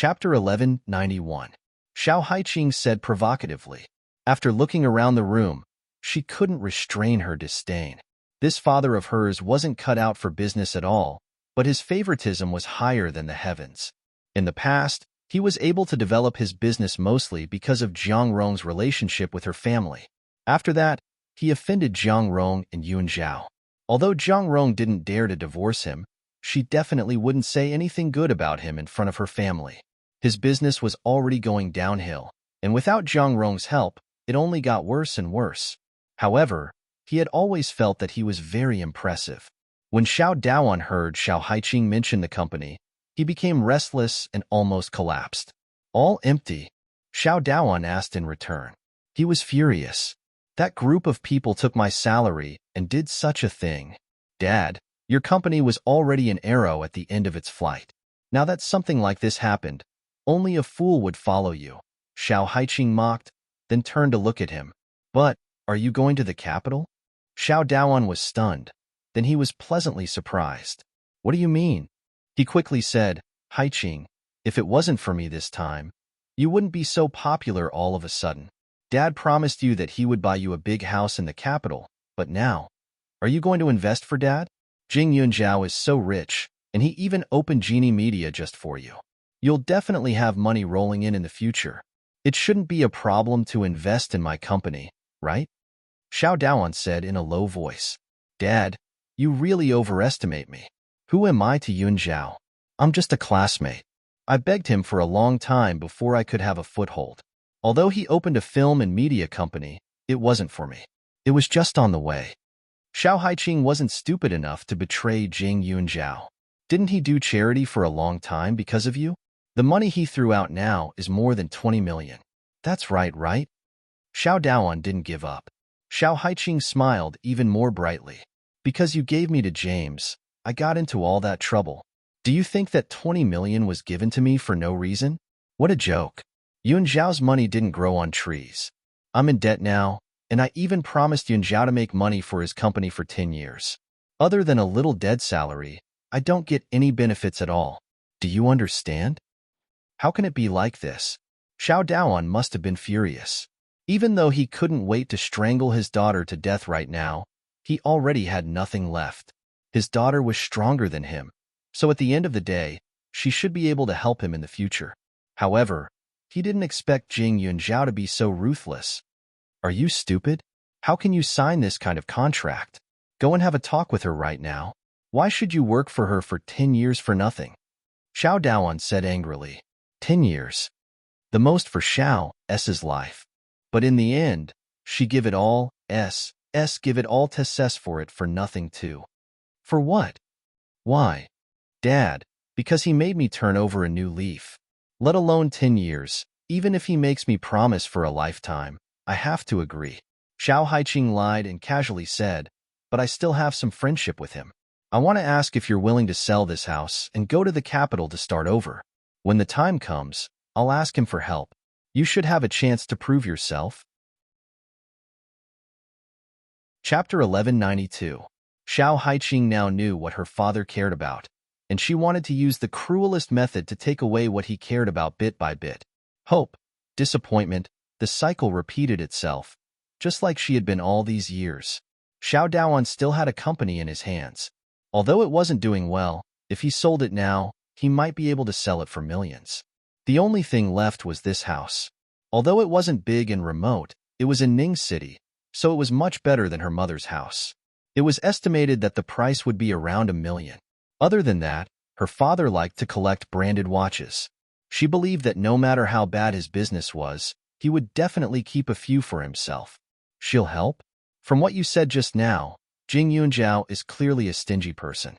Chapter 1191. Xiao Haiqing said provocatively. After looking around the room, she couldn't restrain her disdain. This father of hers wasn't cut out for business at all, but his favoritism was higher than the heavens. In the past, he was able to develop his business mostly because of Jiang Rong's relationship with her family. After that, he offended Jiang Rong and Yun Zhao. Although Jiang Rong didn't dare to divorce him, she definitely wouldn't say anything good about him in front of her family. His business was already going downhill, and without Jiang Rong's help, it only got worse and worse. However, he had always felt that he was very impressive. When Xiao Daoan heard Xiao Haiqing mention the company, he became restless and almost collapsed. All empty? Xiao Daoan asked in return. He was furious. That group of people took my salary and did such a thing. Dad, your company was already an arrow at the end of its flight. Now that something like this happened, only a fool would follow you. Xiao Haiqing mocked, then turned to look at him. But, are you going to the capital? Xiao Daoan was stunned. Then he was pleasantly surprised. What do you mean? He quickly said, Haiqing, if it wasn't for me this time, you wouldn't be so popular all of a sudden. Dad promised you that he would buy you a big house in the capital, but now, are you going to invest for Dad? Jing Yunzhao is so rich, and he even opened Genie Media just for you. You'll definitely have money rolling in the future. It shouldn't be a problem to invest in my company, right? Xiao Daoan said in a low voice. Dad, you really overestimate me. Who am I to Yunzhao? I'm just a classmate. I begged him for a long time before I could have a foothold. Although he opened a film and media company, it wasn't for me. It was just on the way. Xiao Haiqing wasn't stupid enough to betray Jing Yunzhao. Didn't he do charity for a long time because of you? The money he threw out now is more than 20 million. That's right? Xiao Daoan didn't give up. Xiao Haiqing smiled even more brightly. Because you gave me to James, I got into all that trouble. Do you think that 20 million was given to me for no reason? What a joke. Yunzhao's money didn't grow on trees. I'm in debt now, and I even promised Yunzhao to make money for his company for 10 years. Other than a little dead salary, I don't get any benefits at all. Do you understand? How can it be like this? Xiao Daoan must have been furious. Even though he couldn't wait to strangle his daughter to death right now, he already had nothing left. His daughter was stronger than him, so at the end of the day, she should be able to help him in the future. However, he didn't expect Jing Yunzhao to be so ruthless. Are you stupid? How can you sign this kind of contract? Go and have a talk with her right now. Why should you work for her for 10 years for nothing? Xiao Daoan said angrily. 10 years. The most for Xiao's life. But in the end, she give it all, give it all to Cess for it for nothing too. For what? Why? Dad, because he made me turn over a new leaf. Let alone 10 years, even if he makes me promise for a lifetime, I have to agree. Xiao Haiqing lied and casually said, but I still have some friendship with him. I want to ask if you're willing to sell this house and go to the capital to start over. When the time comes, I'll ask him for help. You should have a chance to prove yourself. Chapter 1192. Xiao Haiqing now knew what her father cared about, and she wanted to use the cruelest method to take away what he cared about bit by bit. Hope, disappointment, the cycle repeated itself, just like she had been all these years. Xiao Daoan still had a company in his hands. Although it wasn't doing well, if he sold it now, he might be able to sell it for millions. The only thing left was this house. Although it wasn't big and remote, it was in Ning City, so it was much better than her mother's house. It was estimated that the price would be around $1 million. Other than that, her father liked to collect branded watches. She believed that no matter how bad his business was, he would definitely keep a few for himself. She'll help? From what you said just now, Jing Yunzhao is clearly a stingy person.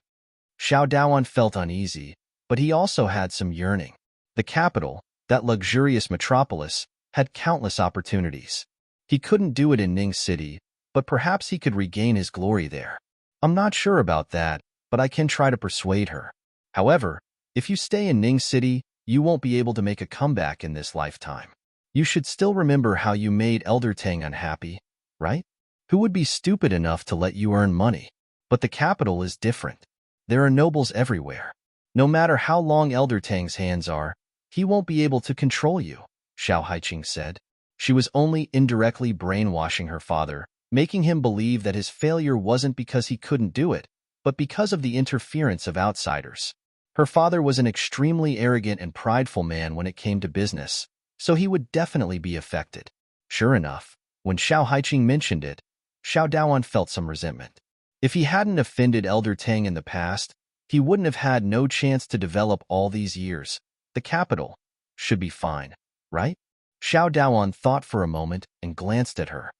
Xiao Daoan felt uneasy, but he also had some yearning. The capital, that luxurious metropolis, had countless opportunities. He couldn't do it in Ning City, but perhaps he could regain his glory there. I'm not sure about that, but I can try to persuade her. However, if you stay in Ning City, you won't be able to make a comeback in this lifetime. You should still remember how you made Elder Tang unhappy, right? Who would be stupid enough to let you earn money? But the capital is different. There are nobles everywhere. No matter how long Elder Tang's hands are, He won't be able to control you, Xiao Haiqing said. She was only indirectly brainwashing her father, making him believe that his failure wasn't because he couldn't do it, but because of the interference of outsiders. Her father was an extremely arrogant and prideful man when it came to business, so he would definitely be affected. Sure enough, when Xiao Haiqing mentioned it, Xiao Daoan felt some resentment. If he hadn't offended Elder Tang in the past, he wouldn't have had no chance to develop all these years. The capital should be fine, right? Xiao Daoan thought for a moment and glanced at her.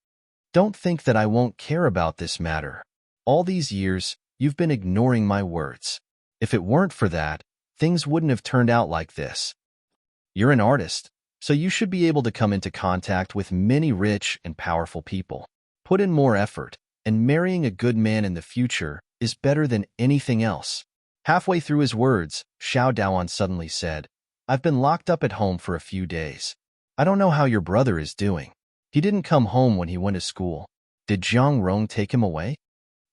Don't think that I won't care about this matter. All these years, you've been ignoring my words. If it weren't for that, things wouldn't have turned out like this. You're an artist, so you should be able to come into contact with many rich and powerful people. Put in more effort, and marrying a good man in the future is better than anything else. Halfway through his words, Xiao Daoan suddenly said, I've been locked up at home for a few days. I don't know how your brother is doing. He didn't come home when he went to school. Did Zhang Rong take him away?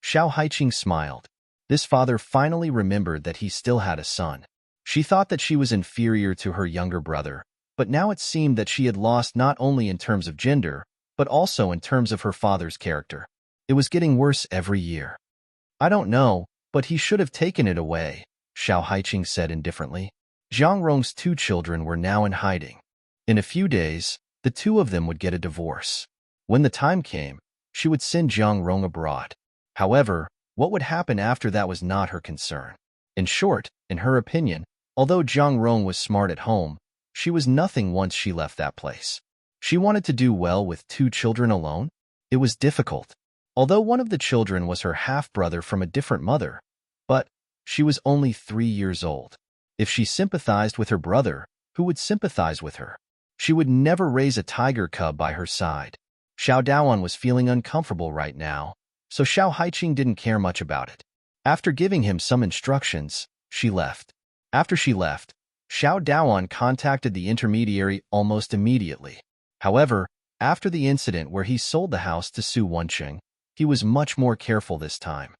Xiao Haiqing smiled. This father finally remembered that he still had a son. She thought that she was inferior to her younger brother, but now it seemed that she had lost not only in terms of gender, but also in terms of her father's character. It was getting worse every year. I don't know, but he should have taken it away, Xiao Haiqing said indifferently. Zhang Rong's 2 children were now in hiding. In a few days, the 2 of them would get a divorce. When the time came, she would send Zhang Rong abroad. However, what would happen after that was not her concern. In short, in her opinion, although Zhang Rong was smart at home, she was nothing once she left that place. She wanted to do well with 2 children alone. It was difficult. Although one of the children was her half-brother from a different mother, but she was only 3 years old. If she sympathized with her brother, who would sympathize with her? She would never raise a tiger cub by her side. Xiao Daoan was feeling uncomfortable right now, so Xiao Haiqing didn't care much about it. After giving him some instructions, she left. After she left, Xiao Daoan contacted the intermediary almost immediately. However, after the incident where he sold the house to Su Wenqing, he was much more careful this time.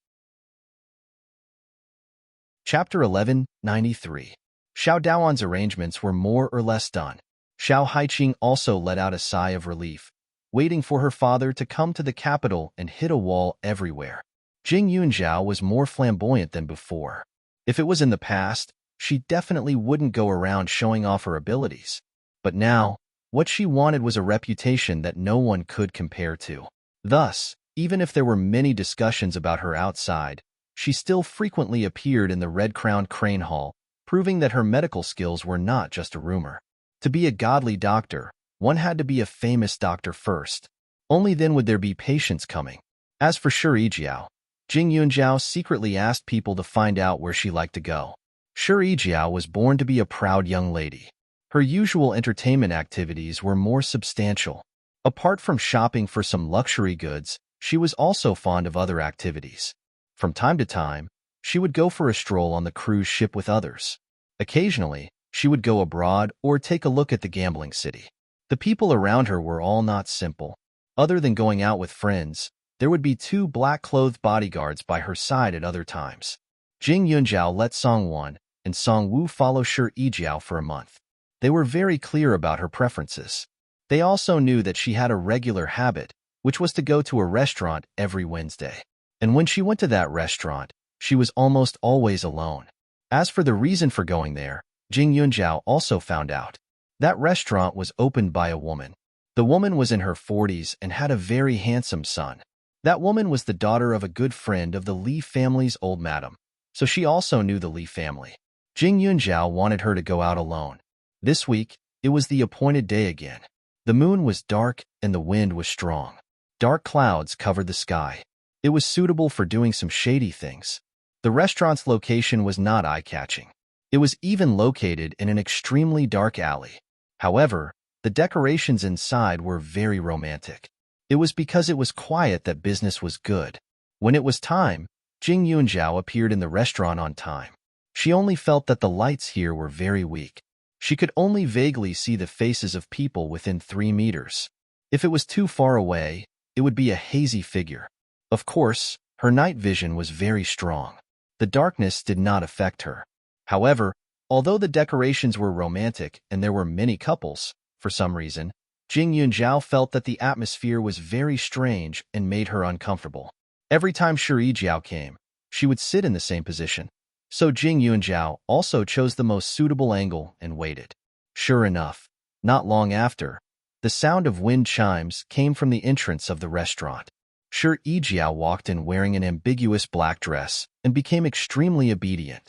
Chapter 1193. Xiao Daoan's arrangements were more or less done. Xiao Haiqing also let out a sigh of relief, waiting for her father to come to the capital and hit a wall everywhere. Jing Yunzhao was more flamboyant than before. If it was in the past, she definitely wouldn't go around showing off her abilities. But now, what she wanted was a reputation that no one could compare to. Thus, even if there were many discussions about her outside, she still frequently appeared in the red-crowned crane hall, proving that her medical skills were not just a rumor. To be a godly doctor, one had to be a famous doctor first. Only then would there be patients coming. As for Shi Yijiao, Jing Yunzhao secretly asked people to find out where she liked to go. Shi Yijiao was born to be a proud young lady. Her usual entertainment activities were more substantial. Apart from shopping for some luxury goods, she was also fond of other activities. From time to time, she would go for a stroll on the cruise ship with others. Occasionally, she would go abroad or take a look at the gambling city. The people around her were all not simple. Other than going out with friends, there would be 2 black-clothed bodyguards by her side at other times. Jing Yunzhao let Song Wan and Song Wu follow Shi Yijiao for a month. They were very clear about her preferences. They also knew that she had a regular habit, which was to go to a restaurant every Wednesday. And when she went to that restaurant, she was almost always alone. As for the reason for going there, Jing Yunzhao also found out. That restaurant was opened by a woman. The woman was in her 40s and had a very handsome son. That woman was the daughter of a good friend of the Li family's old madam, so she also knew the Li family. Jing Yunzhao wanted her to go out alone. This week, it was the appointed day again. The moon was dark and the wind was strong. Dark clouds covered the sky. It was suitable for doing some shady things. The restaurant's location was not eye-catching. It was even located in an extremely dark alley. However, the decorations inside were very romantic. It was because it was quiet that business was good. When it was time, Jing Yunzhao appeared in the restaurant on time. She only felt that the lights here were very weak. She could only vaguely see the faces of people within 3 meters. If it was too far away, it would be a hazy figure. Of course, her night vision was very strong. The darkness did not affect her. However, Although the decorations were romantic and there were many couples, for some reason, Jing Yunjiao felt that the atmosphere was very strange and made her uncomfortable. Every time Shi Jiao came, she would sit in the same position. So Jing Yunjiao also chose the most suitable angle and waited. Sure enough, not long after, the sound of wind chimes came from the entrance of the restaurant. Shi Jiao walked in wearing an ambiguous black dress and became extremely obedient.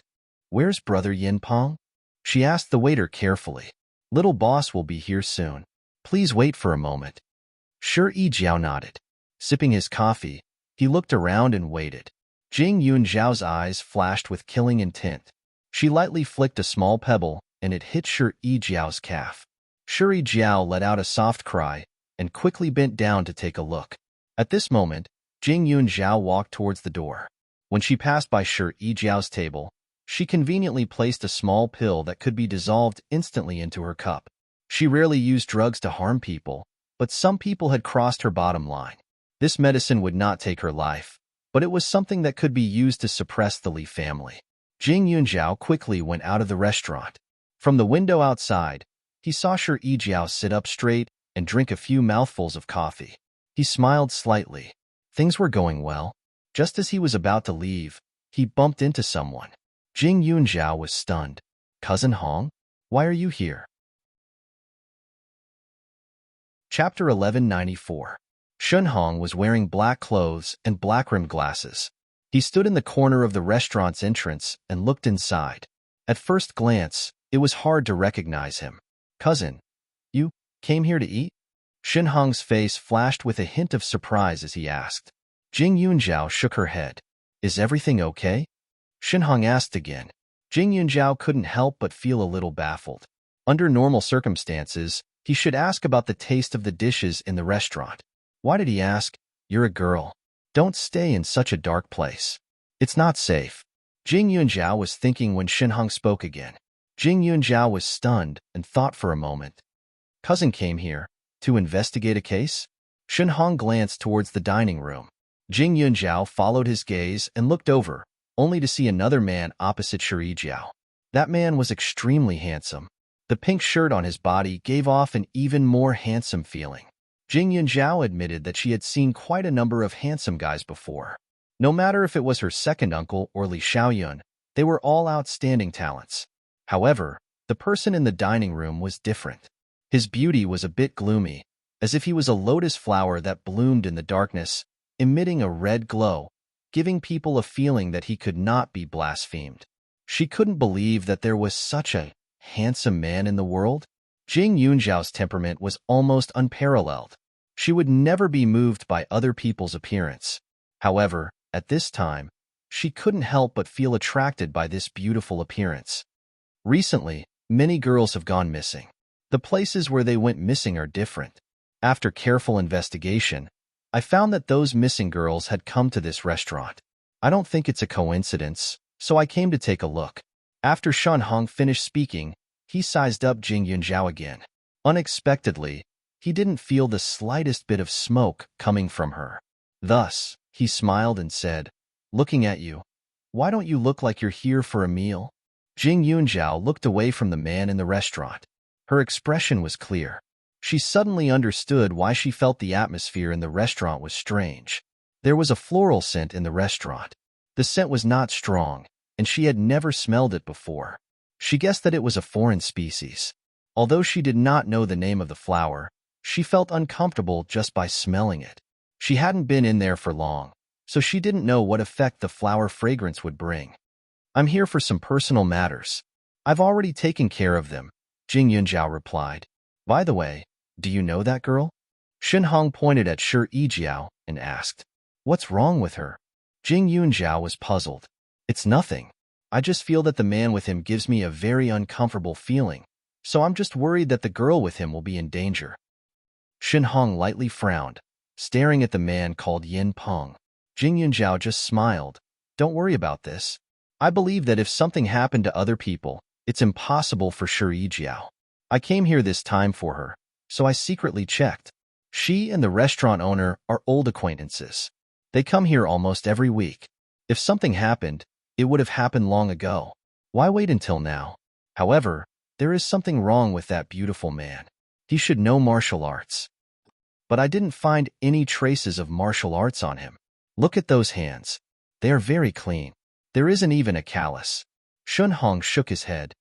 "Where's Brother Yin Peng?" she asked the waiter carefully. "Little boss will be here soon. Please wait for a moment." Shi Jiao nodded. Sipping his coffee, he looked around and waited. Jing Yunjiao's eyes flashed with killing intent. She lightly flicked a small pebble, and it hit Shi Jiao's calf. Shi Jiao let out a soft cry and quickly bent down to take a look. At this moment, Jing Yunjiao walked towards the door. When she passed by Shi Jiao's table, she conveniently placed a small pill that could be dissolved instantly into her cup. She rarely used drugs to harm people, but some people had crossed her bottom line. This medicine would not take her life, but it was something that could be used to suppress the Li family. Jing Yunjiao quickly went out of the restaurant. From the window outside, he saw Shi Jiao sit up straight and drink a few mouthfuls of coffee. He smiled slightly. Things were going well. Just as he was about to leave, he bumped into someone. Jing Yunjiao was stunned. "Cousin Hong? Why are you here?" Chapter 1194. Shun Hong was wearing black clothes and black-rimmed glasses. He stood in the corner of the restaurant's entrance and looked inside. At first glance, it was hard to recognize him. "Cousin, you came here to eat?" Shun Hong's face flashed with a hint of surprise as he asked. Jing Yunjiao shook her head. "Is everything okay?" Shun Hong asked again. Jing Yunjiao couldn't help but feel a little baffled. Under normal circumstances, he should ask about the taste of the dishes in the restaurant. Why did he ask, "You're a girl. Don't stay in such a dark place. It's not safe." Jing Yunjiao was thinking when Shun Hong spoke again. Jing Yunjiao was stunned and thought for a moment. "Cousin came here to investigate a case?" Shun Hong glanced towards the dining room. Jing Yunjiao followed his gaze and looked over, only to see another man opposite Shi Jiao. That man was extremely handsome. The pink shirt on his body gave off an even more handsome feeling. Jing Yunjiao admitted that she had seen quite a number of handsome guys before. No matter if it was her second uncle or Li Xiaoyun, they were all outstanding talents. However, the person in the dining room was different. His beauty was a bit gloomy, as if he was a lotus flower that bloomed in the darkness, emitting a red glow, giving people a feeling that he could not be blasphemed. She couldn't believe that there was such a handsome man in the world. Jing Yunjiao's temperament was almost unparalleled. She would never be moved by other people's appearance. However, at this time, she couldn't help but feel attracted by this beautiful appearance. Recently, many girls have gone missing. The places where they went missing are different. After careful investigation, I found that those missing girls had come to this restaurant. I don't think it's a coincidence, so I came to take a look. After Shun Hong finished speaking, he sized up Jing Yunjiao again. Unexpectedly, he didn't feel the slightest bit of smoke coming from her. Thus, he smiled and said, "Looking at you, why don't you look like you're here for a meal?" Jing Yunjiao looked away from the man in the restaurant. Her expression was clear. She suddenly understood why she felt the atmosphere in the restaurant was strange. There was a floral scent in the restaurant. The scent was not strong, and she had never smelled it before. She guessed that it was a foreign species. Although she did not know the name of the flower, she felt uncomfortable just by smelling it. She hadn't been in there for long, so she didn't know what effect the flower fragrance would bring. "I'm here for some personal matters. I've already taken care of them," Jing Yunjiao replied. "By the way, do you know that girl?" Shun Hong pointed at Shi Jiao and asked, "What's wrong with her?" Jing Yunjiao was puzzled. "It's nothing. I just feel that the man with him gives me a very uncomfortable feeling, so I'm just worried that the girl with him will be in danger." Shun Hong lightly frowned, staring at the man called Yin Peng. Jing Yunjiao just smiled. "Don't worry about this. I believe that if something happened to other people, it's impossible for Shi Jiao. I came here this time for her, so I secretly checked. She and the restaurant owner are old acquaintances. They come here almost every week. If something happened, it would have happened long ago. Why wait until now?" However, there is something wrong with that beautiful man. He should know martial arts. But I didn't find any traces of martial arts on him. Look at those hands. They are very clean. There isn't even a callus. Shunhong shook his head.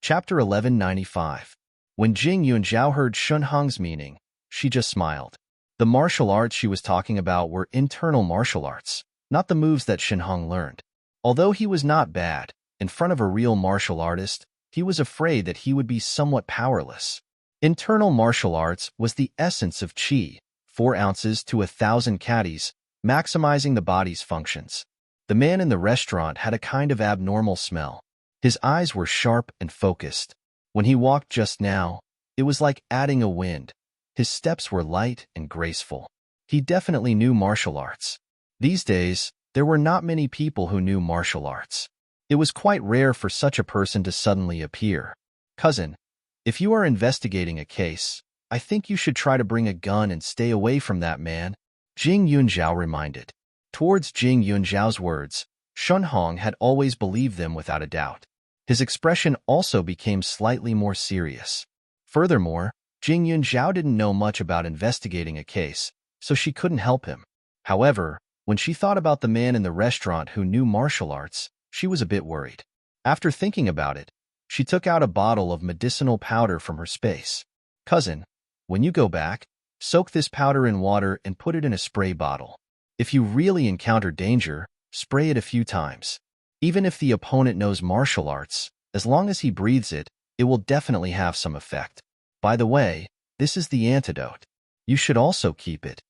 Chapter 1195. When Jing Yunjiao heard Shunhong's meaning, she just smiled. The martial arts she was talking about were internal martial arts, not the moves that Shunhong learned. Although he was not bad, in front of a real martial artist, he was afraid that he would be somewhat powerless. Internal martial arts was the essence of qi, 4 ounces to 1,000 caddies, maximizing the body's functions. The man in the restaurant had a kind of abnormal smell. His eyes were sharp and focused. When he walked just now, it was like adding a wind. His steps were light and graceful. He definitely knew martial arts. These days, there were not many people who knew martial arts. It was quite rare for such a person to suddenly appear. Cousin, if you are investigating a case, I think you should try to bring a gun and stay away from that man, Jing Yunjiao reminded. Towards Jing Yunjiao's words, Shunhong had always believed them without a doubt. His expression also became slightly more serious. Furthermore, Jing Yunjiao didn't know much about investigating a case, so she couldn't help him. However, when she thought about the man in the restaurant who knew martial arts, she was a bit worried. After thinking about it, she took out a bottle of medicinal powder from her space. Cousin, when you go back, soak this powder in water and put it in a spray bottle. If you really encounter danger, spray it a few times. Even if the opponent knows martial arts, as long as he breathes it, it will definitely have some effect. By the way, this is the antidote. You should also keep it.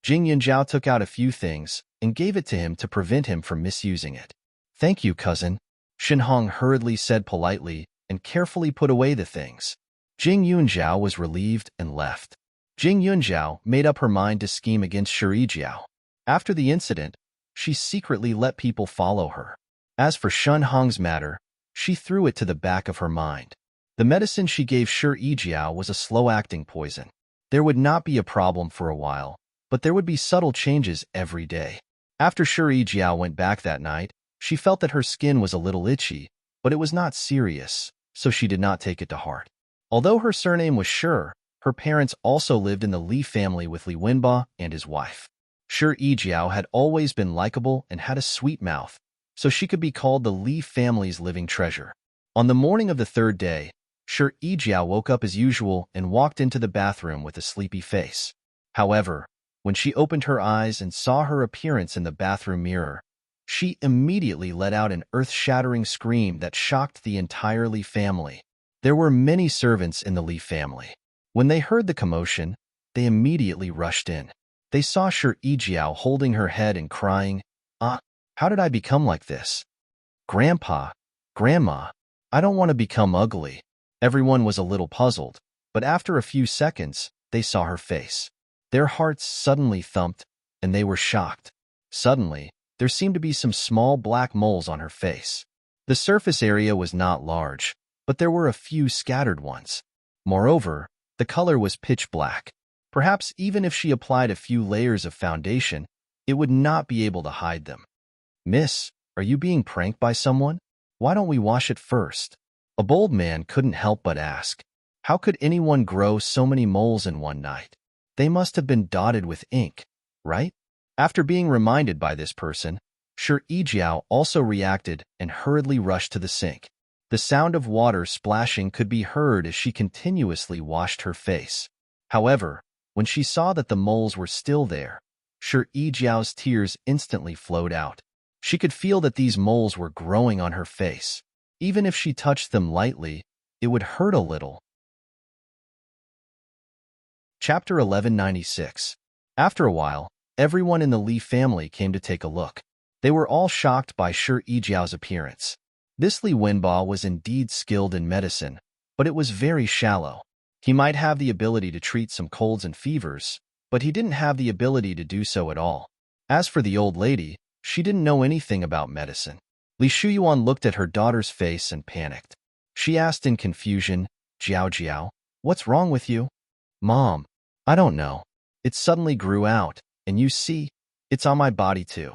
Jing Yunjiao took out a few things and gave it to him to prevent him from misusing it. Thank you, cousin, Shunhong hurriedly said politely and carefully put away the things. Jing Yunjiao was relieved and left. Jing Yunjiao made up her mind to scheme against Shijiao. After the incident, she secretly let people follow her. As for Shunhong's matter, she threw it to the back of her mind. The medicine she gave Shijiao was a slow-acting poison. There would not be a problem for a while, but there would be subtle changes every day. After Shijiao went back that night, she felt that her skin was a little itchy, but it was not serious, so she did not take it to heart. Although her surname was Shi, her parents also lived in the Li family with Li Wenba and his wife. Shijiao had always been likable and had a sweet mouth, so she could be called the Li family's living treasure. On the morning of the 3rd day, Shijiao woke up as usual and walked into the bathroom with a sleepy face. However, when she opened her eyes and saw her appearance in the bathroom mirror, she immediately let out an earth-shattering scream that shocked the entire Li family. There were many servants in the Li family. When they heard the commotion, they immediately rushed in. They saw Shijiao holding her head and crying, how did I become like this? Grandpa, Grandma, I don't want to become ugly. Everyone was a little puzzled, but after a few seconds, they saw her face. Their hearts suddenly thumped, and they were shocked. Suddenly, there seemed to be some small black moles on her face. The surface area was not large, but there were a few scattered ones. Moreover, the color was pitch black. Perhaps even if she applied a few layers of foundation, it would not be able to hide them. Miss, are you being pranked by someone? Why don't we wash it first? A bold man couldn't help but ask. How could anyone grow so many moles in one night? They must have been dotted with ink, right? After being reminded by this person, Shijiao also reacted and hurriedly rushed to the sink. The sound of water splashing could be heard as she continuously washed her face. However, when she saw that the moles were still there, Shijiao's tears instantly flowed out. She could feel that these moles were growing on her face. Even if she touched them lightly, it would hurt a little. Chapter 1196. After a while, everyone in the Li family came to take a look. They were all shocked by Shijiao's appearance. This Li Wenba was indeed skilled in medicine, but it was very shallow. He might have the ability to treat some colds and fevers, but he didn't have the ability to do so at all. As for the old lady, she didn't know anything about medicine. Li Shuyuan looked at her daughter's face and panicked. She asked in confusion, Jiao, what's wrong with you? Mom, I don't know. It suddenly grew out, and you see, it's on my body too.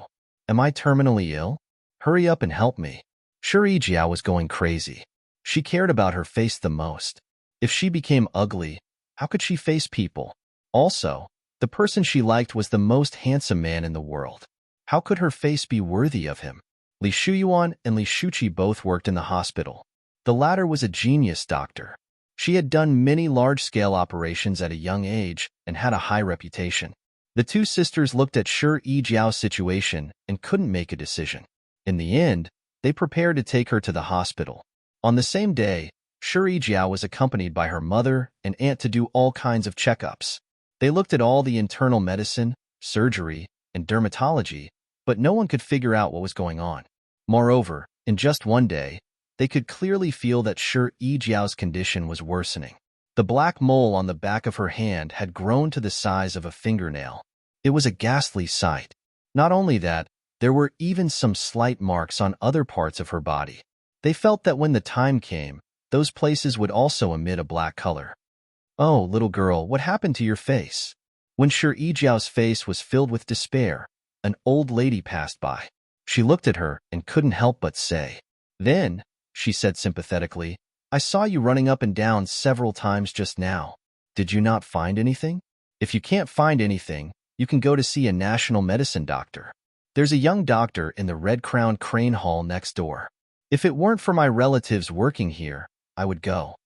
Am I terminally ill? Hurry up and help me. Shuri Jiao was going crazy. She cared about her face the most. If she became ugly, how could she face people? Also, the person she liked was the most handsome man in the world. How could her face be worthy of him? Li Shuyuan and Li Shuqi both worked in the hospital. The latter was a genius doctor. She had done many large-scale operations at a young age and had a high reputation. The two sisters looked at Shuri Jiao's situation and couldn't make a decision. In the end, they prepared to take her to the hospital. On the same day, Shuri Jiao was accompanied by her mother and aunt to do all kinds of checkups. They looked at all the internal medicine, surgery, and dermatology, but no one could figure out what was going on. Moreover, in just one day, they could clearly feel that Shuri Jiao's condition was worsening. The black mole on the back of her hand had grown to the size of a fingernail. It was a ghastly sight. Not only that, there were even some slight marks on other parts of her body. They felt that when the time came, those places would also emit a black color. "Oh, little girl, what happened to your face?" When Shuri Jiao's face was filled with despair, an old lady passed by. She looked at her and couldn't help but say, "Then," she said sympathetically, "I saw you running up and down several times just now. Did you not find anything? If you can't find anything, you can go to see a national medicine doctor. There's a young doctor in the Red Crown Crane Hall next door. If it weren't for my relatives working here, I would go."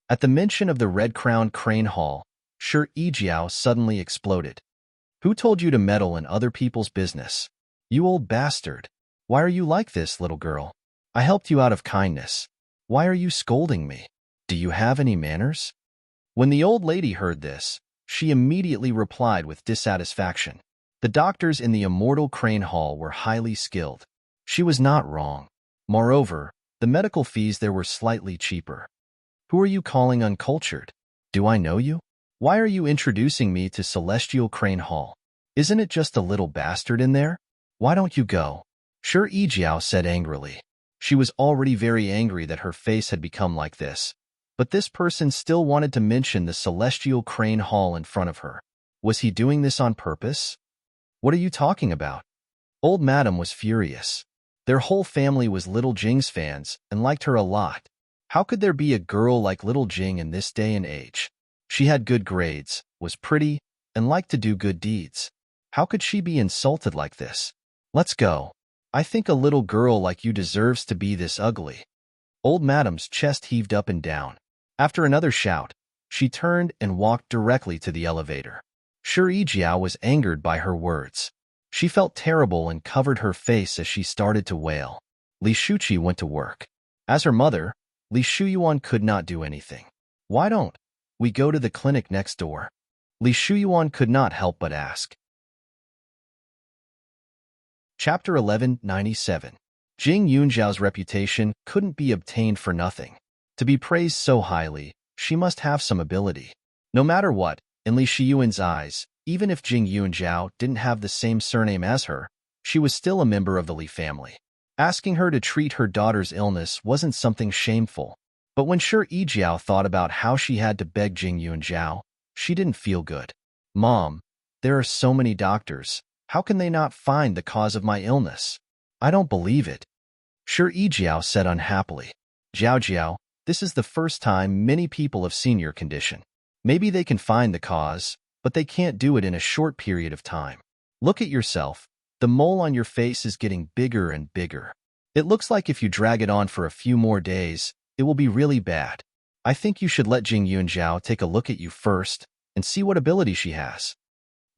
At the mention of the Red Crown Crane Hall, Shuri Jiao suddenly exploded. "Who told you to meddle in other people's business? You old bastard. Why are you like this, little girl? I helped you out of kindness. Why are you scolding me? Do you have any manners?" When the old lady heard this, she immediately replied with dissatisfaction. The doctors in the Immortal Crane Hall were highly skilled. She was not wrong. Moreover, the medical fees there were slightly cheaper. "Who are you calling uncultured? Do I know you? Why are you introducing me to Celestial Crane Hall? Isn't it just a little bastard in there? Why don't you go?" Shuri Jiao said angrily. She was already very angry that her face had become like this, but this person still wanted to mention the Celestial Crane Hall in front of her. Was he doing this on purpose? "What are you talking about?" Old Madam was furious. Their whole family was Little Jing's fans and liked her a lot. How could there be a girl like Little Jing in this day and age? She had good grades, was pretty, and liked to do good deeds. How could she be insulted like this? "Let's go. I think a little girl like you deserves to be this ugly." Old Madam's chest heaved up and down. After another shout, she turned and walked directly to the elevator. Shuri Jiao was angered by her words. She felt terrible and covered her face as she started to wail. Li Shuqi went to work. As her mother, Li Shuyuan could not do anything. "Why don't we go to the clinic next door?" Li Shuyuan could not help but ask. Chapter 1197. Jing Yunzhao's reputation couldn't be obtained for nothing. To be praised so highly, she must have some ability. No matter what, in Li Shiyuan's eyes, even if Jing Yunzhao didn't have the same surname as her, she was still a member of the Li family. Asking her to treat her daughter's illness wasn't something shameful. But when Shuri Jiao thought about how she had to beg Jing Yunzhao, she didn't feel good. "Mom, there are so many doctors. How can they not find the cause of my illness? I don't believe it." Shuri Jiao said unhappily. "Jiao Jiao, this is the first time many people have seen your condition. Maybe they can find the cause, but they can't do it in a short period of time. Look at yourself. The mole on your face is getting bigger and bigger. It looks like if you drag it on for a few more days, it will be really bad. I think you should let Jing Yunzhao take a look at you first and see what ability she has."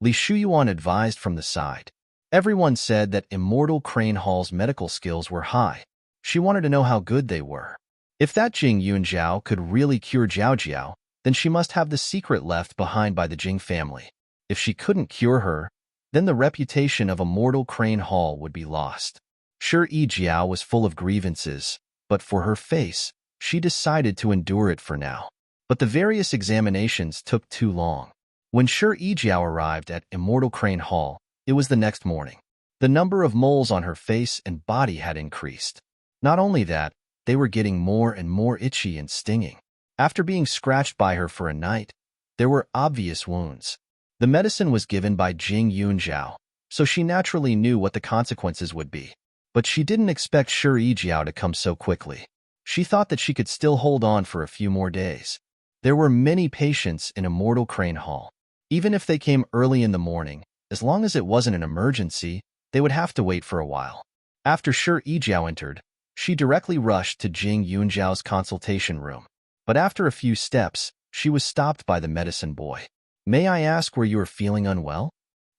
Li Shuyuan advised from the side. Everyone said that Immortal Crane Hall's medical skills were high. She wanted to know how good they were. If that Jing Yunzhao could really cure Jiao Jiao, then she must have the secret left behind by the Jing family. If she couldn't cure her, then the reputation of Immortal Crane Hall would be lost. Shuri Jiao was full of grievances, but for her face, she decided to endure it for now. But the various examinations took too long. When Shuri Jiao arrived at Immortal Crane Hall, it was the next morning. The number of moles on her face and body had increased. Not only that, they were getting more and more itchy and stinging. After being scratched by her for a night, there were obvious wounds. The medicine was given by Jing Yunzhao, so she naturally knew what the consequences would be. But she didn't expect Shi Jiao to come so quickly. She thought that she could still hold on for a few more days. There were many patients in Immortal Crane Hall. Even if they came early in the morning, as long as it wasn't an emergency, they would have to wait for a while. After Shi Jiao entered, she directly rushed to Jing Yunjiao's consultation room. But after a few steps, she was stopped by the medicine boy. "May I ask where you are feeling unwell?"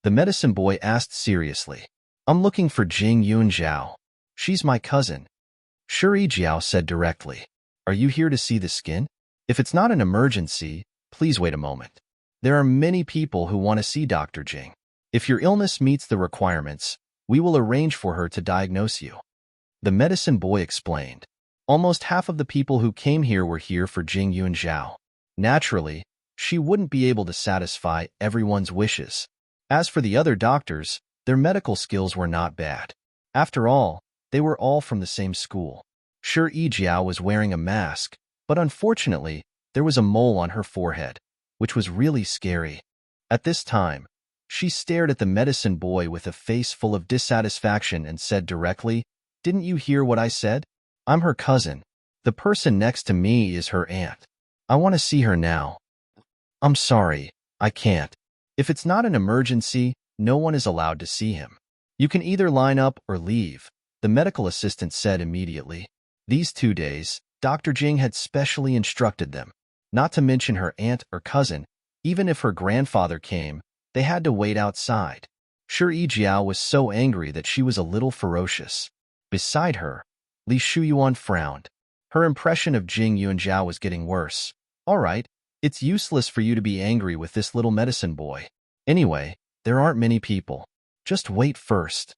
The medicine boy asked seriously. "I'm looking for Jing Yunjiao. She's my cousin," Shi Jiao said directly. "Are you here to see the skin? If it's not an emergency, please wait a moment. There are many people who want to see Dr. Jing. If your illness meets the requirements, we will arrange for her to diagnose you," the medicine boy explained. Almost half of the people who came here were here for Jing Yunjiao. Naturally, she wouldn't be able to satisfy everyone's wishes. As for the other doctors, their medical skills were not bad. After all, they were all from the same school. Shi Jiao was wearing a mask, but unfortunately, there was a mole on her forehead, which was really scary. At this time, she stared at the medicine boy with a face full of dissatisfaction and said directly, "Didn't you hear what I said? I'm her cousin. The person next to me is her aunt. I want to see her now." "I'm sorry, I can't. If it's not an emergency, no one is allowed to see him. You can either line up or leave," the medical assistant said immediately. These 2 days, Dr. Jing had specially instructed them not to mention her aunt or cousin. Even if her grandfather came, they had to wait outside. Shi Jiao was so angry that she was a little ferocious. Beside her, Li Shuyuan frowned. Her impression of Jing Yunjiao was getting worse. "All right, it's useless for you to be angry with this little medicine boy. Anyway, there aren't many people. Just wait first."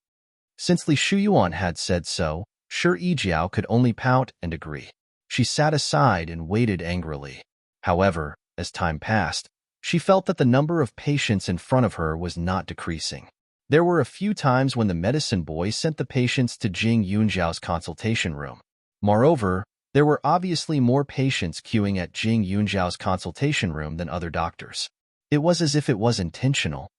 Since Li Shuyuan had said so, Shi Jiao could only pout and agree. She sat aside and waited angrily. However, as time passed, she felt that the number of patients in front of her was not decreasing. There were a few times when the medicine boy sent the patients to Jing Yunjiao's consultation room. Moreover, there were obviously more patients queuing at Jing Yunjiao's consultation room than other doctors. It was as if it was intentional.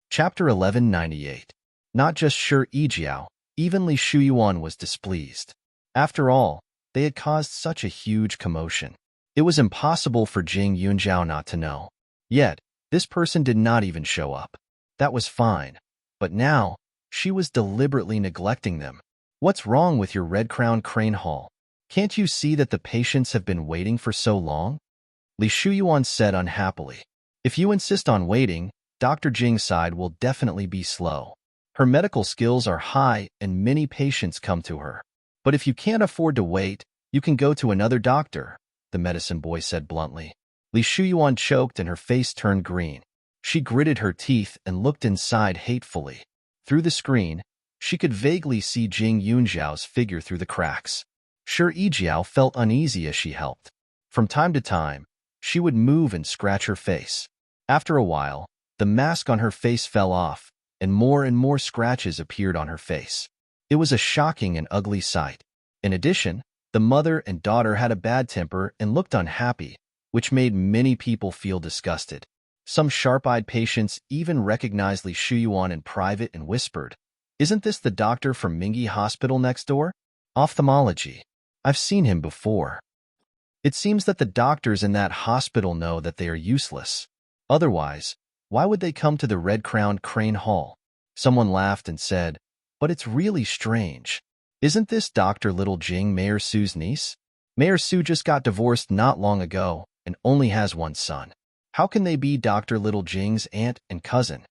Chapter 1198. Not just Shi Jiao, even Li Shuyuan was displeased. After all, they had caused such a huge commotion. It was impossible for Jing Yunjiao not to know. Yet, this person did not even show up. That was fine. But now, she was deliberately neglecting them. "What's wrong with your red-crowned crane hall? Can't you see that the patients have been waiting for so long?" Li Shuyuan said unhappily. "If you insist on waiting, Dr. Jing's side will definitely be slow. Her medical skills are high and many patients come to her. But if you can't afford to wait, you can go to another doctor," the medicine boy said bluntly. Li Shuyuan choked and her face turned green. She gritted her teeth and looked inside hatefully. Through the screen, she could vaguely see Jing Yunjiao's figure through the cracks. Shi Jiao felt uneasy as she helped. From time to time, she would move and scratch her face. After a while, the mask on her face fell off, and more scratches appeared on her face. It was a shocking and ugly sight. In addition, the mother and daughter had a bad temper and looked unhappy, which made many people feel disgusted. Some sharp-eyed patients even recognized Li Shuyuan in private and whispered, "Isn't this the doctor from Mingi Hospital next door? Ophthalmology. I've seen him before." It seems that the doctors in that hospital know that they are useless. Otherwise, why would they come to the red-crowned crane hall? Someone laughed and said, "But it's really strange. Isn't this Dr. Little Jing Mayor Su's niece? Mayor Su just got divorced not long ago and only has one son. How can they be Dr. Little Jing's aunt and cousin?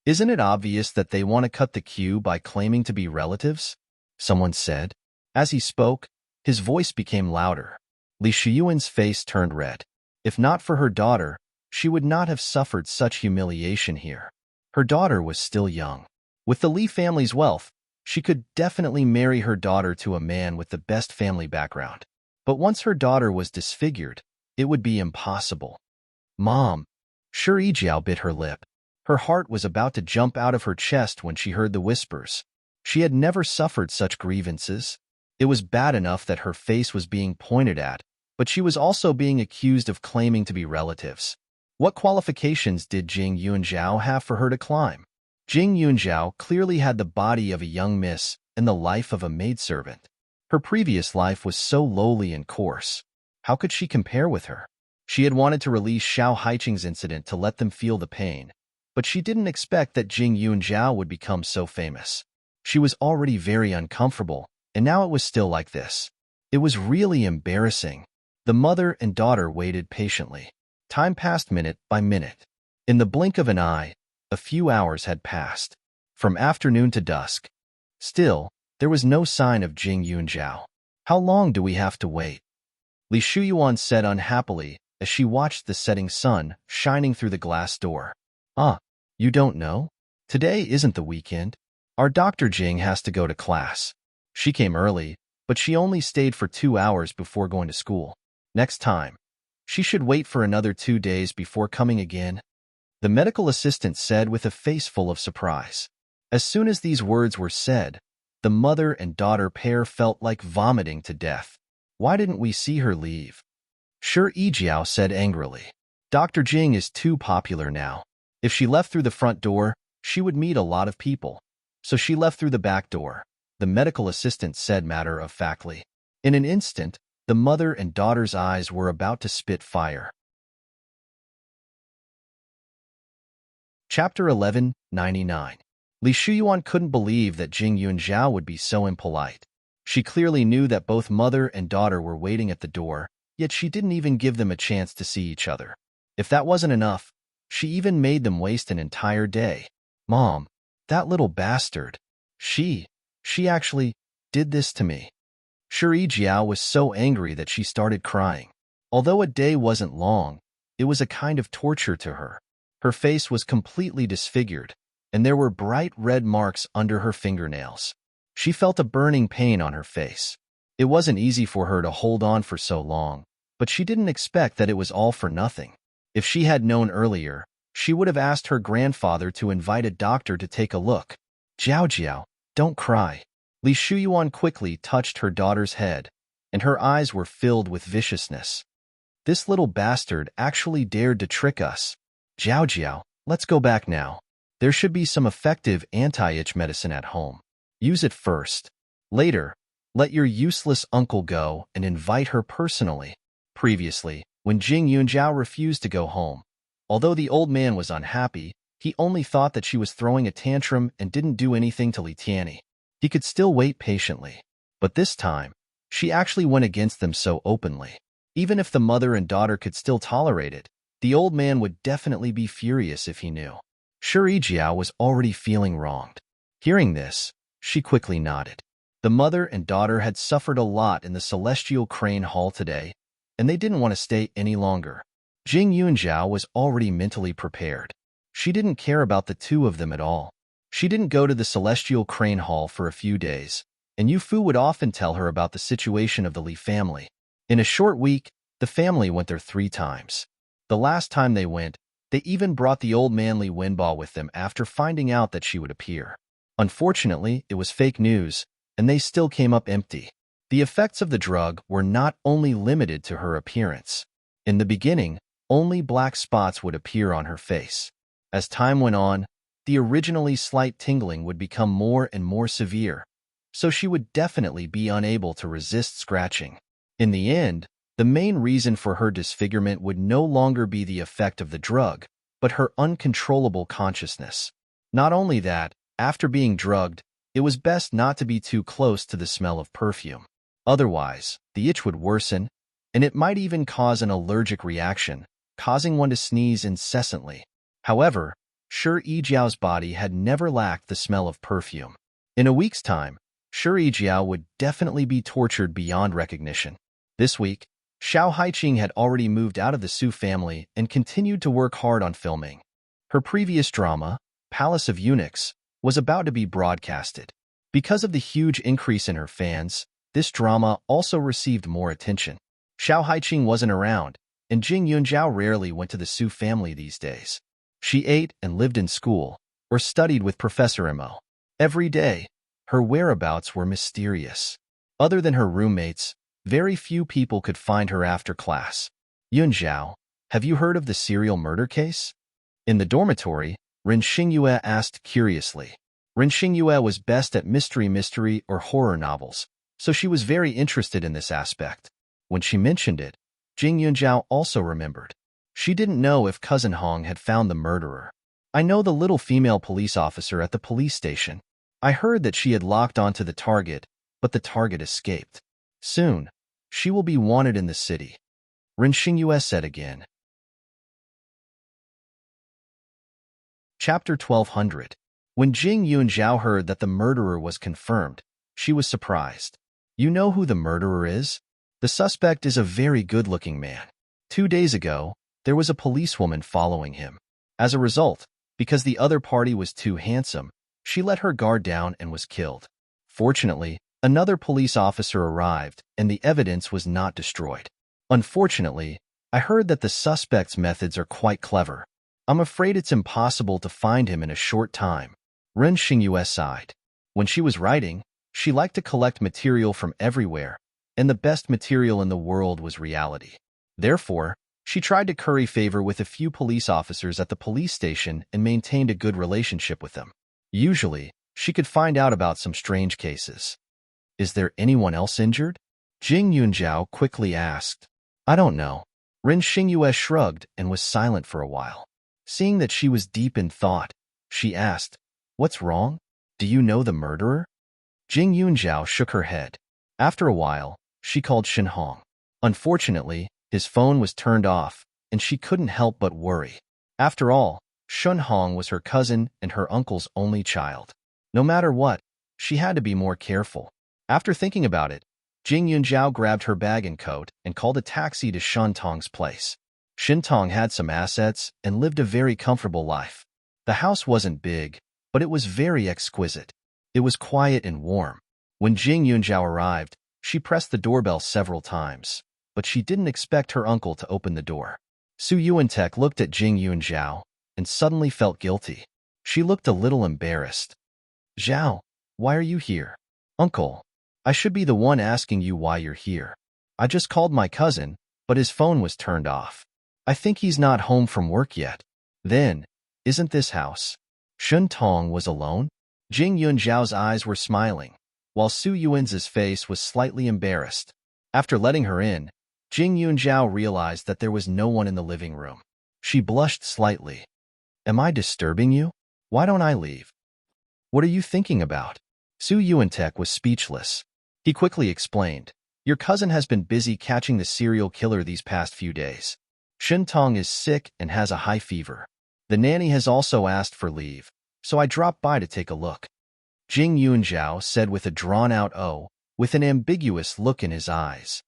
Isn't it obvious that they want to cut the queue by claiming to be relatives?" someone said. As he spoke, his voice became louder. Li Shuyuan's face turned red. If not for her daughter, she would not have suffered such humiliation here. Her daughter was still young. With the Li family's wealth, she could definitely marry her daughter to a man with the best family background. But once her daughter was disfigured, it would be impossible. "Mom!" Shi Jiao bit her lip. Her heart was about to jump out of her chest when she heard the whispers. She had never suffered such grievances. It was bad enough that her face was being pointed at, but she was also being accused of claiming to be relatives. What qualifications did Jing Yunjiao have for her to climb? Jing Yunjiao clearly had the body of a young miss and the life of a maidservant. Her previous life was so lowly and coarse. How could she compare with her? She had wanted to release Xiao Haiqing's incident to let them feel the pain, but she didn't expect that Jing Yunjiao would become so famous. She was already very uncomfortable, and now it was still like this. It was really embarrassing. The mother and daughter waited patiently. Time passed minute by minute. In the blink of an eye, a few hours had passed, from afternoon to dusk. Still, there was no sign of Jing Yunjiao. How long do we have to wait? Li Shuyuan said unhappily as she watched the setting sun shining through the glass door. You don't know? Today isn't the weekend. Our Dr. Jing has to go to class. She came early, but she only stayed for 2 hours before going to school. Next time, she should wait for another 2 days before coming again. The medical assistant said with a face full of surprise. As soon as these words were said, the mother and daughter pair felt like vomiting to death. Why didn't we see her leave? Shi Yijiao said angrily. Dr. Jing is too popular now. If she left through the front door, she would meet a lot of people. So she left through the back door, the medical assistant said matter-of-factly. In an instant, the mother and daughter's eyes were about to spit fire. Chapter 11:99. Li Shuyuan couldn't believe that Jing Yunjiao would be so impolite. She clearly knew that both mother and daughter were waiting at the door, yet she didn't even give them a chance to see each other. If that wasn't enough, she even made them waste an entire day. Mom, that little bastard. She actually did this to me. Shi Yijiao was so angry that she started crying. Although a day wasn't long, it was a kind of torture to her. Her face was completely disfigured, and there were bright red marks under her fingernails. She felt a burning pain on her face. It wasn't easy for her to hold on for so long, but she didn't expect that it was all for nothing. If she had known earlier, she would have asked her grandfather to invite a doctor to take a look. Jiao, don't cry. Li Shuyuan quickly touched her daughter's head, and her eyes were filled with viciousness. This little bastard actually dared to trick us. Jiao, let's go back now. There should be some effective anti-itch medicine at home. Use it first. Later, let your useless uncle go and invite her personally. Previously, when Jing Yunjiao refused to go home, although the old man was unhappy, he only thought that she was throwing a tantrum and didn't do anything to Li Tianyi. He could still wait patiently. But this time, she actually went against them so openly. Even if the mother and daughter could still tolerate it, the old man would definitely be furious if he knew. Shi Yijiao was already feeling wronged. Hearing this, she quickly nodded. The mother and daughter had suffered a lot in the Celestial Crane Hall today, and they didn't want to stay any longer. Jing Yunjiao was already mentally prepared. She didn't care about the two of them at all. She didn't go to the Celestial Crane Hall for a few days, and Yu Fu would often tell her about the situation of the Li family. In a short week, the family went there 3 times. The last time they went, they even brought the old man Li Wenbo with them after finding out that she would appear. Unfortunately, it was fake news, and they still came up empty. The effects of the drug were not only limited to her appearance. In the beginning, only black spots would appear on her face. As time went on, the originally slight tingling would become more and more severe, so she would definitely be unable to resist scratching. In the end, the main reason for her disfigurement would no longer be the effect of the drug, but her uncontrollable consciousness. Not only that, after being drugged, it was best not to be too close to the smell of perfume. Otherwise, the itch would worsen, and it might even cause an allergic reaction, causing one to sneeze incessantly. However, Shi Yijiao's body had never lacked the smell of perfume. In a week's time, Shi Yijiao would definitely be tortured beyond recognition. This week, Xiao Haiqing had already moved out of the Su family and continued to work hard on filming. Her previous drama, Palace of Eunuchs, was about to be broadcasted. Because of the huge increase in her fans, this drama also received more attention. Xiao Haiqing wasn't around, and Jing Yunjiao rarely went to the Su family these days. She ate and lived in school, or studied with Professor Imo. Every day, her whereabouts were mysterious. Other than her roommates, very few people could find her after class. Yunjiao, have you heard of the serial murder case? In the dormitory, Ren Xingyue asked curiously. Ren Xingyue was best at mystery or horror novels, so she was very interested in this aspect. When she mentioned it, Jing Yunjiao also remembered. She didn't know if Cousin Hong had found the murderer. I know the little female police officer at the police station. I heard that she had locked onto the target, but the target escaped. Soon, she will be wanted in the city. Ren Xingyue said again. Chapter 1200. When Jing Yunjiao heard that the murderer was confirmed, she was surprised. You know who the murderer is? The suspect is a very good-looking man. 2 days ago, there was a policewoman following him. As a result, because the other party was too handsome, she let her guard down and was killed. Fortunately, another police officer arrived and the evidence was not destroyed. Unfortunately, I heard that the suspect's methods are quite clever. I'm afraid it's impossible to find him in a short time. Ren Xingyue sighed. When she was writing, she liked to collect material from everywhere, and the best material in the world was reality. Therefore, she tried to curry favor with a few police officers at the police station and maintained a good relationship with them. Usually, she could find out about some strange cases. Is there anyone else injured? Jing Yunjiao quickly asked. I don't know. Ren Xingyue shrugged and was silent for a while. Seeing that she was deep in thought, she asked, What's wrong? Do you know the murderer? Jing Yunjiao shook her head. After a while, she called Shen Hong. Unfortunately, his phone was turned off, and she couldn't help but worry. After all, Shen Hong was her cousin and her uncle's only child. No matter what, she had to be more careful. After thinking about it, Jing Yunjiao grabbed her bag and coat and called a taxi to Shen Tong's place. Shen Tong had some assets and lived a very comfortable life. The house wasn't big, but it was very exquisite. It was quiet and warm. When Jing Yunjiao arrived, she pressed the doorbell several times, but she didn't expect her uncle to open the door. Su Yuantek looked at Jing Yunjiao and suddenly felt guilty. She looked a little embarrassed. Zhao, why are you here? Uncle, I should be the one asking you why you're here. I just called my cousin, but his phone was turned off. I think he's not home from work yet. Then, isn't this house? Shen Tong was alone? Jing Yunjiao's eyes were smiling, while Su Yuan's face was slightly embarrassed. After letting her in, Jing Yunjiao realized that there was no one in the living room. She blushed slightly. Am I disturbing you? Why don't I leave? What are you thinking about? Su Yuantek was speechless. He quickly explained, Your cousin has been busy catching the serial killer these past few days. Shen Tong is sick and has a high fever. The nanny has also asked for leave, so I dropped by to take a look. Jing Yunjiao said with a drawn-out "oh," with an ambiguous look in his eyes.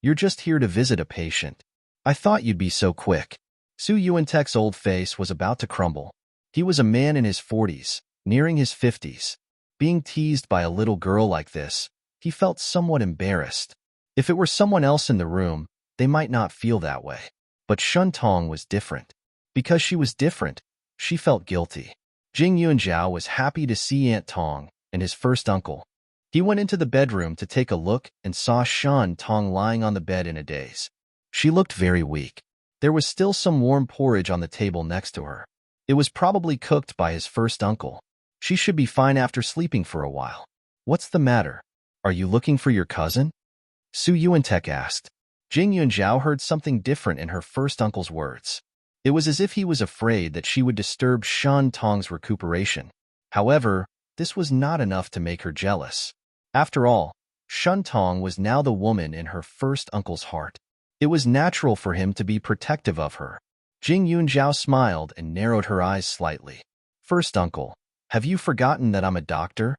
You're just here to visit a patient. I thought you'd be so quick. Su Yuantek's old face was about to crumble. He was a man in his 40s, nearing his 50s. Being teased by a little girl like this, he felt somewhat embarrassed. If it were someone else in the room, they might not feel that way. But Shen Tong was different. Because she was different, she felt guilty. Jing Yunjiao was happy to see Aunt Tong and his first uncle. He went into the bedroom to take a look and saw Shen Tong lying on the bed in a daze. She looked very weak. There was still some warm porridge on the table next to her. It was probably cooked by his first uncle. She should be fine after sleeping for a while. What's the matter? Are you looking for your cousin? Su Yuantek asked. Jing Yunjiao heard something different in her first uncle's words. It was as if he was afraid that she would disturb Shen Tong's recuperation. However, this was not enough to make her jealous. After all, Shen Tong was now the woman in her first uncle's heart. It was natural for him to be protective of her. Jing Yunjiao smiled and narrowed her eyes slightly. First uncle, have you forgotten that I'm a doctor?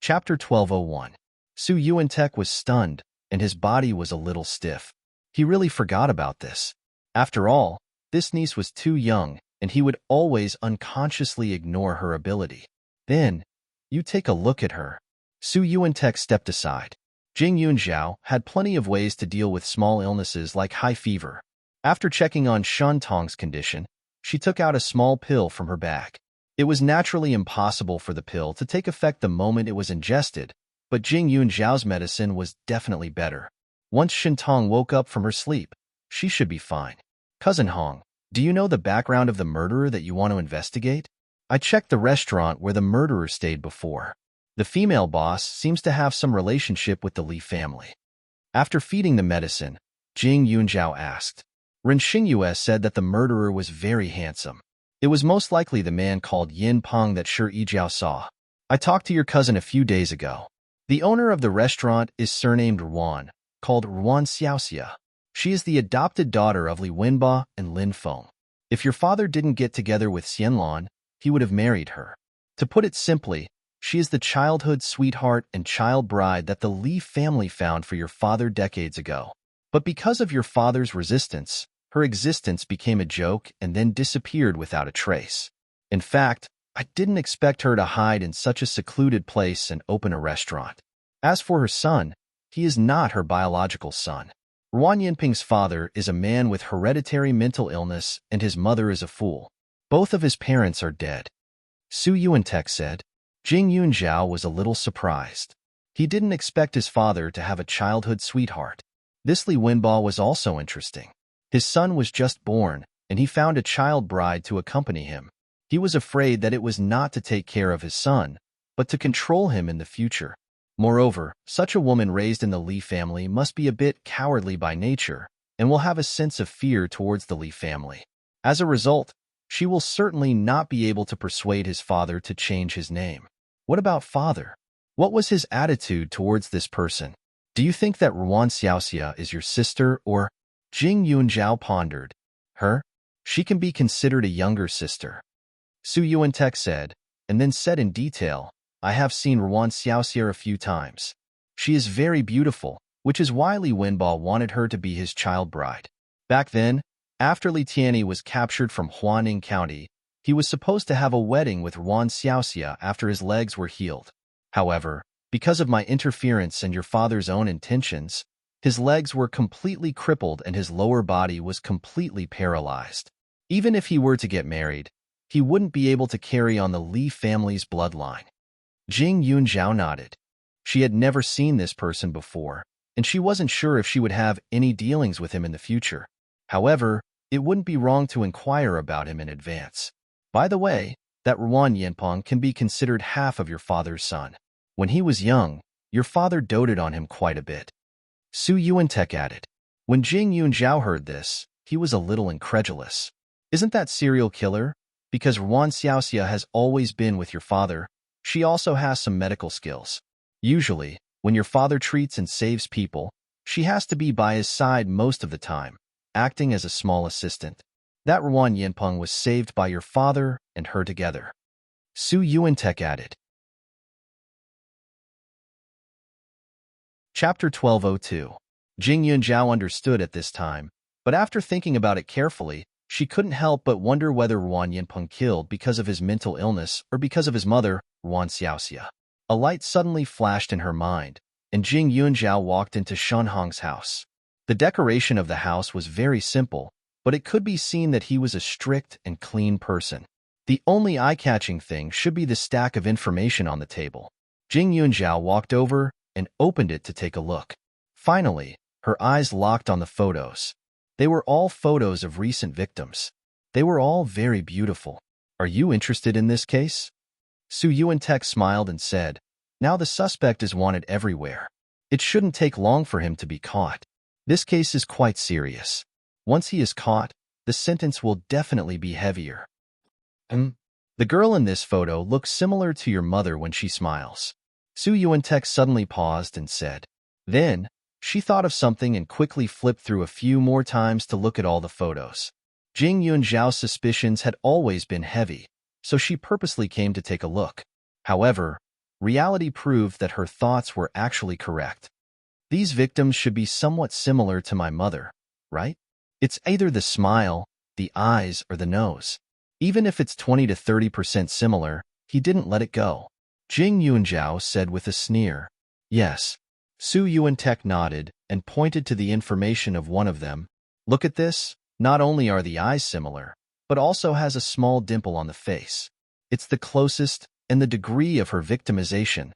Chapter 1201. Su Yuantek was stunned, and his body was a little stiff. He really forgot about this. After all, this niece was too young, and he would always unconsciously ignore her ability. Then, you take a look at her. Su Yuantek stepped aside. Jing Yunjiao had plenty of ways to deal with small illnesses like high fever. After checking on Shen Tong's condition, she took out a small pill from her bag. It was naturally impossible for the pill to take effect the moment it was ingested, but Jing Yunjiao's medicine was definitely better. Once Shen Tong woke up from her sleep, she should be fine. Cousin Hong, do you know the background of the murderer that you want to investigate? I checked the restaurant where the murderer stayed before. The female boss seems to have some relationship with the Li family. After feeding the medicine, Jing Yunjiao asked. Ren Xingyue said that the murderer was very handsome. It was most likely the man called Yin Peng that Shi Yijiao saw. I talked to your cousin a few days ago. The owner of the restaurant is surnamed Ruan, called Ruan Xiaoxia. She is the adopted daughter of Li Wenba and Lin Feng. If your father didn't get together with Xianlan, he would have married her. To put it simply, she is the childhood sweetheart and child bride that the Li family found for your father decades ago. But because of your father's resistance, her existence became a joke and then disappeared without a trace. In fact, I didn't expect her to hide in such a secluded place and open a restaurant. As for her son, he is not her biological son. Ruan Yinping's father is a man with hereditary mental illness and his mother is a fool. Both of his parents are dead. Su Yuantek said. Jing Yunjiao was a little surprised. He didn't expect his father to have a childhood sweetheart. This Li Wenba was also interesting. His son was just born, and he found a child bride to accompany him. He was afraid that it was not to take care of his son, but to control him in the future. Moreover, such a woman raised in the Li family must be a bit cowardly by nature and will have a sense of fear towards the Li family. As a result, she will certainly not be able to persuade his father to change his name. What about father? What was his attitude towards this person? Do you think that Ruan Xiaoxia is your sister or? Jing Yunjiao pondered. Her? She can be considered a younger sister. Su Yuantek said, and then said in detail, I have seen Ruan Xiaoxia a few times. She is very beautiful, which is why Li Wenba wanted her to be his child bride. Back then, after Li Tianyi was captured from Huaning County, he was supposed to have a wedding with Ruan Xiaoxia after his legs were healed. However, because of my interference and your father's own intentions, his legs were completely crippled and his lower body was completely paralyzed. Even if he were to get married, he wouldn't be able to carry on the Li family's bloodline. Jing Yunjiao nodded. She had never seen this person before, and she wasn't sure if she would have any dealings with him in the future. However, it wouldn't be wrong to inquire about him in advance. By the way, that Ruan Yinpeng can be considered half of your father's son. When he was young, your father doted on him quite a bit. Su Yuantek added. When Jing Yunjiao heard this, he was a little incredulous. Isn't that serial killer? Because Ruan Xiaoxia has always been with your father, she also has some medical skills. Usually, when your father treats and saves people, she has to be by his side most of the time, acting as a small assistant. That Ruan Yinpeng was saved by your father and her together. Su Yuantek added. Chapter 1202. Jing Yunjiao understood at this time, but after thinking about it carefully, she couldn't help but wonder whether Ruan Yinpeng killed because of his mental illness or because of his mother, Ruan Xiaoxia. A light suddenly flashed in her mind, and Jing Yunjiao walked into Shen Hong's house. The decoration of the house was very simple, but it could be seen that he was a strict and clean person. The only eye-catching thing should be the stack of information on the table. Jing Yunjiao walked over and opened it to take a look. Finally, her eyes locked on the photos. They were all photos of recent victims. They were all very beautiful. Are you interested in this case? Su Yuantek smiled and said, now the suspect is wanted everywhere. It shouldn't take long for him to be caught. This case is quite serious. Once he is caught, the sentence will definitely be heavier. The girl in this photo looks similar to your mother when she smiles. Su Yuantek suddenly paused and said. Then, she thought of something and quickly flipped through a few more times to look at all the photos. Jing Yunjiao's suspicions had always been heavy, so she purposely came to take a look. However, reality proved that her thoughts were actually correct. These victims should be somewhat similar to my mother, right? It's either the smile, the eyes, or the nose. Even if it's 20 to 30% similar, he didn't let it go. Jing Yunjiao said with a sneer. Yes. Su Yuantek nodded and pointed to the information of one of them. Look at this. Not only are the eyes similar, but also has a small dimple on the face. It's the closest and the degree of her victimization.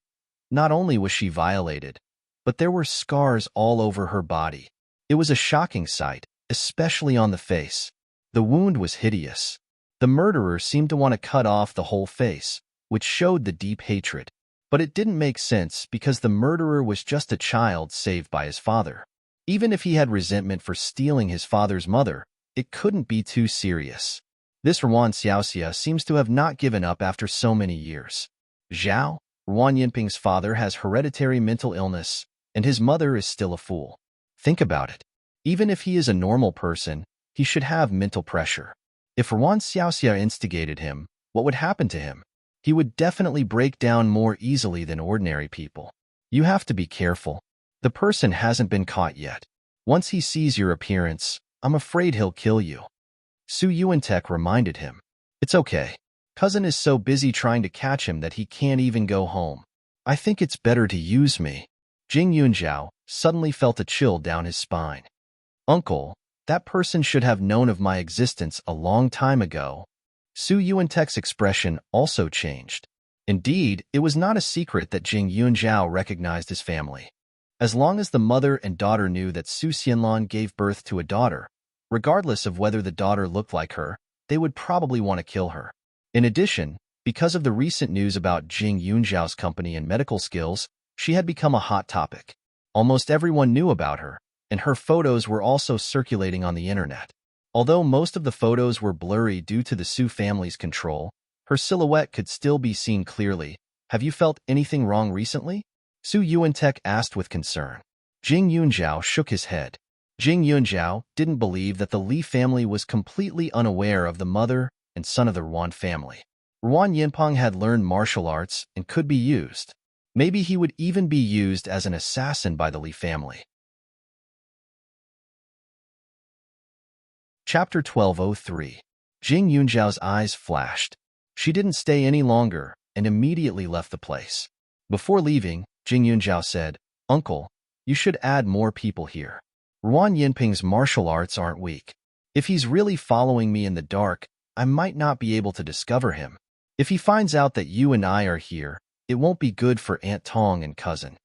Not only was she violated, but there were scars all over her body. It was a shocking sight, especially on the face. The wound was hideous. The murderer seemed to want to cut off the whole face, which showed the deep hatred. But it didn't make sense because the murderer was just a child saved by his father. Even if he had resentment for stealing his father's mother, it couldn't be too serious. This Ruan Xiaoxia seems to have not given up after so many years. Zhao, Ruan Yinping's father, has hereditary mental illness, and his mother is still a fool. Think about it. Even if he is a normal person, he should have mental pressure. If Ruan Xiaoxia instigated him, what would happen to him? He would definitely break down more easily than ordinary people. You have to be careful. The person hasn't been caught yet. Once he sees your appearance, I'm afraid he'll kill you. Su Yuantek reminded him. It's okay. Cousin is so busy trying to catch him that he can't even go home. I think it's better to use me. Jing Yunzhao suddenly felt a chill down his spine. Uncle, that person should have known of my existence a long time ago. Su Yuantek's expression also changed. Indeed, it was not a secret that Jing Yunzhao recognized his family. As long as the mother and daughter knew that Su Xianlan gave birth to a daughter, regardless of whether the daughter looked like her, they would probably want to kill her. In addition, because of the recent news about Jing Yunzhao's company and medical skills, she had become a hot topic. Almost everyone knew about her, and her photos were also circulating on the internet. Although most of the photos were blurry due to the Su family's control, her silhouette could still be seen clearly. Have you felt anything wrong recently? Su Yuantek asked with concern. Jing Yunzhao shook his head. Jing Yunzhao didn't believe that the Li family was completely unaware of the mother and son of the Ruan family. Ruan Yinpeng had learned martial arts and could be used. Maybe he would even be used as an assassin by the Li family. Chapter 1203. Jing Yunzhao's eyes flashed. She didn't stay any longer and immediately left the place. Before leaving, Jing Yunzhao said, Uncle, you should add more people here. Ruan Yinping's martial arts aren't weak. If he's really following me in the dark, I might not be able to discover him. If he finds out that you and I are here, it won't be good for Aunt Tong and cousin.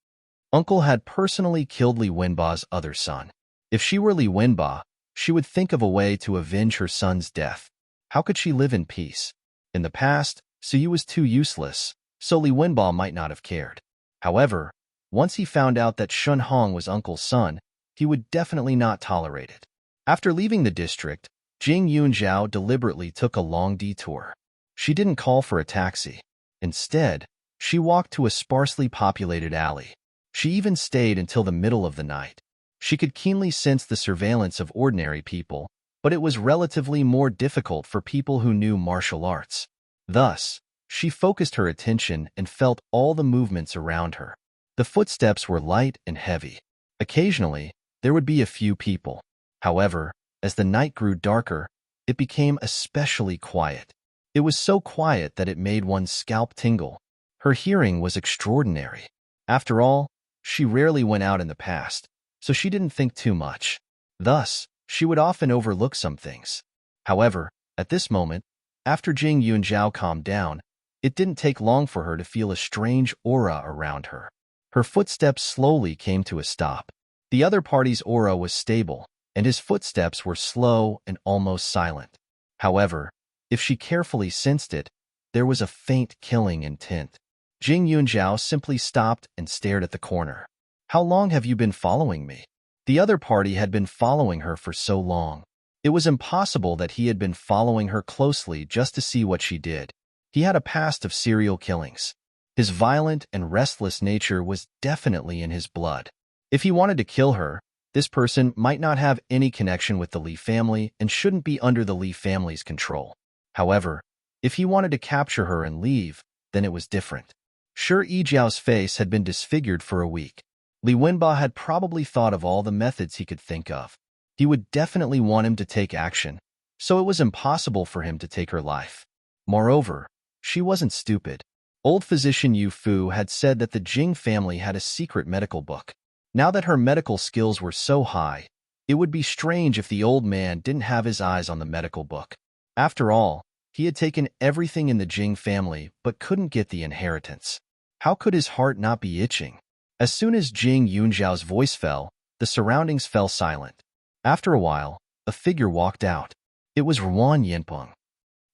Uncle had personally killed Li Wenba's other son. If she were Li Wenba, she would think of a way to avenge her son's death. How could she live in peace? In the past, Suyu was too useless, so Li Wenba might not have cared. However, once he found out that Shun Hong was Uncle's son, he would definitely not tolerate it. After leaving the district, Jing Yunzhao deliberately took a long detour. She didn't call for a taxi. Instead, she walked to a sparsely populated alley. She even stayed until the middle of the night. She could keenly sense the surveillance of ordinary people, but it was relatively more difficult for people who knew martial arts. Thus, she focused her attention and felt all the movements around her. The footsteps were light and heavy. Occasionally, there would be a few people. However, as the night grew darker, it became especially quiet. It was so quiet that it made one's scalp tingle. Her hearing was extraordinary. After all, she rarely went out in the past, so she didn't think too much. Thus, she would often overlook some things. However, at this moment, after Jing Yunzhao calmed down, it didn't take long for her to feel a strange aura around her. Her footsteps slowly came to a stop. The other party's aura was stable, and his footsteps were slow and almost silent. However, if she carefully sensed it, there was a faint killing intent. Jing Yunzhao simply stopped and stared at the corner. How long have you been following me? The other party had been following her for so long. It was impossible that he had been following her closely just to see what she did. He had a past of serial killings. His violent and restless nature was definitely in his blood. If he wanted to kill her, this person might not have any connection with the Li family and shouldn't be under the Li family's control. However, if he wanted to capture her and leave, then it was different. Sure, Yijiao's face had been disfigured for a week. Li Wenba had probably thought of all the methods he could think of. He would definitely want him to take action, so it was impossible for him to take her life. Moreover, she wasn't stupid. Old physician Yu Fu had said that the Jing family had a secret medical book. Now that her medical skills were so high, it would be strange if the old man didn't have his eyes on the medical book. After all, he had taken everything in the Jing family but couldn't get the inheritance. How could his heart not be itching? As soon as Jing Yunzhao's voice fell, the surroundings fell silent. After a while, a figure walked out. It was Ruan Yinpeng.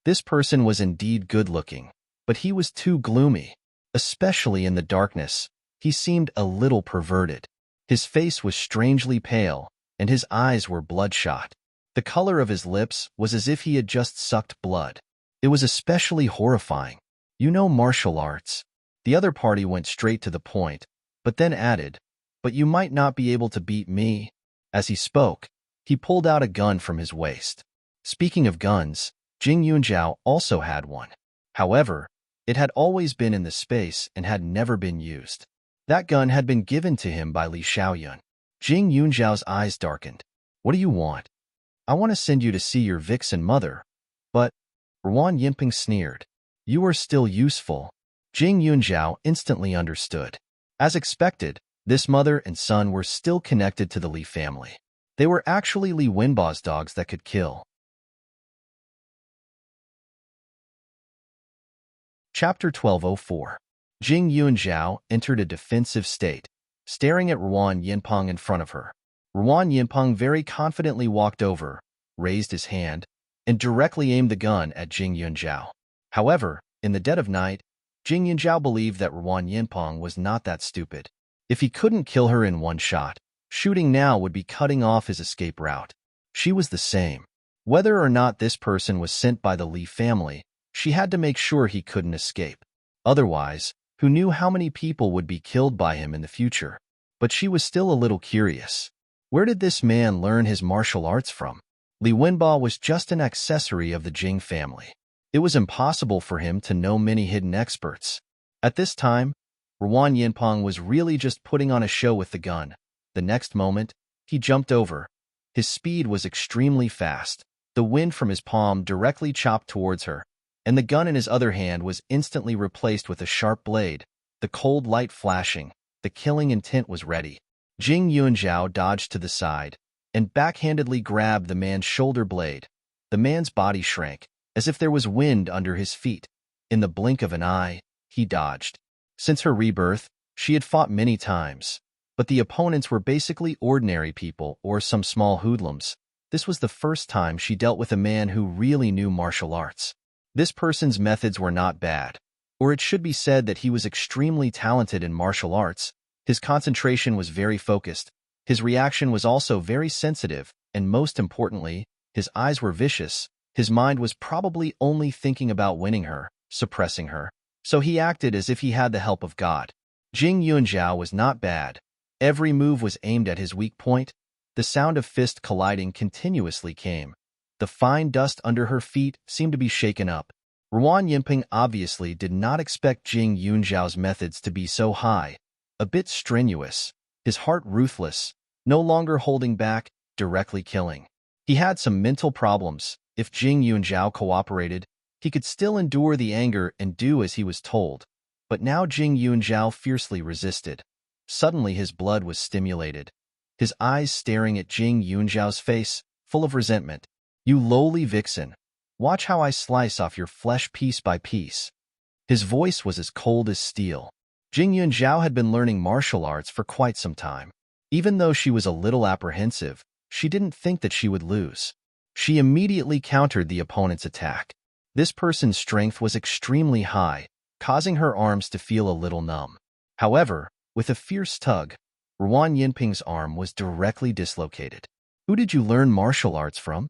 This person was indeed good-looking, but he was too gloomy. Especially in the darkness, he seemed a little perverted. His face was strangely pale, and his eyes were bloodshot. The color of his lips was as if he had just sucked blood. It was especially horrifying. "You know martial arts." The other party went straight to the point, but then added, "But you might not be able to beat me." As he spoke, he pulled out a gun from his waist. Speaking of guns, Jing Yunjiao also had one. However, it had always been in the space and had never been used. That gun had been given to him by Li Xiaoyun. Jing Yunjiao's eyes darkened. "What do you want?" "I want to send you to see your vixen mother." "But," Ruan Yinpeng sneered, "you are still useful." Jing Yunjiao instantly understood. As expected, this mother and son were still connected to the Li family. They were actually Li Wenba's dogs that could kill. Chapter 1204. Jing Yunjiao entered a defensive state, staring at Ruan Yinpeng in front of her. Ruan Yinpeng very confidently walked over, raised his hand, and directly aimed the gun at Jing Yunjiao. However, in the dead of night, Jing Yunjiao believed that Ruan Yinpeng was not that stupid. If he couldn't kill her in one shot, shooting now would be cutting off his escape route. She was the same. Whether or not this person was sent by the Li family, she had to make sure he couldn't escape. Otherwise, who knew how many people would be killed by him in the future? But she was still a little curious. Where did this man learn his martial arts from? Li Wenba was just an accessory of the Jing family. It was impossible for him to know many hidden experts. At this time, Ruan Yinpeng was really just putting on a show with the gun. The next moment, he jumped over. His speed was extremely fast. The wind from his palm directly chopped towards her, and the gun in his other hand was instantly replaced with a sharp blade. The cold light flashing, the killing intent was ready. Jing Yunjiao dodged to the side and backhandedly grabbed the man's shoulder blade. The man's body shrank, as if there was wind under his feet. In the blink of an eye, he dodged. Since her rebirth, she had fought many times, but the opponents were basically ordinary people or some small hoodlums. This was the first time she dealt with a man who really knew martial arts. This person's methods were not bad, or it should be said that he was extremely talented in martial arts. His concentration was very focused. His reaction was also very sensitive, and most importantly, his eyes were vicious. His mind was probably only thinking about winning her, suppressing her. So he acted as if he had the help of God. Jing Yunjiao was not bad. Every move was aimed at his weak point. The sound of fist colliding continuously came. The fine dust under her feet seemed to be shaken up. Ruan Yinpeng obviously did not expect Jing Yunjiao's methods to be so high. A bit strenuous, his heart ruthless, no longer holding back, directly killing. He had some mental problems. If Jing Yunjiao cooperated, he could still endure the anger and do as he was told. But now Jing Yunjiao fiercely resisted. Suddenly his blood was stimulated, his eyes staring at Jing Yunjiao's face, full of resentment. "You lowly vixen, watch how I slice off your flesh piece by piece." His voice was as cold as steel. Jing Yunjiao had been learning martial arts for quite some time. Even though she was a little apprehensive, she didn't think that she would lose. She immediately countered the opponent's attack. This person's strength was extremely high, causing her arms to feel a little numb. However, with a fierce tug, Ruan Yinpeng's arm was directly dislocated. "Who did you learn martial arts from?"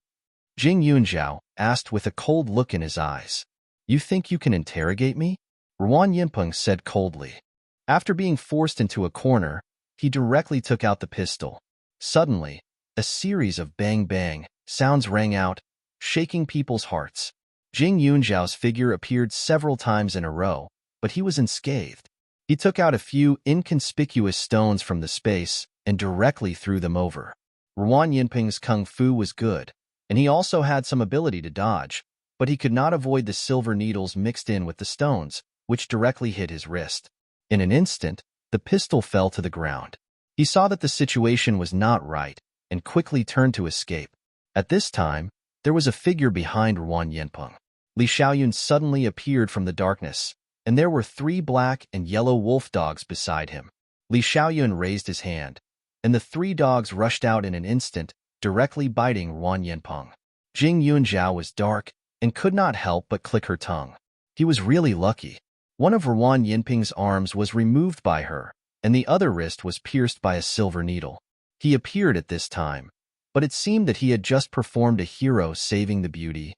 Jing Yunjiao asked with a cold look in his eyes. "You think you can interrogate me?" Ruan Yinpeng said coldly. After being forced into a corner, he directly took out the pistol. Suddenly, a series of bang-bang sounds rang out, shaking people's hearts. Jing Yunjiao's figure appeared several times in a row, but he was unscathed. He took out a few inconspicuous stones from the space and directly threw them over. Ruan Yinpeng's kung fu was good, and he also had some ability to dodge, but he could not avoid the silver needles mixed in with the stones, which directly hit his wrist. In an instant, the pistol fell to the ground. He saw that the situation was not right and quickly turned to escape. At this time, there was a figure behind Ruan Yinpeng. Li Xiaoyun suddenly appeared from the darkness, and there were 3 black and yellow wolf dogs beside him. Li Xiaoyun raised his hand, and the 3 dogs rushed out in an instant, directly biting Ruan Yinpeng. Jing Yunjiao was dark and could not help but click her tongue. He was really lucky. One of Ruan Yinpeng's arms was removed by her, and the other wrist was pierced by a silver needle. He appeared at this time, but it seemed that he had just performed a hero saving the beauty.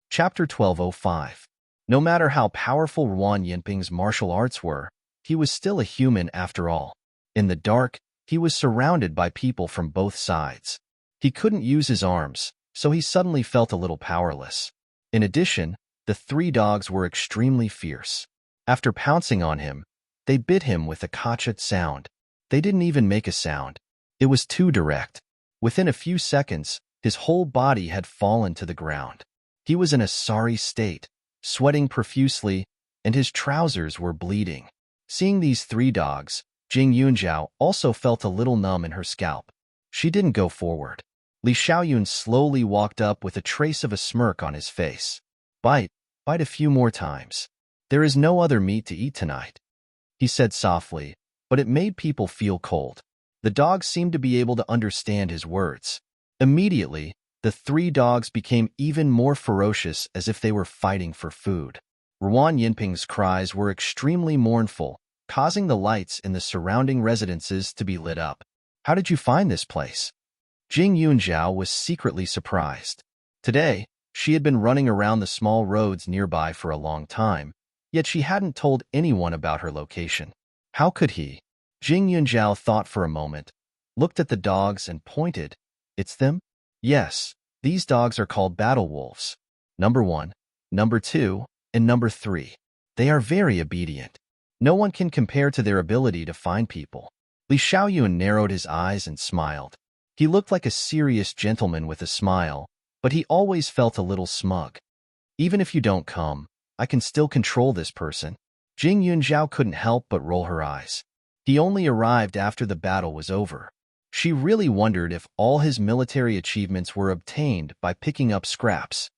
Chapter 1205. No matter how powerful Ruan Yinpeng's martial arts were, he was still a human after all. In the dark, he was surrounded by people from both sides. He couldn't use his arms, so he suddenly felt a little powerless. In addition, the three dogs were extremely fierce. After pouncing on him, they bit him with a kachet sound. They didn't even make a sound. It was too direct. Within a few seconds, his whole body had fallen to the ground. He was in a sorry state, sweating profusely, and his trousers were bleeding. Seeing these three dogs, Jing Yunjiao also felt a little numb in her scalp. She didn't go forward. Li Xiaoyun slowly walked up with a trace of a smirk on his face. Bite a few more times. There is no other meat to eat tonight, he said softly, but it made people feel cold. The dogs seemed to be able to understand his words. Immediately, the three dogs became even more ferocious as if they were fighting for food. Ruan Yinpeng's cries were extremely mournful, causing the lights in the surrounding residences to be lit up. How did you find this place? Jing Yunjiao was secretly surprised. Today, she had been running around the small roads nearby for a long time, yet she hadn't told anyone about her location. How could he? Jing Yunjiao thought for a moment, looked at the dogs and pointed. It's them? Yes, these dogs are called battle wolves. Number 1, number 2, and number 3. They are very obedient. No one can compare to their ability to find people. Li Xiaoyun narrowed his eyes and smiled. He looked like a serious gentleman with a smile, but he always felt a little smug. Even if you don't come, I can still control this person. Jing Yunjiao couldn't help but roll her eyes. He only arrived after the battle was over. She really wondered if all his military achievements were obtained by picking up scraps.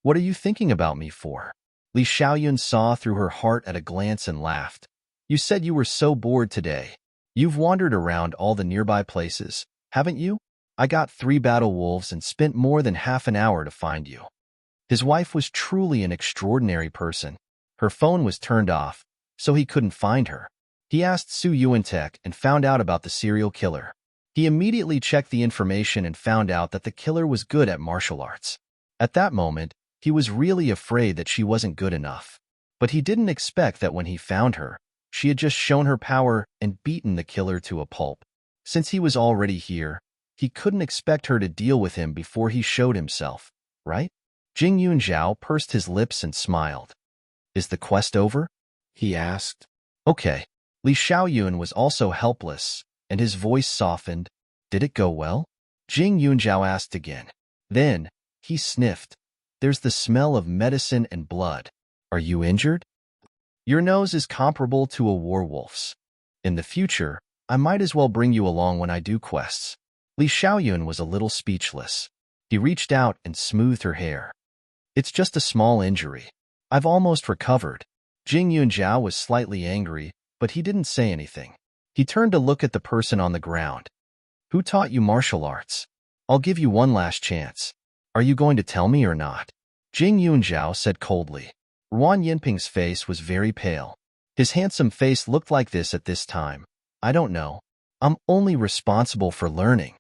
What are you thinking about me for? Li Xiaoyun saw through her heart at a glance and laughed. You said you were so bored today. You've wandered around all the nearby places, haven't you? I got 3 battle wolves and spent more than half an hour to find you. His wife was truly an extraordinary person. Her phone was turned off, so he couldn't find her. He asked Su Yuantek and found out about the serial killer. He immediately checked the information and found out that the killer was good at martial arts. At that moment, he was really afraid that she wasn't good enough. But he didn't expect that when he found her, she had just shown her power and beaten the killer to a pulp. Since he was already here, he couldn't expect her to deal with him before he showed himself, right? Jing Yunjiao pursed his lips and smiled. Is the quest over? He asked. Okay. Li Xiaoyun was also helpless, and his voice softened. Did it go well? Jing Yunjiao asked again. Then, he sniffed. There's the smell of medicine and blood. Are you injured? Your nose is comparable to a werewolf's. In the future, I might as well bring you along when I do quests. Li Xiaoyun was a little speechless. He reached out and smoothed her hair. It's just a small injury. I've almost recovered. Jing Yunjiao was slightly angry, but he didn't say anything. He turned to look at the person on the ground. Who taught you martial arts? I'll give you one last chance. Are you going to tell me or not? Jing Yunjiao said coldly. Ruan Yinpeng's face was very pale. His handsome face looked like this at this time. I don't know. I'm only responsible for learning.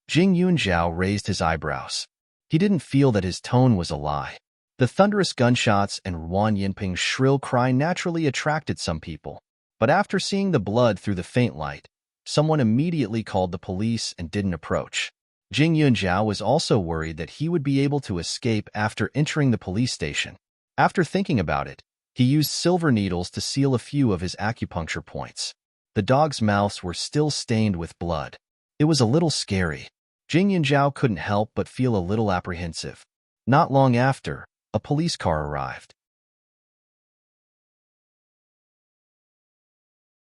Jing Yunjiao raised his eyebrows. He didn't feel that his tone was a lie. The thunderous gunshots and Ruan Yinpeng's shrill cry naturally attracted some people. But after seeing the blood through the faint light, someone immediately called the police and didn't approach. Jing Yunjiao was also worried that he would be able to escape after entering the police station. After thinking about it, he used silver needles to seal a few of his acupuncture points. The dogs' mouths were still stained with blood. It was a little scary. Jing Yunjiao couldn't help but feel a little apprehensive. Not long after, a police car arrived.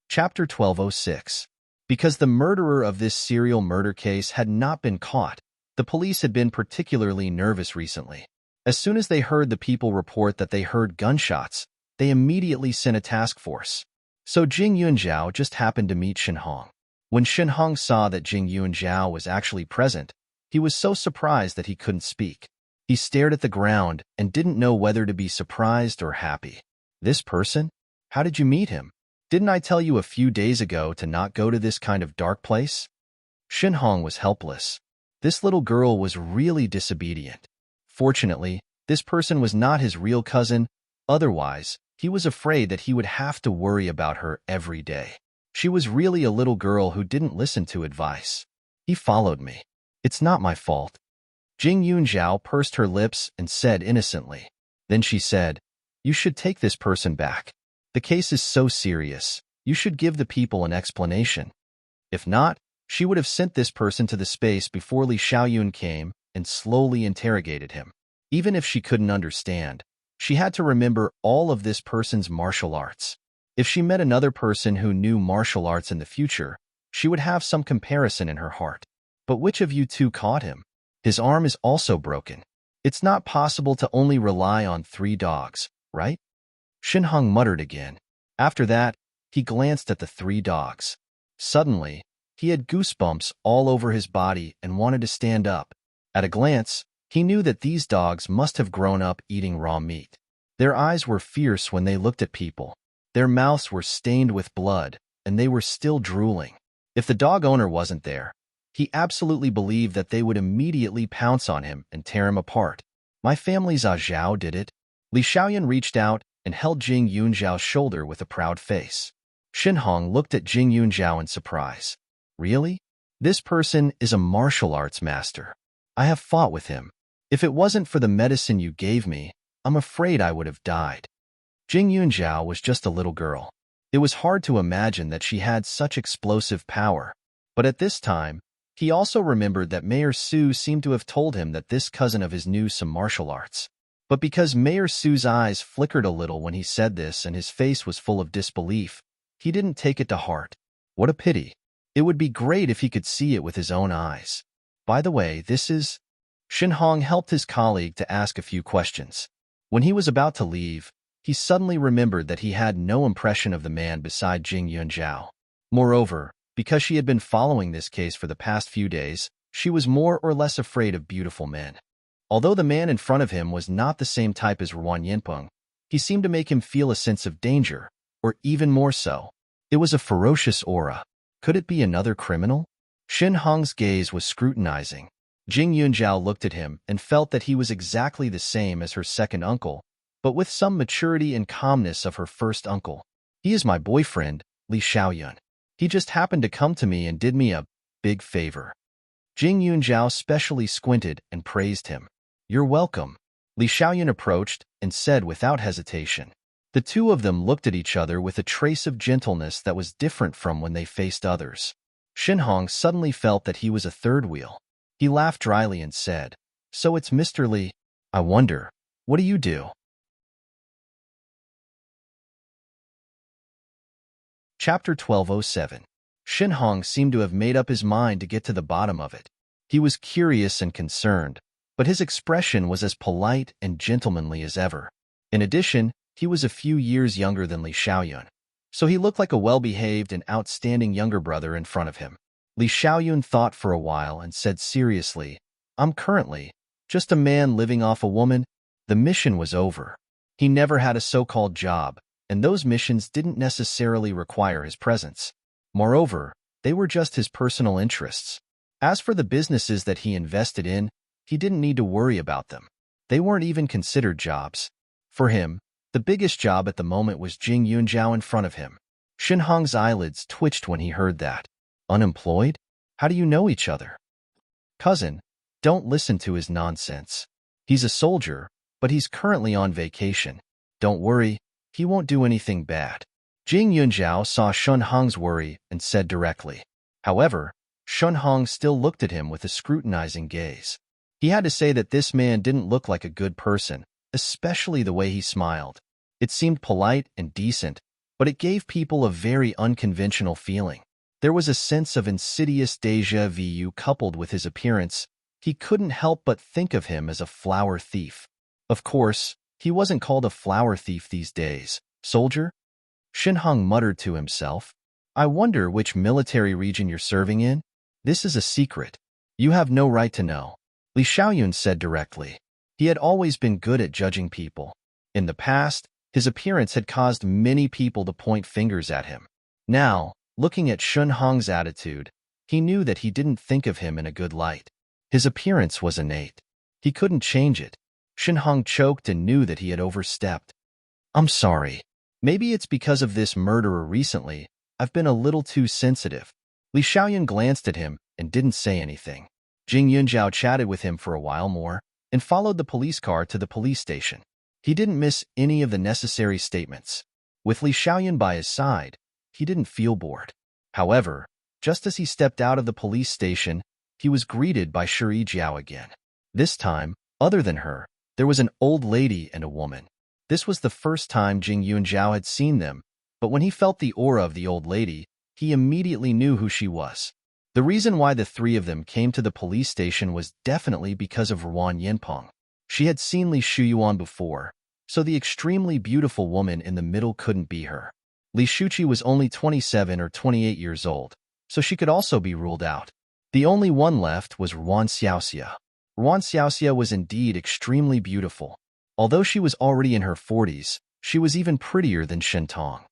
Chapter 1206. Because the murderer of this serial murder case had not been caught, the police had been particularly nervous recently. As soon as they heard the people report that they heard gunshots, they immediately sent a task force. So Jing Yunjiao just happened to meet Shenhong. When Shen Hong saw that Jing Yunzhao was actually present, he was so surprised that he couldn't speak. He stared at the ground and didn't know whether to be surprised or happy. This person? How did you meet him? Didn't I tell you a few days ago to not go to this kind of dark place? Shen Hong was helpless. This little girl was really disobedient. Fortunately, this person was not his real cousin. Otherwise, he was afraid that he would have to worry about her every day. She was really a little girl who didn't listen to advice. He followed me. It's not my fault. Jing Yunzhao pursed her lips and said innocently. Then she said, "You should take this person back. The case is so serious. You should give the people an explanation." If not, she would have sent this person to the space before Li Xiaoyun came and slowly interrogated him. Even if she couldn't understand, she had to remember all of this person's martial arts. If she met another person who knew martial arts in the future, she would have some comparison in her heart. But which of you two caught him? His arm is also broken. It's not possible to only rely on 3 dogs, right? Shen Hong muttered again. After that, he glanced at the 3 dogs. Suddenly, he had goosebumps all over his body and wanted to stand up. At a glance, he knew that these dogs must have grown up eating raw meat. Their eyes were fierce when they looked at people. Their mouths were stained with blood, and they were still drooling. If the dog owner wasn't there, he absolutely believed that they would immediately pounce on him and tear him apart. My family's Zhao did it. Li Xiaoyan reached out and held Jing Yunzhao's shoulder with a proud face. Shen Hong looked at Jing Yunzhao in surprise. Really? This person is a martial arts master. I have fought with him. If it wasn't for the medicine you gave me, I'm afraid I would have died. Jing Yunzhao was just a little girl. It was hard to imagine that she had such explosive power. But at this time, he also remembered that Mayor Su seemed to have told him that this cousin of his knew some martial arts. But because Mayor Su's eyes flickered a little when he said this and his face was full of disbelief, he didn't take it to heart. What a pity. It would be great if he could see it with his own eyes. By the way, this is... Shen Hong helped his colleague to ask a few questions. When he was about to leave, he suddenly remembered that he had no impression of the man beside Jing Yunzhao. Moreover, because she had been following this case for the past few days, she was more or less afraid of beautiful men. Although the man in front of him was not the same type as Ruan Yinpeng, he seemed to make him feel a sense of danger, or even more so. It was a ferocious aura. Could it be another criminal? Shen Hong's gaze was scrutinizing. Jing Yunzhao looked at him and felt that he was exactly the same as her second uncle, but with some maturity and calmness of her first uncle. He is my boyfriend, Li Xiaoyun. He just happened to come to me and did me a big favor. Jing Yunzhao specially squinted and praised him. You're welcome. Li Xiaoyun approached and said without hesitation. The two of them looked at each other with a trace of gentleness that was different from when they faced others. Shen Hong suddenly felt that he was a third wheel. He laughed dryly and said, So it's Mr. Li. I wonder, what do you do? Chapter 1207. Shen Hong seemed to have made up his mind to get to the bottom of it. He was curious and concerned, but his expression was as polite and gentlemanly as ever. In addition, he was a few years younger than Li Xiaoyun, so he looked like a well-behaved and outstanding younger brother in front of him. Li Xiaoyun thought for a while and said seriously, I'm currently just a man living off a woman. The mission was over. He never had a so-called job, and those missions didn't necessarily require his presence. Moreover, they were just his personal interests. As for the businesses that he invested in, he didn't need to worry about them. They weren't even considered jobs. For him, the biggest job at the moment was Jing Yunzhao in front of him. Shen Hong's eyelids twitched when he heard that. Unemployed? How do you know each other? Cousin, don't listen to his nonsense. He's a soldier, but he's currently on vacation. Don't worry, he won't do anything bad. Jing Yunzhao saw Shen Hong's worry and said directly. However, Shen Hong still looked at him with a scrutinizing gaze. He had to say that this man didn't look like a good person, especially the way he smiled. It seemed polite and decent, but it gave people a very unconventional feeling. There was a sense of insidious déjà vu coupled with his appearance. He couldn't help but think of him as a flower thief. Of course, he wasn't called a flower thief these days. Soldier? Shen Hong muttered to himself. I wonder which military region you're serving in? This is a secret. You have no right to know, Li Xiaoyun said directly. He had always been good at judging people. In the past, his appearance had caused many people to point fingers at him. Now, looking at Shun Hong's attitude, he knew that he didn't think of him in a good light. His appearance was innate. He couldn't change it. Shun Hong choked and knew that he had overstepped. I'm sorry. Maybe it's because of this murderer recently. I've been a little too sensitive. Li Xiaoyun glanced at him and didn't say anything. Jing Yunjiao chatted with him for a while more and followed the police car to the police station. He didn't miss any of the necessary statements. With Li Xiaoyun by his side, he didn't feel bored. However, just as he stepped out of the police station, he was greeted by Shi Jiao again. This time, other than her, there was an old lady and a woman. This was the first time Jing Yunjiao had seen them, but when he felt the aura of the old lady, he immediately knew who she was. The reason why the three of them came to the police station was definitely because of Ruan Yinpeng. She had seen Li Shuyuan before, so the extremely beautiful woman in the middle couldn't be her. Li Shuqi was only 27 or 28 years old, so she could also be ruled out. The only one left was Ruan Xiaoxia. Ruan Xiaoxia was indeed extremely beautiful. Although she was already in her 40s, she was even prettier than Shentong.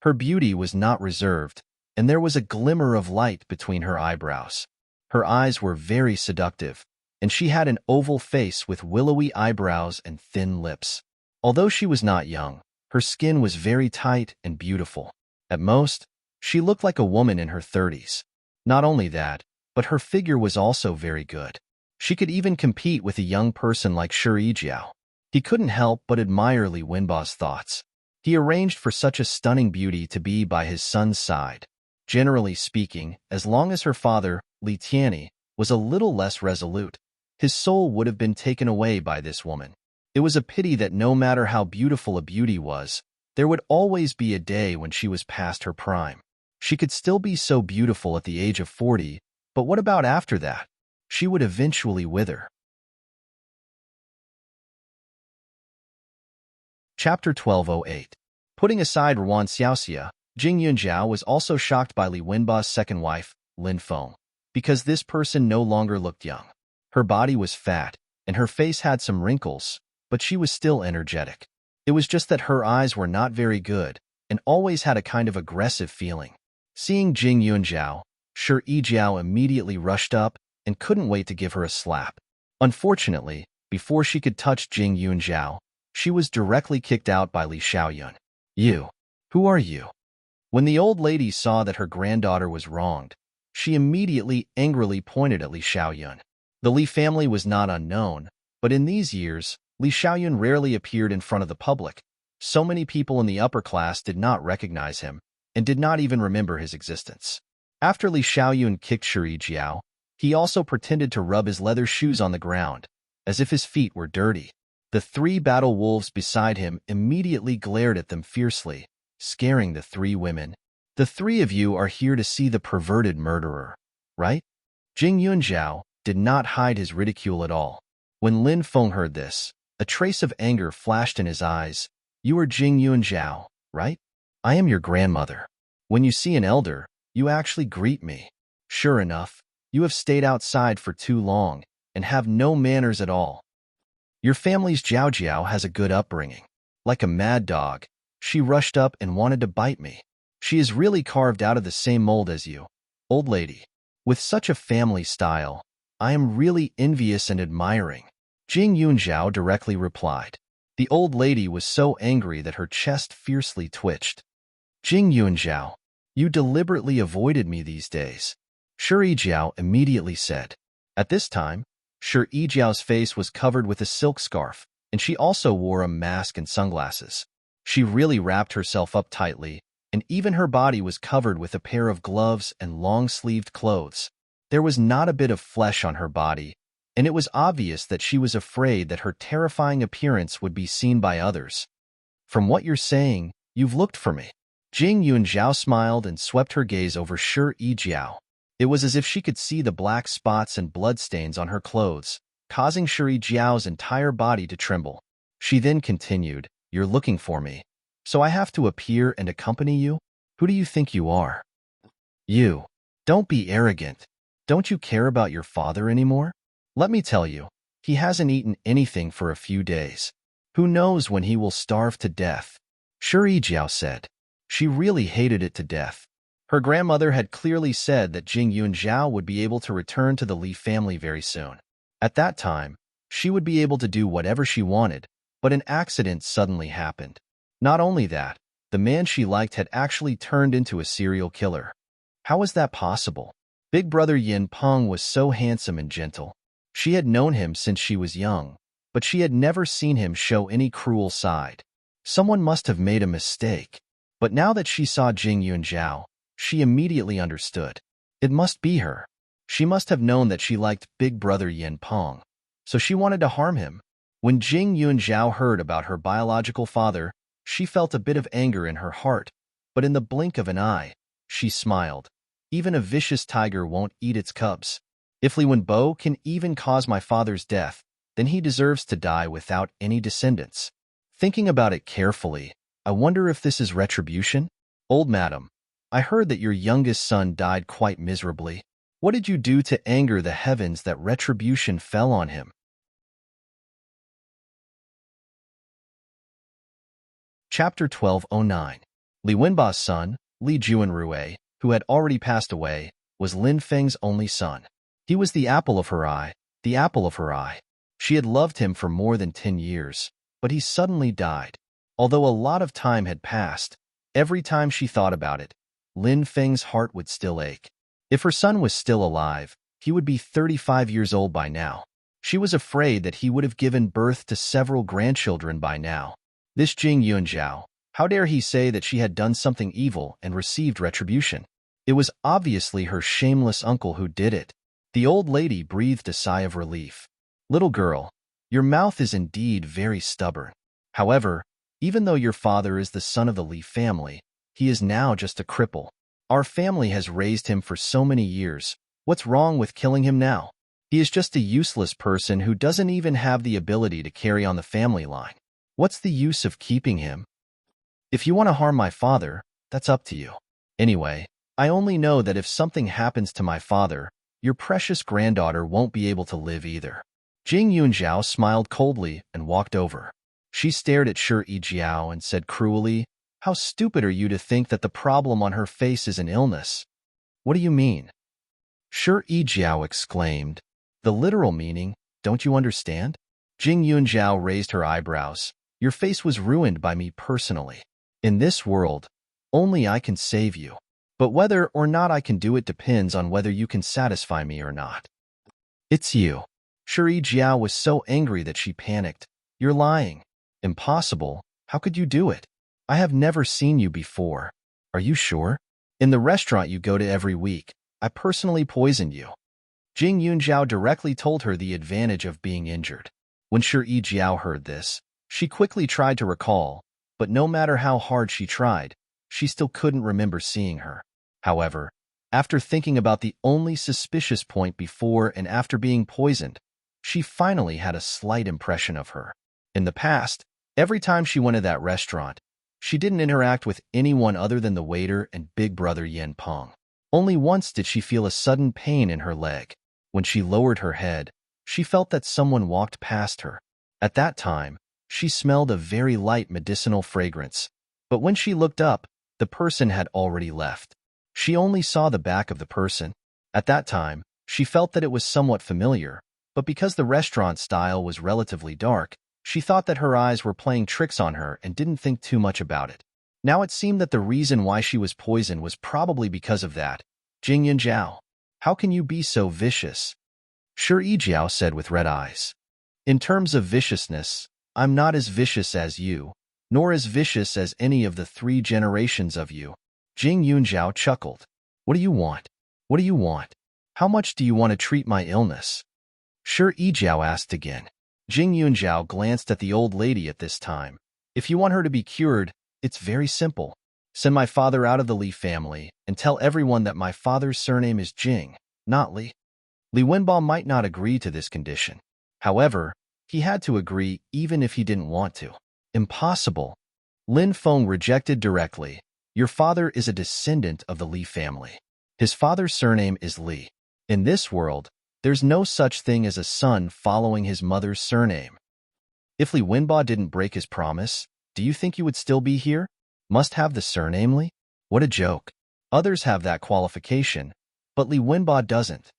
Her beauty was not reserved, and there was a glimmer of light between her eyebrows. Her eyes were very seductive, and she had an oval face with willowy eyebrows and thin lips. Although she was not young, her skin was very tight and beautiful. At most, she looked like a woman in her 30s. Not only that, but her figure was also very good. She could even compete with a young person like Shi Jiao. He couldn't help but admire Li Wenba's thoughts. He arranged for such a stunning beauty to be by his son's side. Generally speaking, as long as her father, Li Tianyi, was a little less resolute, his soul would have been taken away by this woman. It was a pity that no matter how beautiful a beauty was, there would always be a day when she was past her prime. She could still be so beautiful at the age of 40, but what about after that? She would eventually wither. Chapter 1208. Putting aside Ruan Xiaoxia, Jing Yunjiao was also shocked by Li Wenba's second wife, Lin Feng, because this person no longer looked young. Her body was fat, and her face had some wrinkles, but she was still energetic. It was just that her eyes were not very good, and always had a kind of aggressive feeling. Seeing Jing Yunjiao, Shi Jiao immediately rushed up and couldn't wait to give her a slap. Unfortunately, before she could touch Jing Yunjiao, she was directly kicked out by Li Xiaoyun. You. Who are you? When the old lady saw that her granddaughter was wronged, she immediately angrily pointed at Li Xiaoyun. The Li family was not unknown, but in these years, Li Xiaoyun rarely appeared in front of the public. So many people in the upper class did not recognize him and did not even remember his existence. After Li Xiaoyun kicked Shi Jiao, he also pretended to rub his leather shoes on the ground, as if his feet were dirty. The three battle wolves beside him immediately glared at them fiercely, scaring the three women. The three of you are here to see the perverted murderer, right? Jing Yunjiao did not hide his ridicule at all. When Lin Feng heard this, a trace of anger flashed in his eyes. You are Jing Yunjiao, right? I am your grandmother. When you see an elder, you actually greet me. Sure enough, you have stayed outside for too long and have no manners at all. Your family's Jiao Jiao has a good upbringing. Like a mad dog, she rushed up and wanted to bite me. She is really carved out of the same mold as you, old lady. With such a family style, I am really envious and admiring. Jing Yunjiao directly replied. The old lady was so angry that her chest fiercely twitched. Jing Yunjiao, you deliberately avoided me these days. Shi Jiao immediately said. At this time, Shi Jiao's face was covered with a silk scarf, and she also wore a mask and sunglasses. She really wrapped herself up tightly, and even her body was covered with a pair of gloves and long-sleeved clothes. There was not a bit of flesh on her body, and it was obvious that she was afraid that her terrifying appearance would be seen by others. From what you're saying, you've looked for me. Jing Yunjiao smiled and swept her gaze over Shi Jiao. It was as if she could see the black spots and bloodstains on her clothes, causing Shi Jiao's entire body to tremble. She then continued, You're looking for me, so I have to appear and accompany you? Who do you think you are? You. Don't be arrogant. Don't you care about your father anymore? Let me tell you, he hasn't eaten anything for a few days. Who knows when he will starve to death? Shuri Jiao said. She really hated it to death. Her grandmother had clearly said that Jing Yunzhao would be able to return to the Li family very soon. At that time, she would be able to do whatever she wanted, but an accident suddenly happened. Not only that, the man she liked had actually turned into a serial killer. How was that possible? Big brother Yin Peng was so handsome and gentle. She had known him since she was young, but she had never seen him show any cruel side. Someone must have made a mistake. But now that she saw Jing Yunzhao, she immediately understood. It must be her. She must have known that she liked big brother Yin Peng, so she wanted to harm him. When Jing Yunzhao heard about her biological father, she felt a bit of anger in her heart, but in the blink of an eye, she smiled. Even a vicious tiger won't eat its cubs. If Li Wenbo can even cause my father's death, then he deserves to die without any descendants. Thinking about it carefully, I wonder if this is retribution? Old madam, I heard that your youngest son died quite miserably. What did you do to anger the heavens that retribution fell on him? Chapter 1209. Li Wenba's son, Li Juanrue, who had already passed away, was Lin Feng's only son. He was the apple of her eye, the apple of her eye. She had loved him for more than 10 years, but he suddenly died. Although a lot of time had passed, every time she thought about it, Lin Feng's heart would still ache. If her son was still alive, he would be 35 years old by now. She was afraid that he would have given birth to several grandchildren by now. This Jing Yunzhao, how dare he say that she had done something evil and received retribution? It was obviously her shameless uncle who did it. The old lady breathed a sigh of relief. Little girl, your mouth is indeed very stubborn. However, even though your father is the son of the Li family, he is now just a cripple. Our family has raised him for so many years. What's wrong with killing him now? He is just a useless person who doesn't even have the ability to carry on the family line. What's the use of keeping him? If you want to harm my father, that's up to you. Anyway, I only know that if something happens to my father, your precious granddaughter won't be able to live either. Jing Yunzhao smiled coldly and walked over. She stared at Shuri Jiao and said cruelly, "How stupid are you to think that the problem on her face is an illness?" "What do you mean?" Shuri Jiao exclaimed. "The literal meaning, don't you understand?" Jing Yunzhao raised her eyebrows. "Your face was ruined by me personally. In this world, only I can save you. But whether or not I can do it depends on whether you can satisfy me or not." "It's you." Shuri Jiao was so angry that she panicked. "You're lying." "Impossible. How could you do it? I have never seen you before." "Are you sure? In the restaurant you go to every week, I personally poisoned you." Jing Yunzhao directly told her the advantage of being injured. When Shuri Jiao heard this, she quickly tried to recall, but no matter how hard she tried, she still couldn't remember seeing her. However, after thinking about the only suspicious point before and after being poisoned, she finally had a slight impression of her. In the past, every time she went to that restaurant, she didn't interact with anyone other than the waiter and big brother Yin Peng. Only once did she feel a sudden pain in her leg. When she lowered her head, she felt that someone walked past her. At that time, she smelled a very light medicinal fragrance, but when she looked up, the person had already left. She only saw the back of the person. At that time, she felt that it was somewhat familiar, but because the restaurant style was relatively dark, she thought that her eyes were playing tricks on her and didn't think too much about it. Now it seemed that the reason why she was poisoned was probably because of that. "Jing Yunzhao, how can you be so vicious?" Shuri Jiao said with red eyes. "In terms of viciousness, I'm not as vicious as you, nor as vicious as any of the 3 generations of you." Jing Yunzhao chuckled. "What do you want? What do you want? How much do you want to treat my illness?" Shuri Jiao asked again. Jing Yunzhao glanced at the old lady at this time. "If you want her to be cured, it's very simple. Send my father out of the Li family and tell everyone that my father's surname is Jing, not Li." Li Wenbo might not agree to this condition. However, he had to agree even if he didn't want to. "Impossible." Lin Feng rejected directly. "Your father is a descendant of the Li family. His father's surname is Li. In this world, there's no such thing as a son following his mother's surname. If Li Wenbo didn't break his promise, do you think you would still be here? Must have the surname Li? What a joke. Others have that qualification, but Li Wenbo doesn't.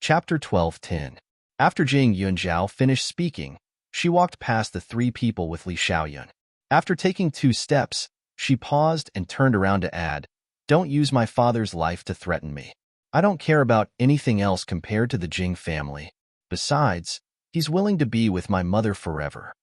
Chapter 12:10. After Jing Yunjiao finished speaking, she walked past the three people with Li Xiaoyun. After taking 2 steps, she paused and turned around to add, "Don't use my father's life to threaten me. I don't care about anything else compared to the Jing family. Besides, he's willing to be with my mother forever."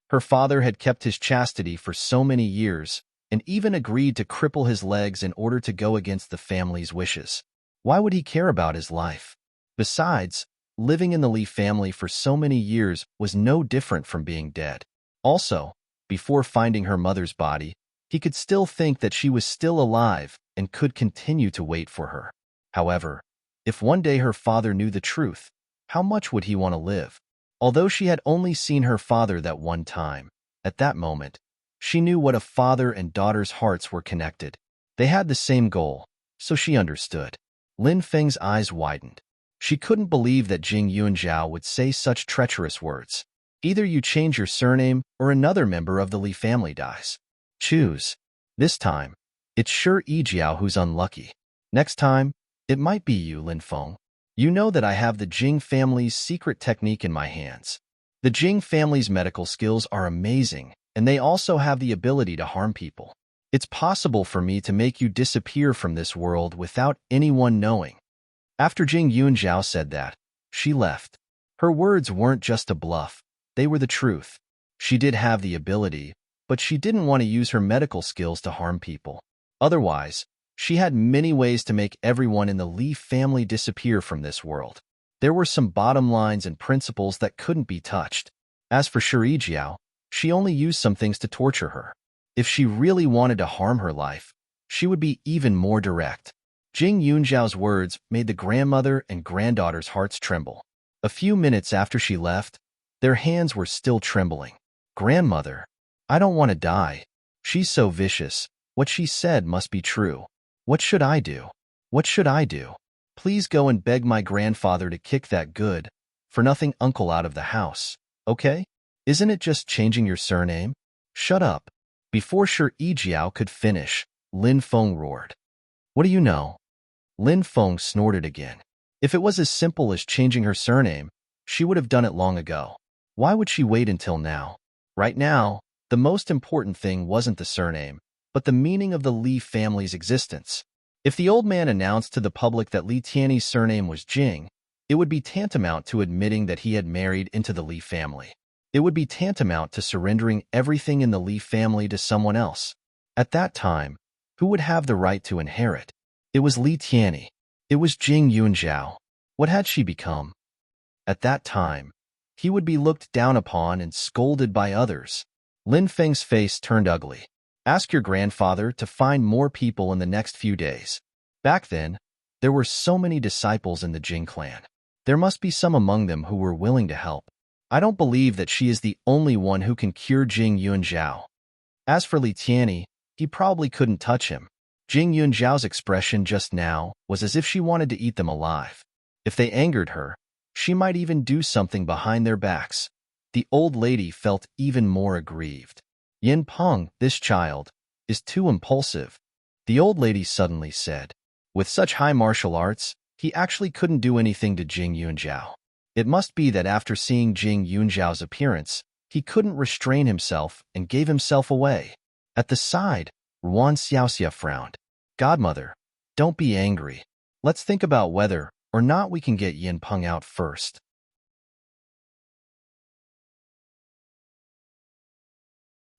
Her father had kept his chastity for so many years and even agreed to cripple his legs in order to go against the family's wishes. Why would he care about his life? Besides, living in the Li family for so many years was no different from being dead. Also, before finding her mother's body, he could still think that she was still alive and could continue to wait for her. However, if one day her father knew the truth, how much would he want to live? Although she had only seen her father that one time, at that moment, she knew what a father and daughter's hearts were connected. They had the same goal, so she understood. Lin Feng's eyes widened. She couldn't believe that Jing Yunjiao would say such treacherous words. Either you change your surname or another member of the Li family dies. Choose. This time, it's sure Yijiao who's unlucky. Next time, it might be you, Lin Feng. You know that I have the Jing family's secret technique in my hands. The Jing family's medical skills are amazing, and they also have the ability to harm people. It's possible for me to make you disappear from this world without anyone knowing. After Jing Yunjiao said that, she left. Her words weren't just a bluff. They were the truth. She did have the ability, but she didn't want to use her medical skills to harm people. Otherwise, she had many ways to make everyone in the Li family disappear from this world. There were some bottom lines and principles that couldn't be touched. As for Shi Jiao, she only used some things to torture her. If she really wanted to harm her life, she would be even more direct. Jing Yunjiao's words made the grandmother and granddaughter's hearts tremble. A few minutes after she left, their hands were still trembling. "Grandmother, I don't want to die. She's so vicious. What she said must be true. What should I do? What should I do? Please go and beg my grandfather to kick that good-for-nothing uncle out of the house, okay? Isn't it just changing your surname?" "Shut up." Before Shi Jiao could finish, Lin Feng roared. "What do you know?" Lin Feng snorted again. If it was as simple as changing her surname, she would have done it long ago. Why would she wait until now? Right now, the most important thing wasn't the surname, but the meaning of the Li family's existence. If the old man announced to the public that Li Tianyi's surname was Jing, it would be tantamount to admitting that he had married into the Li family. It would be tantamount to surrendering everything in the Li family to someone else. At that time, who would have the right to inherit? It was Li Tianyi. It was Jing Yunjiao. What had she become? At that time, he would be looked down upon and scolded by others. Lin Feng's face turned ugly. "Ask your grandfather to find more people in the next few days." Back then, there were so many disciples in the Jing clan. There must be some among them who were willing to help. I don't believe that she is the only one who can cure Jing Yunjiao. As for Li Tianyi, he probably couldn't touch him. Jing Yunjiao's expression just now was as if she wanted to eat them alive. If they angered her, she might even do something behind their backs. The old lady felt even more aggrieved. "Yin Peng, this child, is too impulsive," the old lady suddenly said. With such high martial arts, he actually couldn't do anything to Jing Yunjiao. It must be that after seeing Jing Yunjiao's appearance, he couldn't restrain himself and gave himself away. At the side, Ruan Xiaoxia frowned. "Godmother, don't be angry. Let's think about whether or not we can get Yin Peng out first."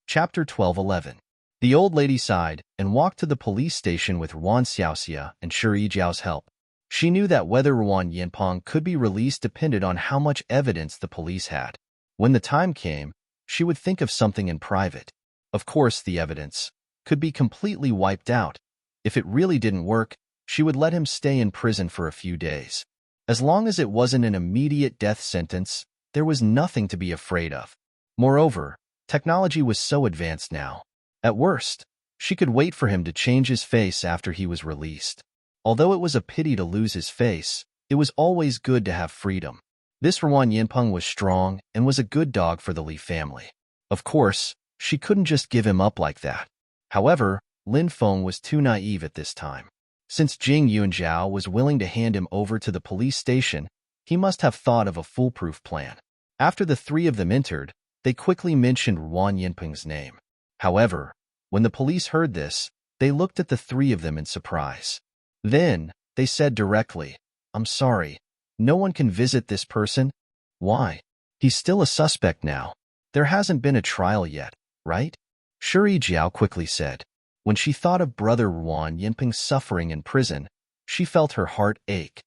Chapter 12:11. The old lady sighed and walked to the police station with Ruan Xiaoxia and Shi Jiao's help. She knew that whether Ruan Yinpeng could be released depended on how much evidence the police had. When the time came, she would think of something in private. Of course, the evidence could be completely wiped out. If it really didn't work, she would let him stay in prison for a few days. As long as it wasn't an immediate death sentence, there was nothing to be afraid of. Moreover, technology was so advanced now. At worst, She could wait for him to change his face after he was released. Although it was a pity to lose his face, it was always good to have freedom. This Ruan Yinpeng was strong and was a good dog for the Li family. Of course, she couldn't just give him up like that. However, Lin Feng was too naive at this time. Since Jing Yunjiao was willing to hand him over to the police station, he must have thought of a foolproof plan. After the three of them entered, they quickly mentioned Ruan Yinpeng's name. However, when the police heard this, they looked at the three of them in surprise. Then, they said directly, "I'm sorry, no one can visit this person." "Why? He's still a suspect now. There hasn't been a trial yet, right?" Shuri Jiao quickly said. When she thought of brother Ruan Yinpeng's suffering in prison, she felt her heart ache.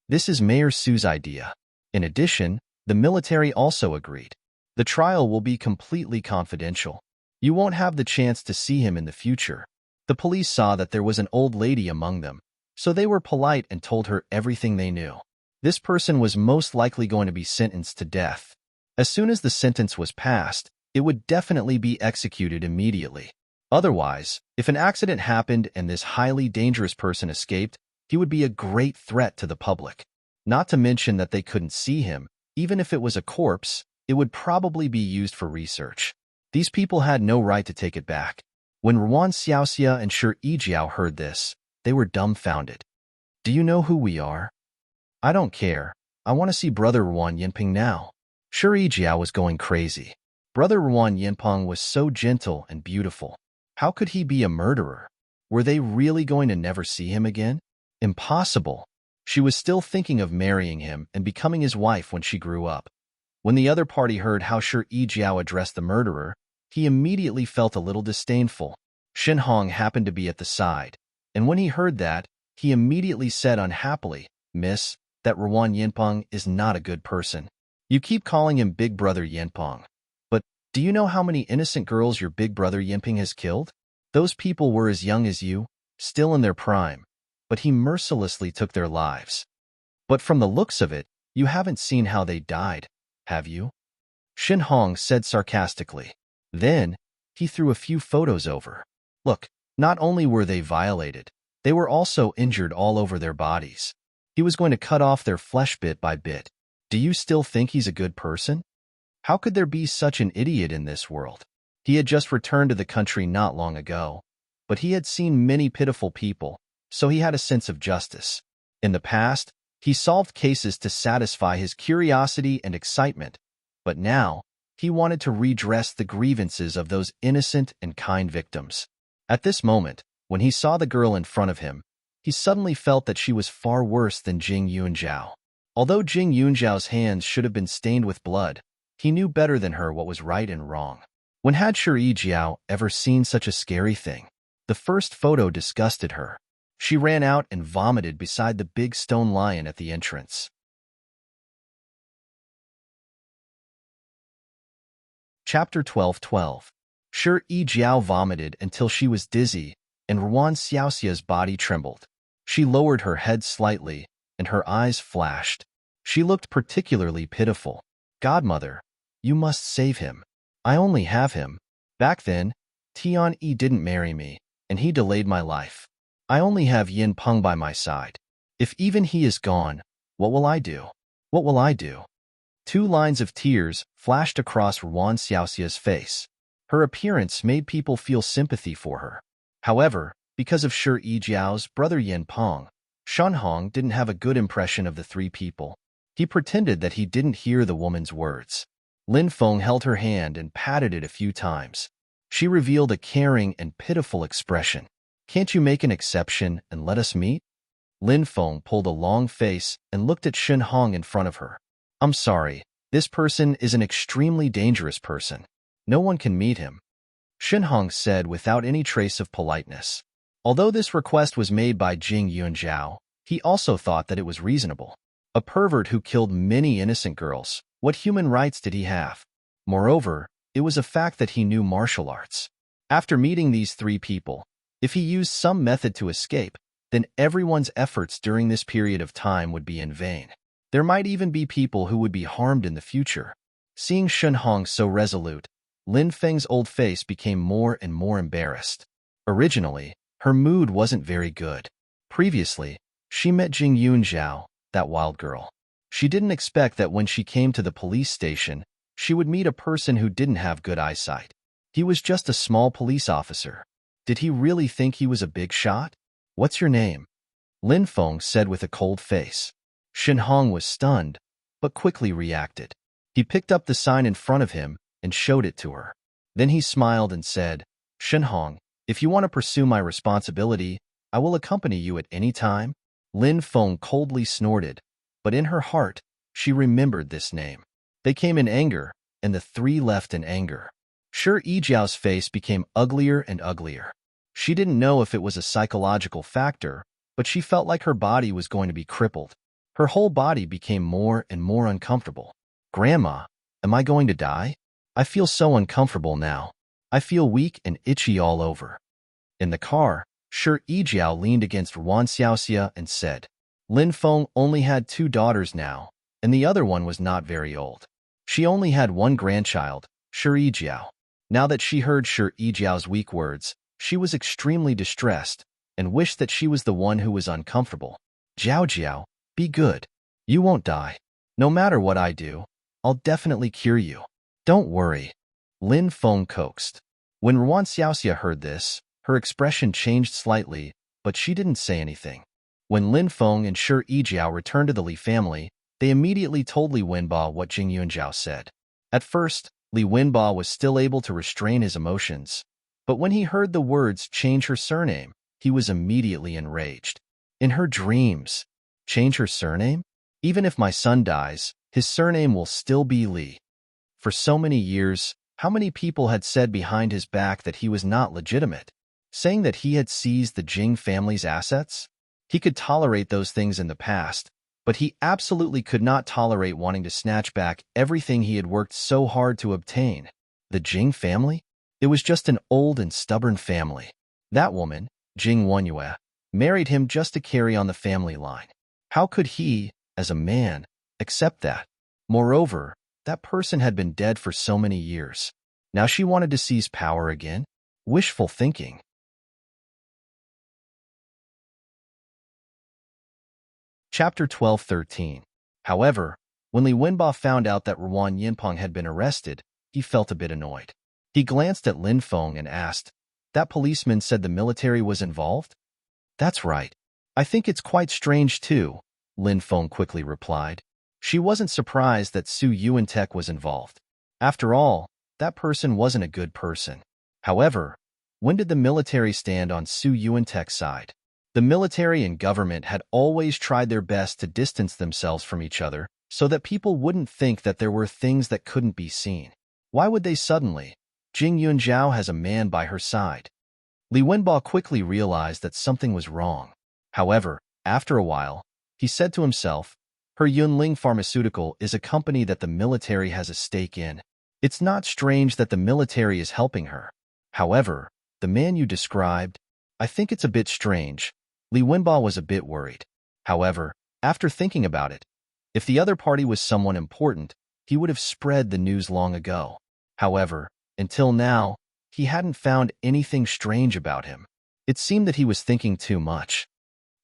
This is Mayor Su's idea. In addition, the military also agreed. The trial will be completely confidential. You won't have the chance to see him in the future. The police saw that there was an old lady among them, so they were polite and told her everything they knew. This person was most likely going to be sentenced to death. As soon as the sentence was passed, it would definitely be executed immediately. Otherwise, if an accident happened and this highly dangerous person escaped, he would be a great threat to the public. Not to mention that they couldn't see him. Even if it was a corpse, it would probably be used for research. These people had no right to take it back. When Ruan Xiaoxia and Shi Yijiao heard this, they were dumbfounded. "Do you know who we are?" "I don't care. I want to see brother Ruan Yinpeng now." Shi Yijiao was going crazy. Brother Ruan Yinpeng was so gentle and beautiful. How could he be a murderer? Were they really going to never see him again? Impossible. She was still thinking of marrying him and becoming his wife when she grew up. When the other party heard how Shi Yijiao addressed the murderer, he immediately felt a little disdainful. Shen Hong happened to be at the side, and when he heard that, he immediately said unhappily, "Miss, that Ruan Yinpeng is not a good person. You keep calling him Big Brother Yinpeng. But do you know how many innocent girls your Big Brother Yinpeng has killed? Those people were as young as you, still in their prime, but he mercilessly took their lives. But from the looks of it, you haven't seen how they died, have you?" Shen Hong said sarcastically. Then, he threw a few photos over. Look, not only were they violated, they were also injured all over their bodies. He was going to cut off their flesh bit by bit. Do you still think he's a good person? How could there be such an idiot in this world? He had just returned to the country not long ago, but he had seen many pitiful people, so he had a sense of justice. In the past, he solved cases to satisfy his curiosity and excitement, but now, he wanted to redress the grievances of those innocent and kind victims. At this moment, when he saw the girl in front of him, he suddenly felt that she was far worse than Jing Yunjiao. Although Jing Yunjiao's hands should have been stained with blood, he knew better than her what was right and wrong. When had Shi Yijiao ever seen such a scary thing? The first photo disgusted her. She ran out and vomited beside the big stone lion at the entrance. Chapter 12:12. Shi Yijiao vomited until she was dizzy, and Ruan Xiaoxia's body trembled. She lowered her head slightly, and her eyes flashed. She looked particularly pitiful. "Godmother, you must save him. I only have him. Back then, Tian Yi didn't marry me, and he delayed my life. I only have Yin Peng by my side. If even he is gone, what will I do? What will I do?" Two lines of tears flashed across Ruan Xiaoxia's face. Her appearance made people feel sympathy for her. However, because of Shi Yijiao's brother Yin Peng, Shen Hong didn't have a good impression of the three people. He pretended that he didn't hear the woman's words. Lin Feng held her hand and patted it a few times. She revealed a caring and pitiful expression. "Can't you make an exception and let us meet?" Lin Feng pulled a long face and looked at Shen Hong in front of her. "I'm sorry, this person is an extremely dangerous person. No one can meet him," Shen Hong said without any trace of politeness. Although this request was made by Jing Yunjiao, he also thought that it was reasonable. A pervert who killed many innocent girls, what human rights did he have? Moreover, it was a fact that he knew martial arts. After meeting these three people, if he used some method to escape, then everyone's efforts during this period of time would be in vain. There might even be people who would be harmed in the future. Seeing Shen Hong so resolute, Lin Feng's old face became more and more embarrassed. Originally, her mood wasn't very good. Previously, she met Jing Yunjiao, that wild girl. She didn't expect that when she came to the police station, she would meet a person who didn't have good eyesight. He was just a small police officer. Did he really think he was a big shot? "What's your name?" Lin Feng said with a cold face. Shen Hong was stunned, but quickly reacted. He picked up the sign in front of him and showed it to her. Then he smiled and said, "Shen Hong, if you want to pursue my responsibility, I will accompany you at any time." Lin Feng coldly snorted, but in her heart, she remembered this name. They came in anger, and the three left in anger. Shi Yijiao's face became uglier and uglier. She didn't know if it was a psychological factor, but she felt like her body was going to be crippled. Her whole body became more and more uncomfortable. "Grandma, am I going to die? I feel so uncomfortable now. I feel weak and itchy all over." In the car, Shi Yijiao leaned against Wan Xiaoxia and said, Lin Feng only had 2 daughters now, and the other one was not very old. She only had one grandchild, Shi Yijiao. Now that she heard Shi Yijiao's weak words, she was extremely distressed and wished that she was the one who was uncomfortable. "Jiao Jiao, be good. You won't die. No matter what I do, I'll definitely cure you. Don't worry," Lin Feng coaxed. When Wan Xiaoxia heard this, her expression changed slightly, but she didn't say anything. When Lin Feng and Shi Yijiao returned to the Li family, they immediately told Li Wenba what Jing Yunjiao said. At first, Li Wenba was still able to restrain his emotions, but when he heard the words "change her surname," he was immediately enraged. In her dreams, change her surname? Even if my son dies, his surname will still be Li. For so many years, how many people had said behind his back that he was not legitimate, saying that he had seized the Jing family's assets? He could tolerate those things in the past, but he absolutely could not tolerate wanting to snatch back everything he had worked so hard to obtain. The Jing family? It was just an old and stubborn family. That woman, Jing Wenyue, married him just to carry on the family line. How could he, as a man, accept that? Moreover, that person had been dead for so many years. Now she wanted to seize power again? Wishful thinking. Chapter 12-13. However, when Li Wenba found out that Ruan Yinpeng had been arrested, he felt a bit annoyed. He glanced at Lin Feng and asked, "That policeman said the military was involved?" "That's right. I think it's quite strange too," Lin Feng quickly replied. She wasn't surprised that Su Yuantek was involved. After all, that person wasn't a good person. However, when did the military stand on Su Yuantek's side? The military and government had always tried their best to distance themselves from each other so that people wouldn't think that there were things that couldn't be seen. Why would they suddenly? Jing Yunjiao has a man by her side. Li Wenba quickly realized that something was wrong. However, after a while, he said to himself, her Yunling Pharmaceutical is a company that the military has a stake in. It's not strange that the military is helping her. However, the man you described, I think it's a bit strange. Li Wenba was a bit worried. However, after thinking about it, if the other party was someone important, he would have spread the news long ago. However, until now, he hadn't found anything strange about him. It seemed that he was thinking too much.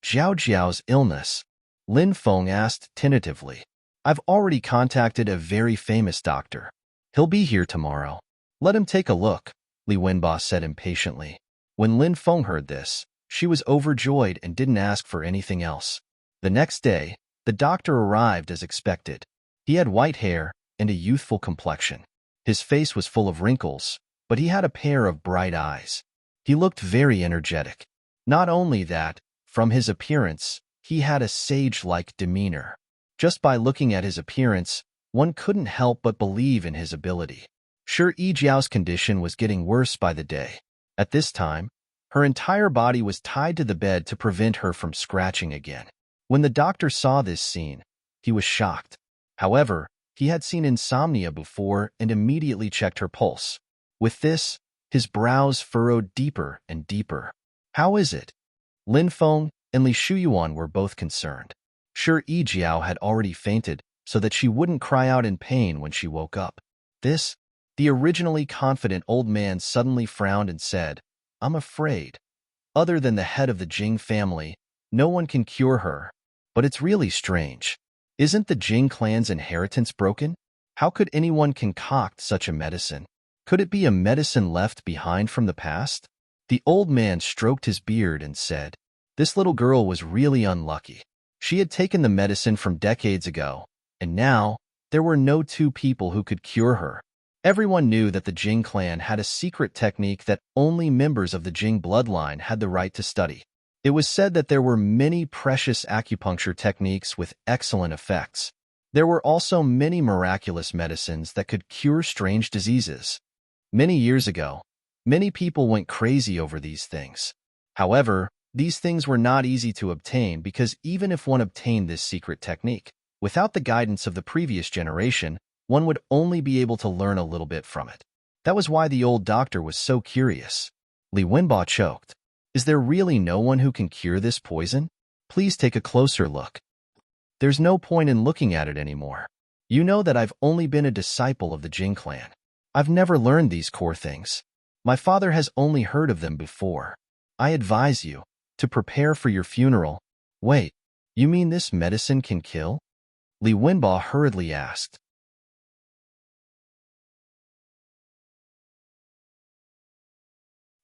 "Jiao Jiao's illness?" Lin Feng asked tentatively. "I've already contacted a very famous doctor. He'll be here tomorrow. Let him take a look," Li Wenba said impatiently. When Lin Feng heard this, she was overjoyed and didn't ask for anything else. The next day, the doctor arrived as expected. He had white hair and a youthful complexion. His face was full of wrinkles, but he had a pair of bright eyes. He looked very energetic. Not only that, from his appearance, he had a sage-like demeanor. Just by looking at his appearance, one couldn't help but believe in his ability. Shi Yijiao's condition was getting worse by the day. At this time, her entire body was tied to the bed to prevent her from scratching again. When the doctor saw this scene, he was shocked. However, he had seen insomnia before and immediately checked her pulse. With this, his brows furrowed deeper and deeper. "How is it?" Lin Feng and Li Shuyuan were both concerned. Shi Yijiao had already fainted so that she wouldn't cry out in pain when she woke up. The originally confident old man suddenly frowned and said, I'm afraid. Other than the head of the Jing family, no one can cure her. But it's really strange. Isn't the Jing clan's inheritance broken? How could anyone concoct such a medicine? Could it be a medicine left behind from the past? The old man stroked his beard and said, "This little girl was really unlucky. She had taken the medicine from decades ago, and now there were no two people who could cure her." Everyone knew that the Jing clan had a secret technique that only members of the Jing bloodline had the right to study. It was said that there were many precious acupuncture techniques with excellent effects. There were also many miraculous medicines that could cure strange diseases. Many years ago, many people went crazy over these things. However, these things were not easy to obtain because even if one obtained this secret technique, without the guidance of the previous generation, one would only be able to learn a little bit from it. That was why the old doctor was so curious. Li Wenba choked. Is there really no one who can cure this poison? Please take a closer look. There's no point in looking at it anymore. You know that I've only been a disciple of the Jing clan. I've never learned these core things. My father has only heard of them before. I advise you to prepare for your funeral. Wait, you mean this medicine can kill? Li Wenba hurriedly asked.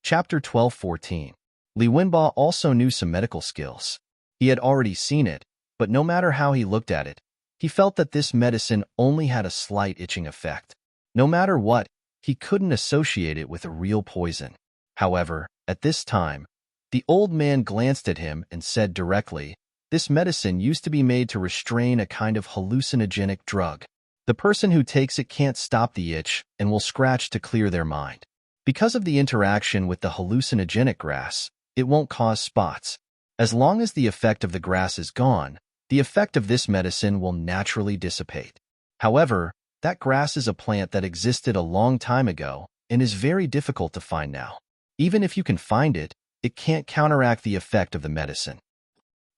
Chapter 12:14. Li Wenba also knew some medical skills. He had already seen it, but no matter how he looked at it, he felt that this medicine only had a slight itching effect. No matter what, he couldn't associate it with a real poison. However, at this time, the old man glanced at him and said directly, "This medicine used to be made to restrain a kind of hallucinogenic drug. The person who takes it can't stop the itch and will scratch to clear their mind. Because of the interaction with the hallucinogenic grass, it won't cause spots. As long as the effect of the grass is gone, the effect of this medicine will naturally dissipate. However, that grass is a plant that existed a long time ago and is very difficult to find now. Even if you can find it, it can't counteract the effect of the medicine.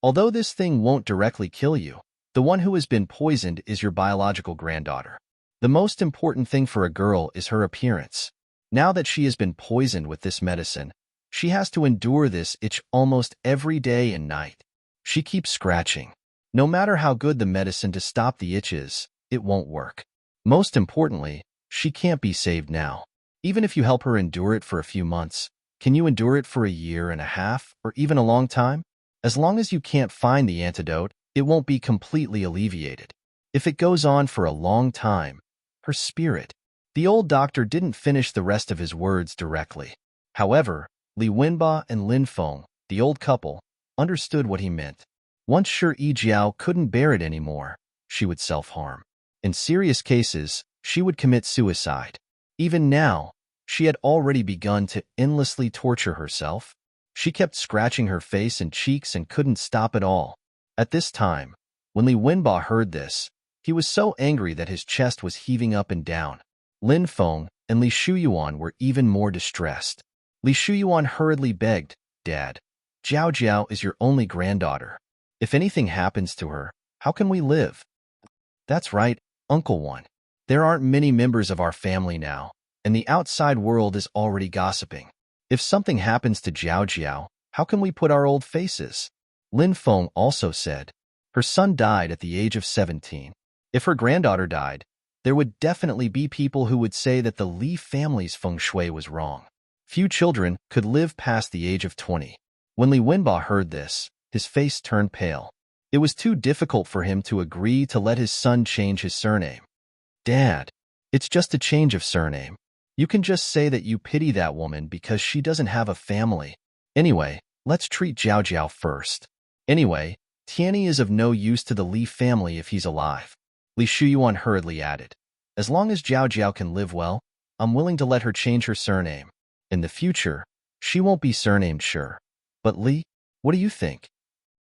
Although this thing won't directly kill you, the one who has been poisoned is your biological granddaughter. The most important thing for a girl is her appearance. Now that she has been poisoned with this medicine, she has to endure this itch almost every day and night. She keeps scratching. No matter how good the medicine to stop the itch is, it won't work. Most importantly, she can't be saved now. Even if you help her endure it for a few months, can you endure it for a year and a half or even a long time? As long as you can't find the antidote, it won't be completely alleviated. If it goes on for a long time, her spirit..." The old doctor didn't finish the rest of his words directly. However, Li Wenba and Lin Feng, the old couple, understood what he meant. Once sure Yi Jiao couldn't bear it anymore, she would self-harm. In serious cases, she would commit suicide. Even now, she had already begun to endlessly torture herself. She kept scratching her face and cheeks and couldn't stop at all. At this time, when Li Wenba heard this, he was so angry that his chest was heaving up and down. Lin Feng and Li Shuyuan were even more distressed. Li Shuyuan hurriedly begged, "Dad, Jiao Jiao is your only granddaughter. If anything happens to her, how can we live?" "That's right, Uncle One. There aren't many members of our family now, and the outside world is already gossiping. If something happens to Jiao Jiao, how can we put our old faces?" Lin Feng also said. Her son died at the age of 17. If her granddaughter died, there would definitely be people who would say that the Li family's feng shui was wrong. Few children could live past the age of 20. When Li Wenba heard this, his face turned pale. It was too difficult for him to agree to let his son change his surname. "Dad, it's just a change of surname. You can just say that you pity that woman because she doesn't have a family. Anyway, let's treat Jiao Jiao first. Anyway, Tianyi is of no use to the Li family if he's alive." Li Shuyuan hurriedly added, "As long as Jiao Jiao can live well, I'm willing to let her change her surname. In the future, she won't be surnamed sure. But Li, what do you think?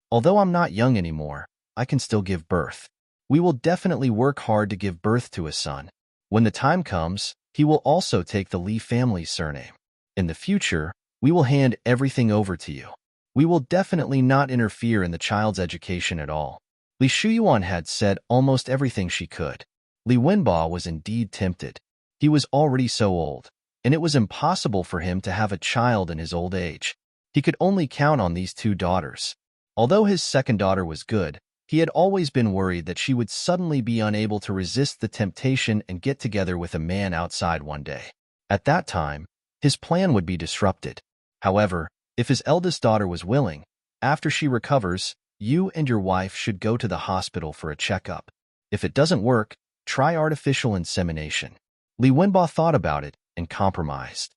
Although I'm not young anymore, I can still give birth. We will definitely work hard to give birth to a son. When the time comes, he will also take the Li family's surname. In the future, we will hand everything over to you. We will definitely not interfere in the child's education at all." Li Shuyuan had said almost everything she could. Li Wenba was indeed tempted. He was already so old, and it was impossible for him to have a child in his old age. He could only count on these two daughters. Although his second daughter was good, he had always been worried that she would suddenly be unable to resist the temptation and get together with a man outside one day. At that time, his plan would be disrupted. However, if his eldest daughter was willing, after she recovers, you and your wife should go to the hospital for a checkup. If it doesn't work, try artificial insemination. Li Wenbo thought about it and compromised.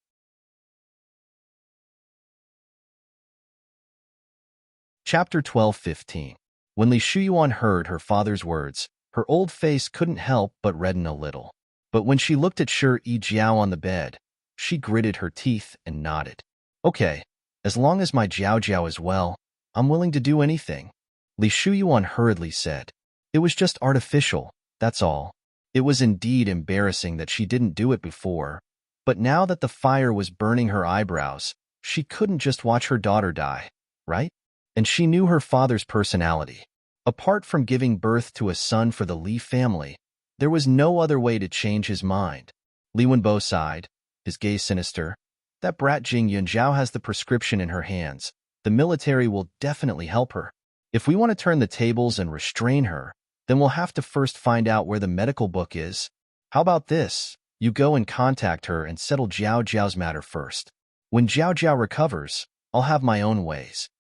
Chapter 12:15. When Li Shuyuan heard her father's words, her old face couldn't help but redden a little. But when she looked at Shi Jiao on the bed, she gritted her teeth and nodded. Okay, as long as my Jiao Jiao is well, I'm willing to do anything. Li Shuyuan hurriedly said. It was just artificial, that's all. It was indeed embarrassing that she didn't do it before, but now that the fire was burning her eyebrows, she couldn't just watch her daughter die, right? And she knew her father's personality. Apart from giving birth to a son for the Li family, there was no other way to change his mind. Li Wenbo sighed, his gaze sinister. That brat Jing Yunjiao has the prescription in her hands. The military will definitely help her. If we want to turn the tables and restrain her, then we'll have to first find out where the medical book is. How about this? You go and contact her and settle Jiao Jiao's matter first. When Jiao Jiao recovers, I'll have my own ways.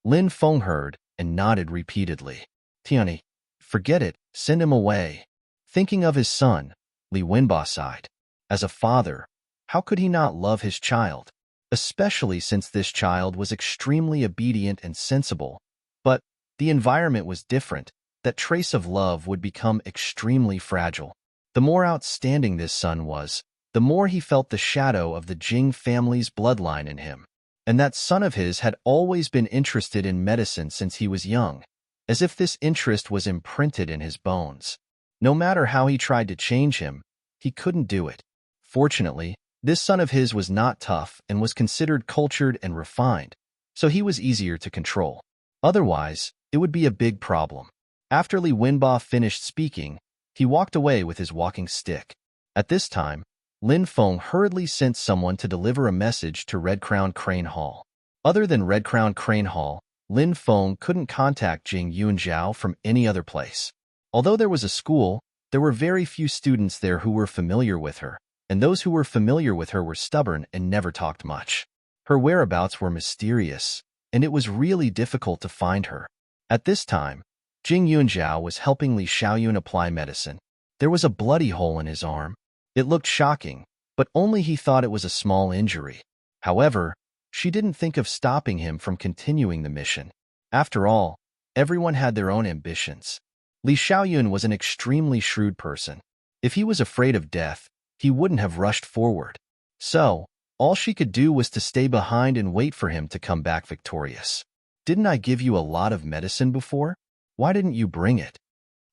Lin Feng heard and nodded repeatedly. Tiani, forget it, send him away. Thinking of his son, Li Wenbo sighed. As a father, how could he not love his child? Especially since this child was extremely obedient and sensible. But the environment was different. That trace of love would become extremely fragile. The more outstanding this son was, the more he felt the shadow of the Jing family's bloodline in him. And that son of his had always been interested in medicine since he was young, as if this interest was imprinted in his bones. No matter how he tried to change him, he couldn't do it. Fortunately, this son of his was not tough and was considered cultured and refined, so he was easier to control. Otherwise, it would be a big problem. After Li Wenbo finished speaking, he walked away with his walking stick. At this time, Lin Feng hurriedly sent someone to deliver a message to Red Crown Crane Hall. Other than Red Crown Crane Hall, Lin Feng couldn't contact Jing Yunjiao from any other place. Although there was a school, there were very few students there who were familiar with her, and those who were familiar with her were stubborn and never talked much. Her whereabouts were mysterious, and it was really difficult to find her. At this time, Jing Yunjiao was helping Li Xiaoyun apply medicine. There was a bloody hole in his arm. It looked shocking, but only he thought it was a small injury. However, she didn't think of stopping him from continuing the mission. After all, everyone had their own ambitions. Li Xiaoyun was an extremely shrewd person. If he was afraid of death, he wouldn't have rushed forward. So, all she could do was to stay behind and wait for him to come back victorious. Didn't I give you a lot of medicine before? Why didn't you bring it?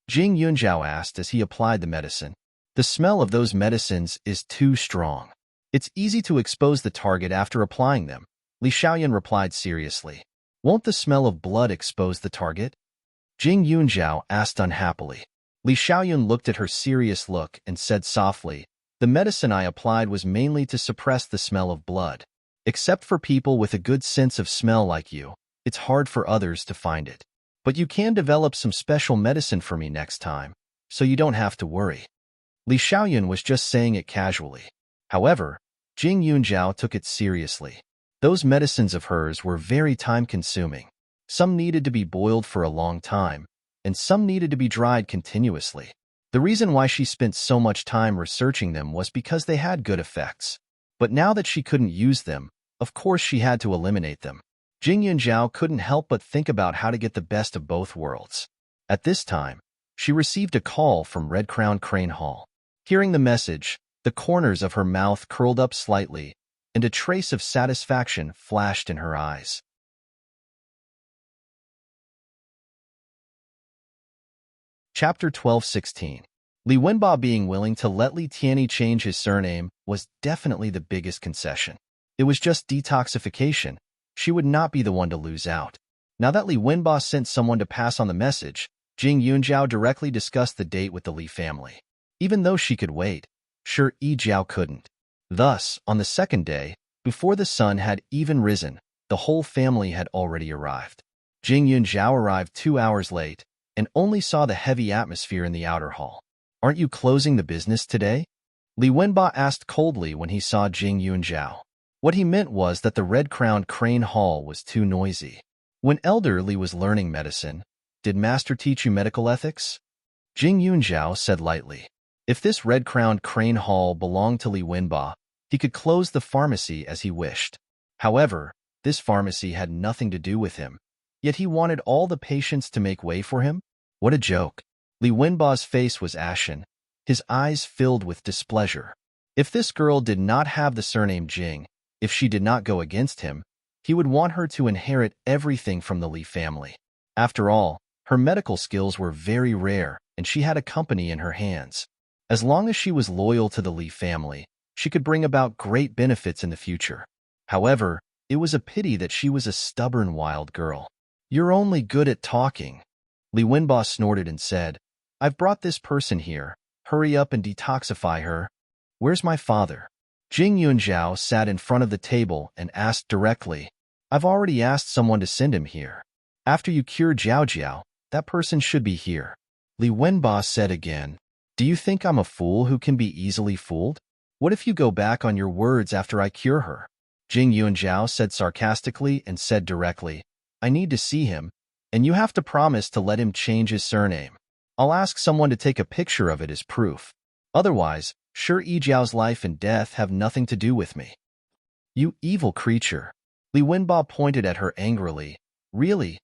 Jing Yunjiao asked as he applied the medicine. The smell of those medicines is too strong. It's easy to expose the target after applying them, Li Xiaoyun replied seriously. Won't the smell of blood expose the target? Jing Yunjiao asked unhappily. Li Xiaoyun looked at her serious look and said softly, the medicine I applied was mainly to suppress the smell of blood. Except for people with a good sense of smell like you, it's hard for others to find it. But you can develop some special medicine for me next time, so you don't have to worry. Li Xiaoyun was just saying it casually. However, Jing Yunjiao took it seriously. Those medicines of hers were very time-consuming. Some needed to be boiled for a long time, and some needed to be dried continuously. The reason why she spent so much time researching them was because they had good effects. But now that she couldn't use them, of course she had to eliminate them. Jing Yunjiao couldn't help but think about how to get the best of both worlds. At this time, she received a call from Red Crown Crane Hall. Hearing the message, the corners of her mouth curled up slightly, and a trace of satisfaction flashed in her eyes. Chapter 12:16. Li Wenbo being willing to let Li Tiani change his surname was definitely the biggest concession. It was just detoxification. She would not be the one to lose out. Now that Li Wenbo sent someone to pass on the message, Jing Yunjiao directly discussed the date with the Li family. Even though she could wait, Shi Jiao couldn't. Thus, on the second day, before the sun had even risen, the whole family had already arrived. Jing Yunzhao arrived 2 hours late and only saw the heavy atmosphere in the outer hall. "Aren't you closing the business today?" Li Wenba asked coldly when he saw Jing Yunzhao. What he meant was that the red-crowned crane hall was too noisy. When Elder Li was learning medicine, did Master teach you medical ethics? Jing Yunzhao said lightly. If this red-crowned crane hall belonged to Li Wenba, he could close the pharmacy as he wished. However, this pharmacy had nothing to do with him, yet he wanted all the patients to make way for him? What a joke. Li Wenba's face was ashen, his eyes filled with displeasure. If this girl did not have the surname Jing, if she did not go against him, he would want her to inherit everything from the Li family. After all, her medical skills were very rare, and she had a company in her hands. As long as she was loyal to the Li family, she could bring about great benefits in the future. However, it was a pity that she was a stubborn wild girl. "You're only good at talking." Li Wenba snorted and said, "I've brought this person here. Hurry up and detoxify her." "Where's my father?" Jing Yunzhao sat in front of the table and asked directly. "I've already asked someone to send him here. After you cure Jiao Jiao, that person should be here." Li Wenba said again, "Do you think I'm a fool who can be easily fooled? What if you go back on your words after I cure her?" Jing Yunzhao said sarcastically and said directly, "I need to see him, and you have to promise to let him change his surname. I'll ask someone to take a picture of it as proof. Otherwise, sure Yijiao's life and death have nothing to do with me." "You evil creature." Li Wenba pointed at her angrily. Really,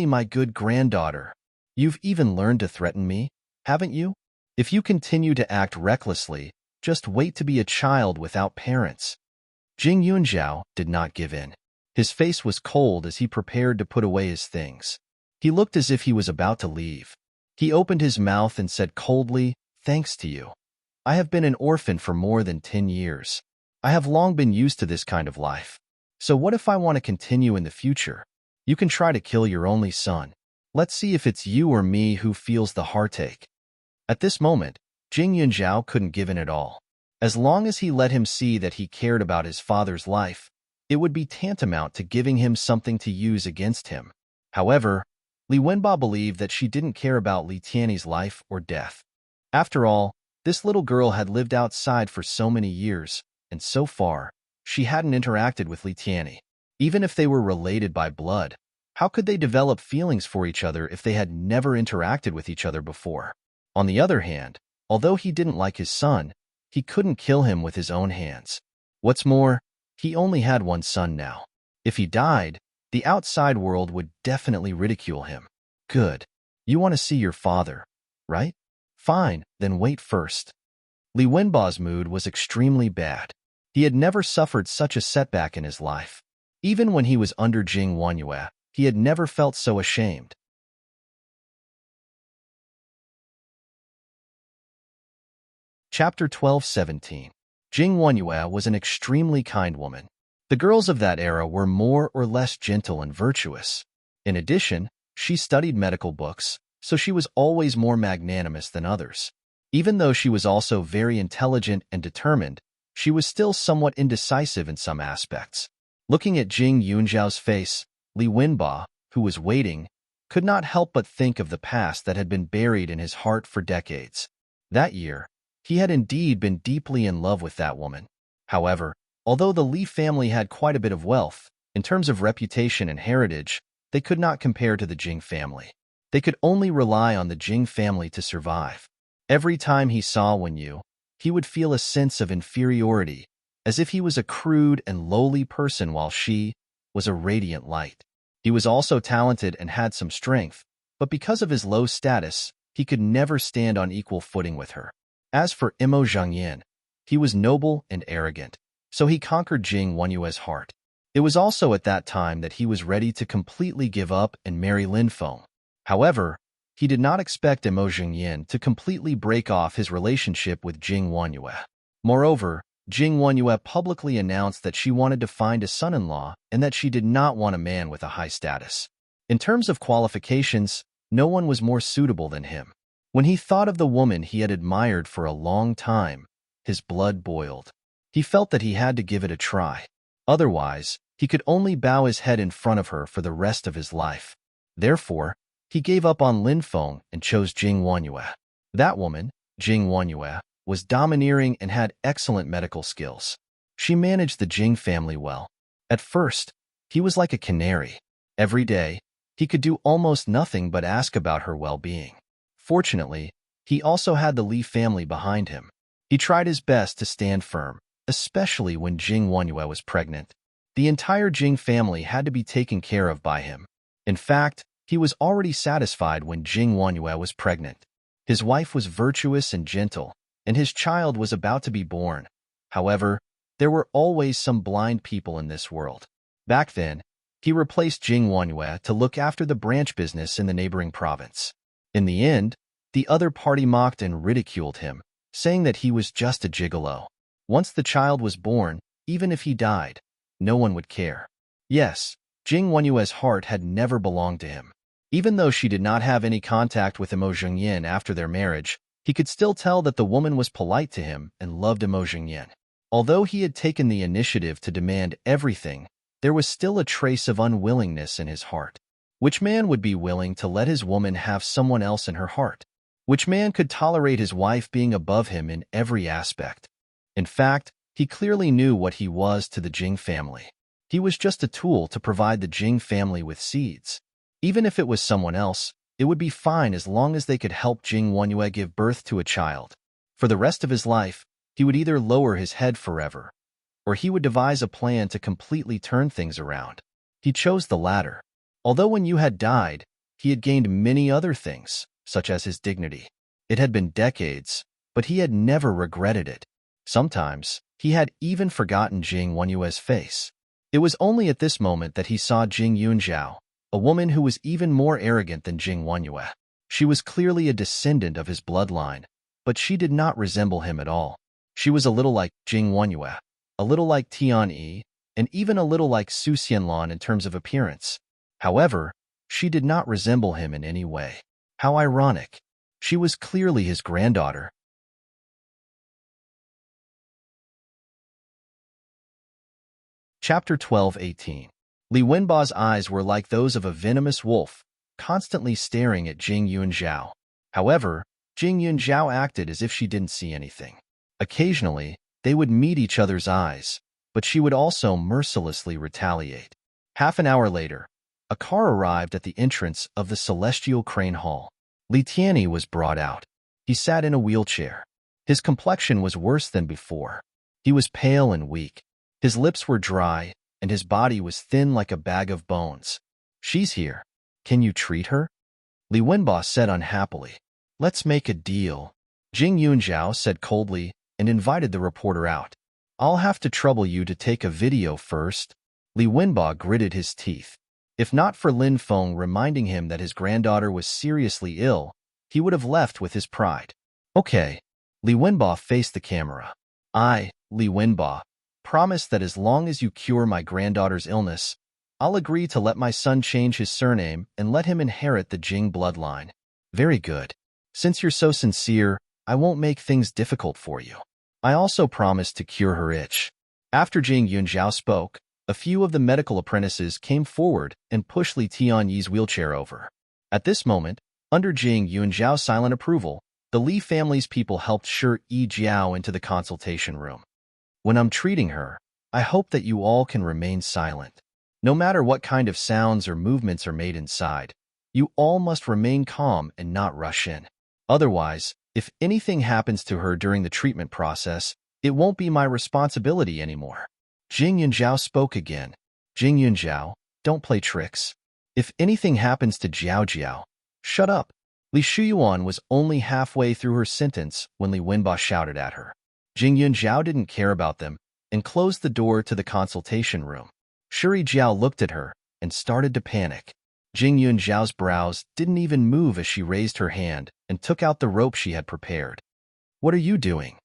my good granddaughter. You've even learned to threaten me, haven't you? If you continue to act recklessly, just wait to be a child without parents." Jing Yunzhao did not give in. His face was cold as he prepared to put away his things. He looked as if he was about to leave. He opened his mouth and said coldly, "Thanks to you. I have been an orphan for more than 10 years. I have long been used to this kind of life. So what if I want to continue in the future? You can try to kill your only son. Let's see if it's you or me who feels the heartache." At this moment, Jing Yunzhao couldn't give in at all. As long as he let him see that he cared about his father's life, it would be tantamount to giving him something to use against him. However, Li Wenba believed that she didn't care about Li Tianyi's life or death. After all, this little girl had lived outside for so many years, and so far, she hadn't interacted with Li Tianyi. Even if they were related by blood, how could they develop feelings for each other if they had never interacted with each other before? On the other hand, although he didn't like his son, he couldn't kill him with his own hands. What's more, he only had one son now. If he died, the outside world would definitely ridicule him. Good. You want to see your father, right? Fine, then wait first. Li Wenba's mood was extremely bad. He had never suffered such a setback in his life. Even when he was under Jing Wanyue, he had never felt so ashamed. Chapter 12:17. Jing Wanyue was an extremely kind woman. The girls of that era were more or less gentle and virtuous. In addition, she studied medical books, so she was always more magnanimous than others. Even though she was also very intelligent and determined, she was still somewhat indecisive in some aspects. Looking at Jing Yunzhao's face, Li Wenba, who was waiting, could not help but think of the past that had been buried in his heart for decades. That year, he had indeed been deeply in love with that woman. However, although the Li family had quite a bit of wealth, in terms of reputation and heritage, they could not compare to the Jing family. They could only rely on the Jing family to survive. Every time he saw Wenyu, he would feel a sense of inferiority, as if he was a crude and lowly person while she was a radiant light. He was also talented and had some strength, but because of his low status, he could never stand on equal footing with her. As for Imo Zhangyan, he was noble and arrogant, so he conquered Jing Wanyue's heart. It was also at that time that he was ready to completely give up and marry Lin Feng. However, he did not expect Imo Zhangyan to completely break off his relationship with Jing Wanyue. Moreover, Jing Wanyue publicly announced that she wanted to find a son-in-law and that she did not want a man with a high status. In terms of qualifications, no one was more suitable than him. When he thought of the woman he had admired for a long time, his blood boiled. He felt that he had to give it a try. Otherwise, he could only bow his head in front of her for the rest of his life. Therefore, he gave up on Lin Feng and chose Jing Wanyue. That woman, Jing Wanyue, was domineering and had excellent medical skills. She managed the Jing family well. At first, he was like a canary. Every day, he could do almost nothing but ask about her well-being. Fortunately, he also had the Li family behind him. He tried his best to stand firm, especially when Jing Wanyue was pregnant. The entire Jing family had to be taken care of by him. In fact, he was already satisfied when Jing Wanyue was pregnant. His wife was virtuous and gentle, and his child was about to be born. However, there were always some blind people in this world. Back then, he replaced Jing Wanyue to look after the branch business in the neighboring province. In the end, the other party mocked and ridiculed him, saying that he was just a gigolo. Once the child was born, even if he died, no one would care. Yes, Jing Wanyue's heart had never belonged to him. Even though she did not have any contact with Imo Zhengyan after their marriage, he could still tell that the woman was polite to him and loved Imo Zhengyan. Although he had taken the initiative to demand everything, there was still a trace of unwillingness in his heart. Which man would be willing to let his woman have someone else in her heart? Which man could tolerate his wife being above him in every aspect? In fact, he clearly knew what he was to the Jing family. He was just a tool to provide the Jing family with seeds. Even if it was someone else, it would be fine as long as they could help Jing Wanyue give birth to a child. For the rest of his life, he would either lower his head forever, or he would devise a plan to completely turn things around. He chose the latter. Although when Yu had died, he had gained many other things, such as his dignity. It had been decades, but he had never regretted it. Sometimes, he had even forgotten Jing Wanyue's face. It was only at this moment that he saw Jing Yunjiao, a woman who was even more arrogant than Jing Wanyue. She was clearly a descendant of his bloodline, but she did not resemble him at all. She was a little like Jing Wanyue, a little like Tian Yi, and even a little like Su Xianlan in terms of appearance. However, she did not resemble him in any way. How ironic. She was clearly his granddaughter. Chapter 12:18. Li Wenba's eyes were like those of a venomous wolf, constantly staring at Jing Yunjiao. However, Jing Yunjiao acted as if she didn't see anything. Occasionally, they would meet each other's eyes, but she would also mercilessly retaliate. Half an hour later, a car arrived at the entrance of the Celestial Crane Hall. Li Tianyi was brought out. He sat in a wheelchair. His complexion was worse than before. He was pale and weak. His lips were dry, and his body was thin like a bag of bones. She's here. Can you treat her? Li Wenba said unhappily. Let's make a deal. Jing Yunjiao said coldly and invited the reporter out. I'll have to trouble you to take a video first. Li Wenba gritted his teeth. If not for Lin Feng reminding him that his granddaughter was seriously ill, he would have left with his pride. Okay. Li Wenba faced the camera. I, Li Wenba, promise that as long as you cure my granddaughter's illness, I'll agree to let my son change his surname and let him inherit the Jing bloodline. Very good. Since you're so sincere, I won't make things difficult for you. I also promise to cure her itch. After Jing Yunjiao spoke, a few of the medical apprentices came forward and pushed Li Tianyi's wheelchair over. At this moment, under Jing Yunjiao's silent approval, the Li family's people helped Shi Jiao into the consultation room. When I'm treating her, I hope that you all can remain silent. No matter what kind of sounds or movements are made inside, you all must remain calm and not rush in. Otherwise, if anything happens to her during the treatment process, it won't be my responsibility anymore. Jing Yunjiao spoke again. Jing Yunjiao, don't play tricks. If anything happens to Jiao Jiao, shut up. Li Shuyuan was only halfway through her sentence when Li Wenba shouted at her. Jing Yunjiao didn't care about them and closed the door to the consultation room. Shuri Jiao looked at her and started to panic. Jing Yunjiao's brows didn't even move as she raised her hand and took out the rope she had prepared. What are you doing?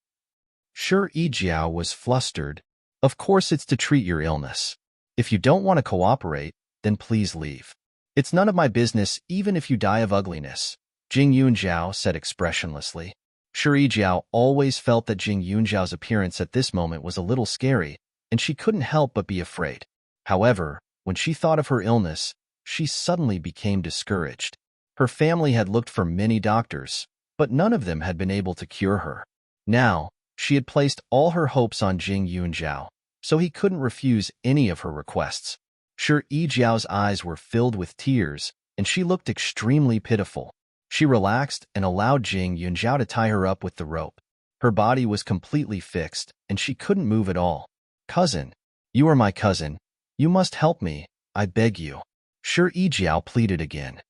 Shuri Jiao was flustered. Of course it's to treat your illness. If you don't want to cooperate, then please leave. It's none of my business even if you die of ugliness, Jing Yunjiao said expressionlessly. Shi Jiao always felt that Jing Yunjiao's appearance at this moment was a little scary, and she couldn't help but be afraid. However, when she thought of her illness, she suddenly became discouraged. Her family had looked for many doctors, but none of them had been able to cure her. Now, she had placed all her hopes on Jing Yunjiao, so he couldn't refuse any of her requests. Shi Jiao's eyes were filled with tears, and she looked extremely pitiful. She relaxed and allowed Jing Yunjiao to tie her up with the rope. Her body was completely fixed, and she couldn't move at all. "Cousin, you are my cousin. You must help me, I beg you." Shi Jiao pleaded again.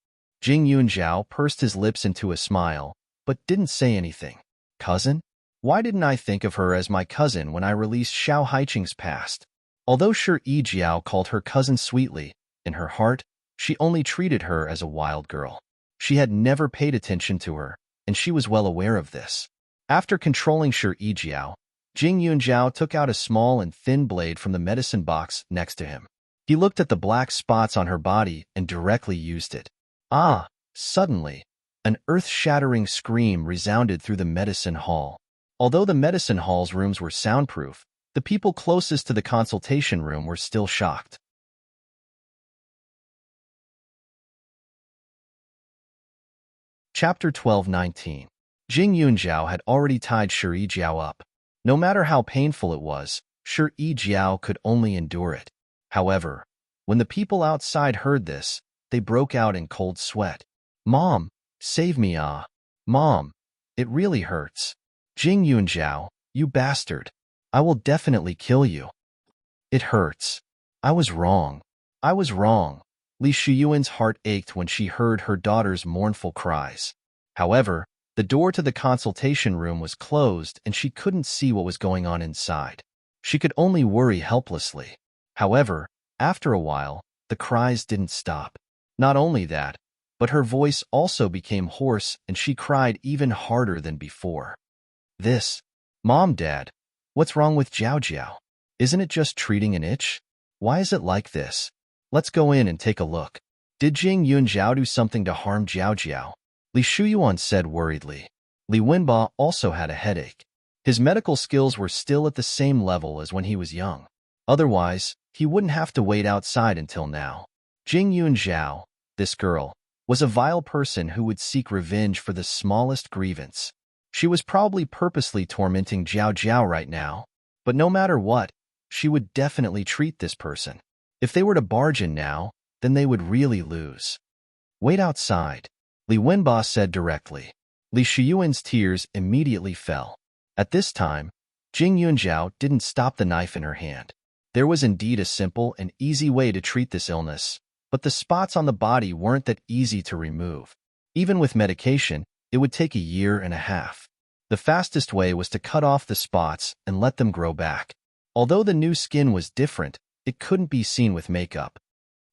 Jing Yunjiao pursed his lips into a smile, but didn't say anything. "Cousin? Why didn't I think of her as my cousin when I released Xiao Haiqing's past?" Although Shi Jiao called her cousin sweetly, in her heart, she only treated her as a wild girl. She had never paid attention to her, and she was well aware of this. After controlling Shi Jiao, Jing Yunjiao took out a small and thin blade from the medicine box next to him. He looked at the black spots on her body and directly used it. Suddenly, an earth-shattering scream resounded through the medicine hall. Although the medicine hall's rooms were soundproof, the people closest to the consultation room were still shocked. Chapter 12:19. Jing Yunjiao had already tied Shi Jiao up. No matter how painful it was, Shi Jiao could only endure it. However, when the people outside heard this, they broke out in cold sweat. "Mom, save me, Mom, it really hurts. Jing Yunjiao, you bastard. I will definitely kill you. It hurts. I was wrong. I was wrong." Li Shiyuan's heart ached when she heard her daughter's mournful cries. However, the door to the consultation room was closed and she couldn't see what was going on inside. She could only worry helplessly. However, after a while, the cries didn't stop. Not only that, but her voice also became hoarse and she cried even harder than before. Mom, Dad, what's wrong with Jiao Jiao? Isn't it just treating an itch? Why is it like this? Let's go in and take a look." "Did Jing Yunjiao do something to harm Jiao Jiao?" Li Shuyuan said worriedly. Li Wenba also had a headache. His medical skills were still at the same level as when he was young. Otherwise, he wouldn't have to wait outside until now. Jing Yunjiao, this girl, was a vile person who would seek revenge for the smallest grievance. She was probably purposely tormenting Jiao Jiao right now, but no matter what, she would definitely treat this person. If they were to barge in now, then they would really lose. "Wait outside," Li Wenba said directly. Li Shiyuan's tears immediately fell. At this time, Jing Yunjiao didn't stop the knife in her hand. There was indeed a simple and easy way to treat this illness, but the spots on the body weren't that easy to remove. Even with medication, it would take a year and a half. The fastest way was to cut off the spots and let them grow back. Although the new skin was different, it couldn't be seen with makeup.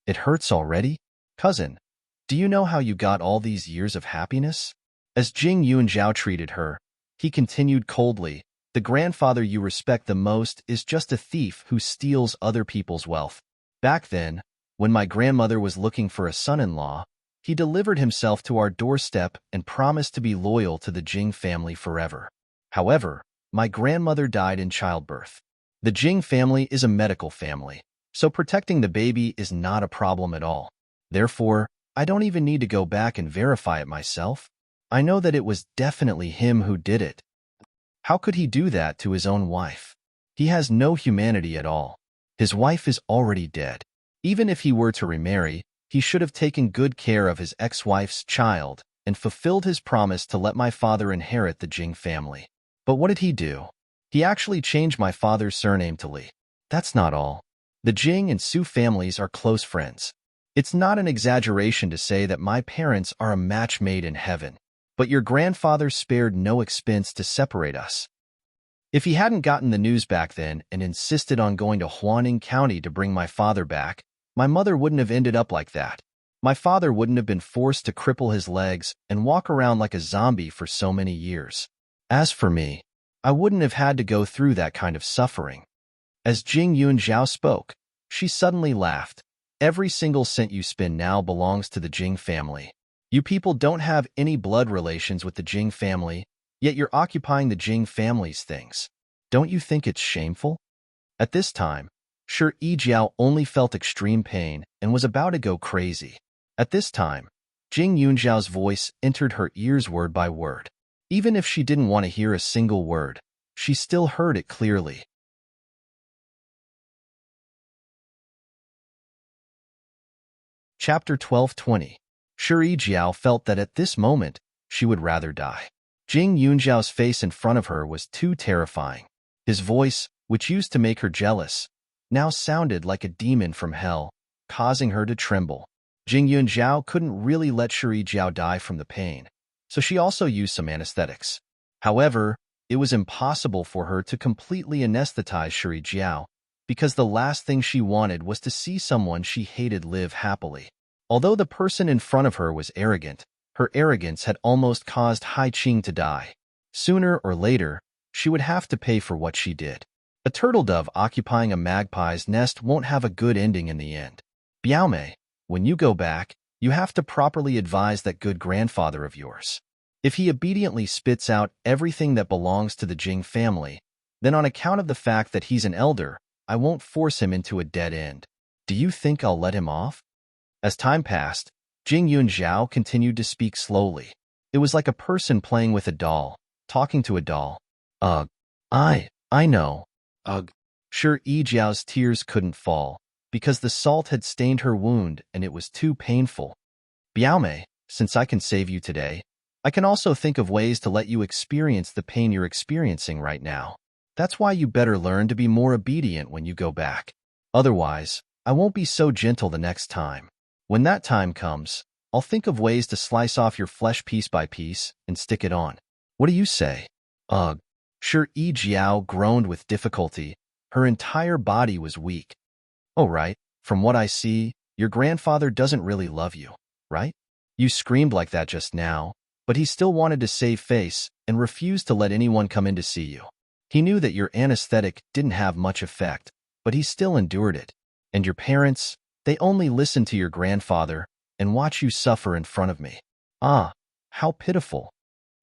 "It hurts already? Cousin, do you know how you got all these years of happiness?" As Jing Yunjiao treated her, he continued coldly, "The grandfather you respect the most is just a thief who steals other people's wealth. Back then, when my grandmother was looking for a son-in-law, he delivered himself to our doorstep and promised to be loyal to the Jing family forever. However, my grandmother died in childbirth. The Jing family is a medical family, so protecting the baby is not a problem at all. Therefore, I don't even need to go back and verify it myself. I know that it was definitely him who did it. How could he do that to his own wife? He has no humanity at all. His wife is already dead. Even if he were to remarry, he should have taken good care of his ex-wife's child and fulfilled his promise to let my father inherit the Jing family. But what did he do? He actually changed my father's surname to Li. That's not all. The Jing and Su families are close friends. It's not an exaggeration to say that my parents are a match made in heaven. But your grandfather spared no expense to separate us. If he hadn't gotten the news back then and insisted on going to Huaning County to bring my father back, my mother wouldn't have ended up like that. My father wouldn't have been forced to cripple his legs and walk around like a zombie for so many years. As for me, I wouldn't have had to go through that kind of suffering." As Jing Yunjiao spoke, she suddenly laughed. "Every single cent you spend now belongs to the Jing family. You people don't have any blood relations with the Jing family, Yet you're occupying the Jing family's things. Don't you think it's shameful? At this time, Shi Yijiao only felt extreme pain and was about to go crazy. At this time, Jing Yunjiao's voice entered her ears word by word. Even if she didn't want to hear a single word, she still heard it clearly. Chapter 12:20. Shi Yijiao felt that at this moment, she would rather die. Jing Yunjiao's face in front of her was too terrifying. His voice, which used to make her jealous, now sounded like a demon from hell, causing her to tremble. Jing Yunjiao couldn't really let Shi Yijiao die from the pain, so she also used some anesthetics. However, it was impossible for her to completely anesthetize Shi Yijiao, because the last thing she wanted was to see someone she hated live happily. Although the person in front of her was arrogant, her arrogance had almost caused Haiqing to die. Sooner or later, she would have to pay for what she did. A turtle dove occupying a magpie's nest won't have a good ending in the end. Biaomei, when you go back, you have to properly advise that good grandfather of yours. If he obediently spits out everything that belongs to the Jing family, then on account of the fact that he's an elder, I won't force him into a dead end. Do you think I'll let him off? As time passed, Jing Yunjiao continued to speak slowly. It was like a person playing with a doll, talking to a doll. Ugh. I know. Ugh. Shi Yijiao's tears couldn't fall, because the salt had stained her wound and it was too painful. Biaomei, since I can save you today, I can also think of ways to let you experience the pain you're experiencing right now. That's why you better learn to be more obedient when you go back. Otherwise, I won't be so gentle the next time. When that time comes, I'll think of ways to slice off your flesh piece by piece and stick it on. What do you say? Ugh. Shi Yijiao groaned with difficulty. Her entire body was weak. Oh right, from what I see, your grandfather doesn't really love you, right? You screamed like that just now, but he still wanted to save face and refused to let anyone come in to see you. He knew that your anesthetic didn't have much effect, but he still endured it. And your parents, they only listened to your grandfather and watch you suffer in front of me. Ah, how pitiful.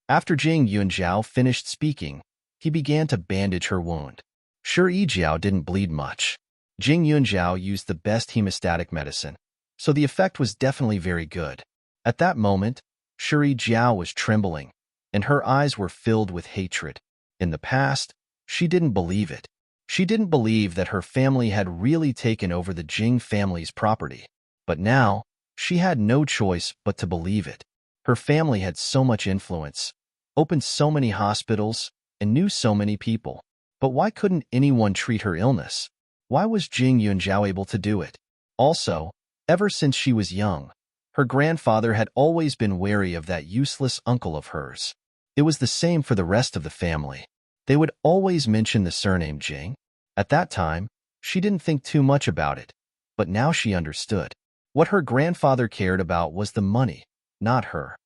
After Jing Yunjiao finished speaking, he began to bandage her wound. Shi Yijiao didn't bleed much. Jing Yunjiao used the best hemostatic medicine, so the effect was definitely very good. At that moment, Shi Yijiao was trembling, and her eyes were filled with hatred. In the past, she didn't believe it. She didn't believe that her family had really taken over the Jing family's property. But now, she had no choice but to believe it. Her family had so much influence, opened so many hospitals, and knew so many people. But why couldn't anyone treat her illness? Why was Jing Yunjiao able to do it? Also, ever since she was young, her grandfather had always been wary of that useless uncle of hers. It was the same for the rest of the family. They would always mention the surname Jing. At that time, she didn't think too much about it, but now she understood. What her grandfather cared about was the money, not her.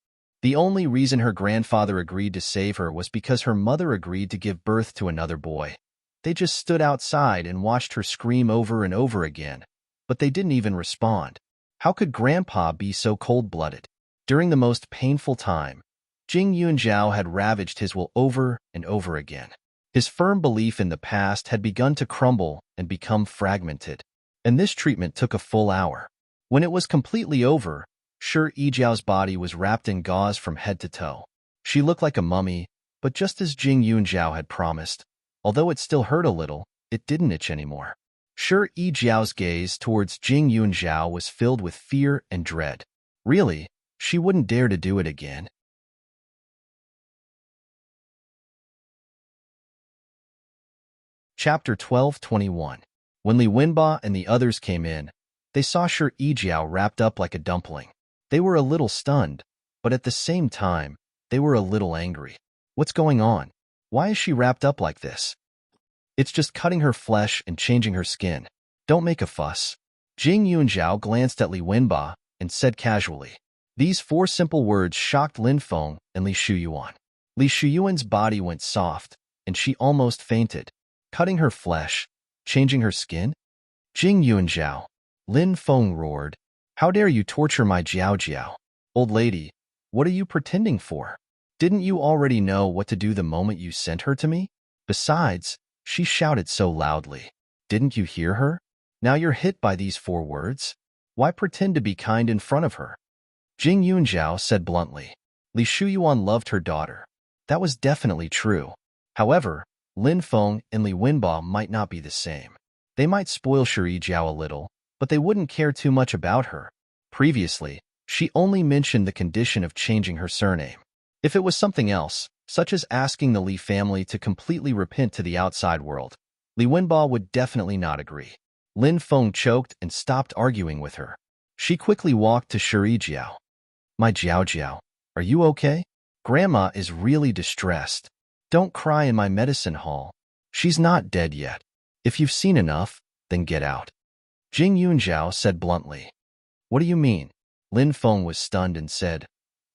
The only reason her grandfather agreed to save her was because her mother agreed to give birth to another boy. They just stood outside and watched her scream over and over again, but they didn't even respond. How could Grandpa be so cold-blooded? During the most painful time, Jing Yunjiao had ravaged his will over and over again. His firm belief in the past had begun to crumble and become fragmented, and this treatment took a full hour. When it was completely over, Shi Yijiao's body was wrapped in gauze from head to toe. She looked like a mummy, but just as Jing Yunjiao had promised, although it still hurt a little, it didn't itch anymore. Shi Yijiao's gaze towards Jing Yunjiao was filled with fear and dread. Really, she wouldn't dare to do it again. Chapter 12:21. When Li Wenba and the others came in, they saw Shi Yijiao wrapped up like a dumpling. They were a little stunned, but at the same time, they were a little angry. What's going on? Why is she wrapped up like this? It's just cutting her flesh and changing her skin. Don't make a fuss. Jing Yunjiao glanced at Li Wenba and said casually. These four simple words shocked Lin Feng and Li Shuyuan. Li Shuyuan's body went soft, and she almost fainted. Cutting her flesh, changing her skin? Jing Yunjiao. Lin Feng roared. How dare you torture my Jiao Jiao? Old lady, what are you pretending for? Didn't you already know what to do the moment you sent her to me? Besides, she shouted so loudly. Didn't you hear her? Now you're hit by these 4 words? Why pretend to be kind in front of her? Jing Yunjiao said bluntly. Li Shuyuan loved her daughter. That was definitely true. However, Lin Feng and Li Wenba might not be the same. They might spoil Shuri Jiao a little, but they wouldn't care too much about her. Previously, she only mentioned the condition of changing her surname. If it was something else, such as asking the Li family to completely repent to the outside world, Li Wenba would definitely not agree. Lin Feng choked and stopped arguing with her. She quickly walked to Shuri Jiao. My Jiao Jiao, are you okay? Grandma is really distressed. Don't cry in my medicine hall. She's not dead yet. If you've seen enough, then get out. Jing Yunjiao said bluntly. What do you mean? Lin Feng was stunned and said,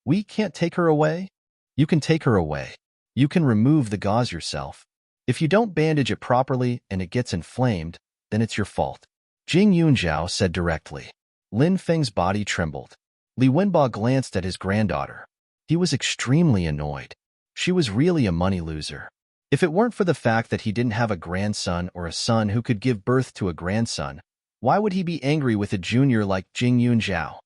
We can't take her away? You can take her away. You can remove the gauze yourself. If you don't bandage it properly and it gets inflamed, then it's your fault. Jing Yunjiao said directly. Lin Feng's body trembled. Li Wenba glanced at his granddaughter. He was extremely annoyed. She was really a money loser. If it weren't for the fact that he didn't have a grandson or a son who could give birth to a grandson, why would he be angry with a junior like Jing Yunjiao?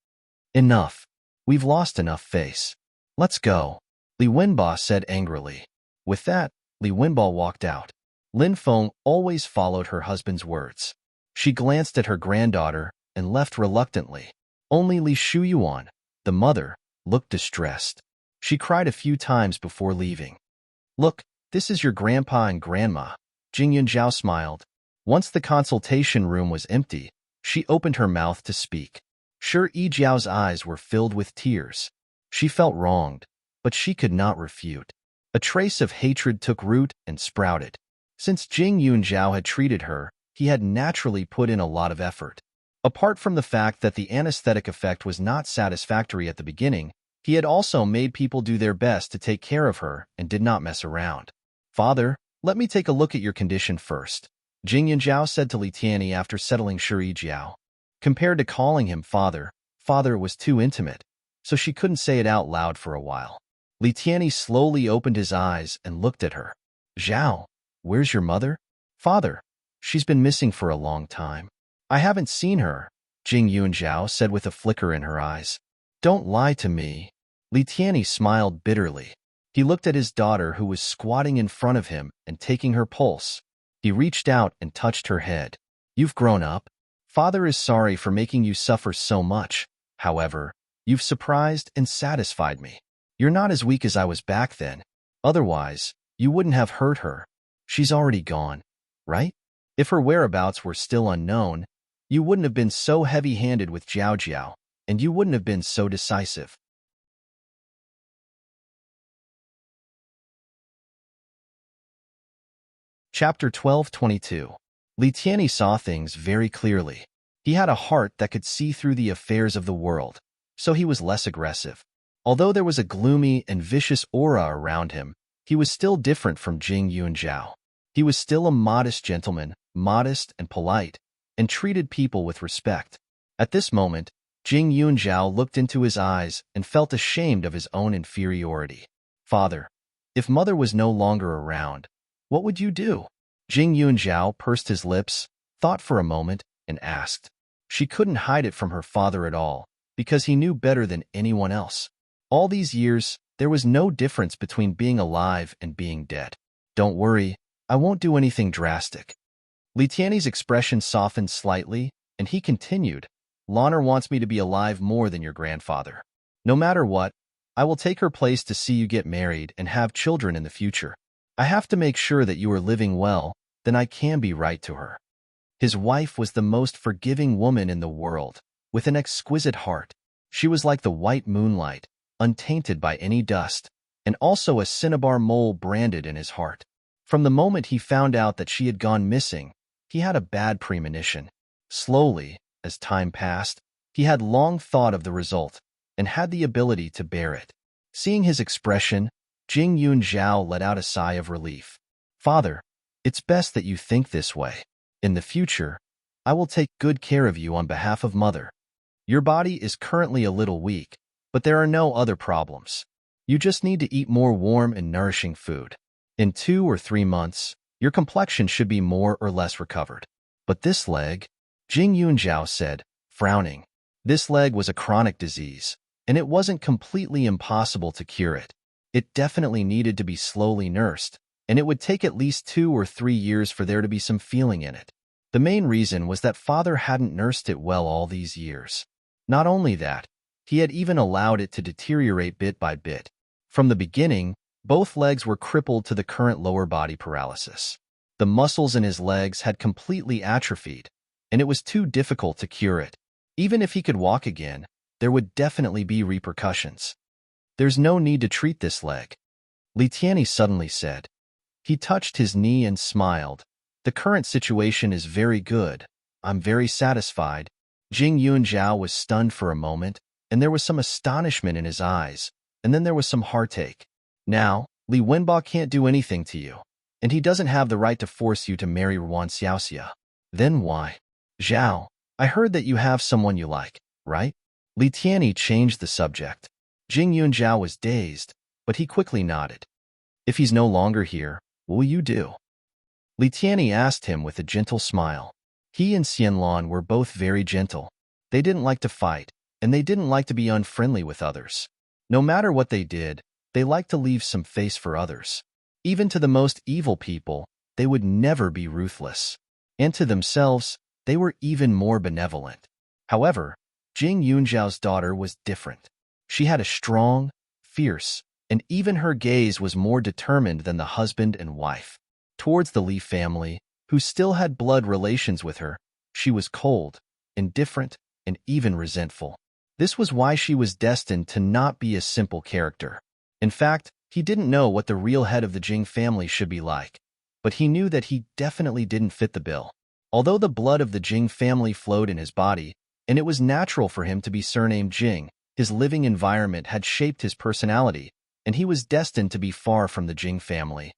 Enough. We've lost enough face. Let's go, Li Wenba said angrily. With that, Li Wenba walked out. Lin Feng always followed her husband's words. She glanced at her granddaughter and left reluctantly. Only Li Shuyuan, the mother, looked distressed. She cried a few times before leaving. Look, this is your grandpa and grandma. Jing Yunjiao smiled. Once the consultation room was empty, she opened her mouth to speak. Sure Yijiao's eyes were filled with tears. She felt wronged, but she could not refute. A trace of hatred took root and sprouted. Since Jing Yunjiao had treated her, he had naturally put in a lot of effort. Apart from the fact that the anesthetic effect was not satisfactory at the beginning, he had also made people do their best to take care of her and did not mess around. Father, let me take a look at your condition first, Jing Yunjiao said to Li Tianyi after settling Shuri Jiao. Compared to calling him father, father was too intimate, so she couldn't say it out loud for a while. Li Tianyi slowly opened his eyes and looked at her. Zhao, where's your mother? Father, she's been missing for a long time. I haven't seen her, Jing Yunjiao said with a flicker in her eyes. Don't lie to me. Li Tianyi smiled bitterly. He looked at his daughter who was squatting in front of him and taking her pulse. He reached out and touched her head. You've grown up. Father is sorry for making you suffer so much. However, you've surprised and satisfied me. You're not as weak as I was back then. Otherwise, you wouldn't have hurt her. She's already gone, right? If her whereabouts were still unknown, you wouldn't have been so heavy-handed with Jiao Jiao, and you wouldn't have been so decisive. Chapter 12:22. Li Tianyi saw things very clearly. He had a heart that could see through the affairs of the world, so he was less aggressive. Although there was a gloomy and vicious aura around him, he was still different from Jing Yunjiao. He was still a modest gentleman, modest and polite, and treated people with respect. At this moment, Jing Yunjiao looked into his eyes and felt ashamed of his own inferiority. Father, if mother was no longer around, what would you do? Jing Yunjiao pursed his lips, thought for a moment, and asked. She couldn't hide it from her father at all, because he knew better than anyone else. All these years, there was no difference between being alive and being dead. Don't worry, I won't do anything drastic. Li Tianyi's expression softened slightly, and he continued, Lanner wants me to be alive more than your grandfather. No matter what, I will take her place to see you get married and have children in the future. I have to make sure that you are living well, then I can be right to her. His wife was the most forgiving woman in the world, with an exquisite heart. She was like the white moonlight, untainted by any dust, and also a cinnabar mole branded in his heart. From the moment he found out that she had gone missing, he had a bad premonition. Slowly, as time passed, he had long thought of the result, and had the ability to bear it. Seeing his expression, Jing Yunjiao let out a sigh of relief. Father, it's best that you think this way. In the future, I will take good care of you on behalf of mother. Your body is currently a little weak, but there are no other problems. You just need to eat more warm and nourishing food. In 2 or 3 months, your complexion should be more or less recovered. But this leg, Jing Yunjiao said, frowning. This leg was a chronic disease, and it wasn't completely impossible to cure it. It definitely needed to be slowly nursed, and it would take at least 2 or 3 years for there to be some feeling in it. The main reason was that father hadn't nursed it well all these years. Not only that, he had even allowed it to deteriorate bit by bit. From the beginning, both legs were crippled to the current lower body paralysis. The muscles in his legs had completely atrophied, and it was too difficult to cure it. Even if he could walk again, there would definitely be repercussions. There's no need to treat this leg, Li Tianyi suddenly said. He touched his knee and smiled. The current situation is very good. I'm very satisfied. Jing Yunjiao was stunned for a moment, and there was some astonishment in his eyes, and then there was some heartache. Now, Li Wenba can't do anything to you, and he doesn't have the right to force you to marry Ruan Xiaoxia. Then why? Zhao, I heard that you have someone you like, right? Li Tianyi changed the subject. Jing Yunjiao was dazed, but he quickly nodded. If he's no longer here, what will you do? Li Tianyi asked him with a gentle smile. He and Xianlong were both very gentle. They didn't like to fight, and they didn't like to be unfriendly with others. No matter what they did, they liked to leave some face for others. Even to the most evil people, they would never be ruthless. And to themselves, they were even more benevolent. However, Jing Yunjiao's daughter was different. She had a strong, fierce, and even her gaze was more determined than the husband and wife. Towards the Li family, who still had blood relations with her, she was cold, indifferent, and even resentful. This was why she was destined to not be a simple character. In fact, he didn't know what the real head of the Jing family should be like, but he knew that he definitely didn't fit the bill. Although the blood of the Jing family flowed in his body, and it was natural for him to be surnamed Jing, his living environment had shaped his personality, and he was destined to be far from the Jing family.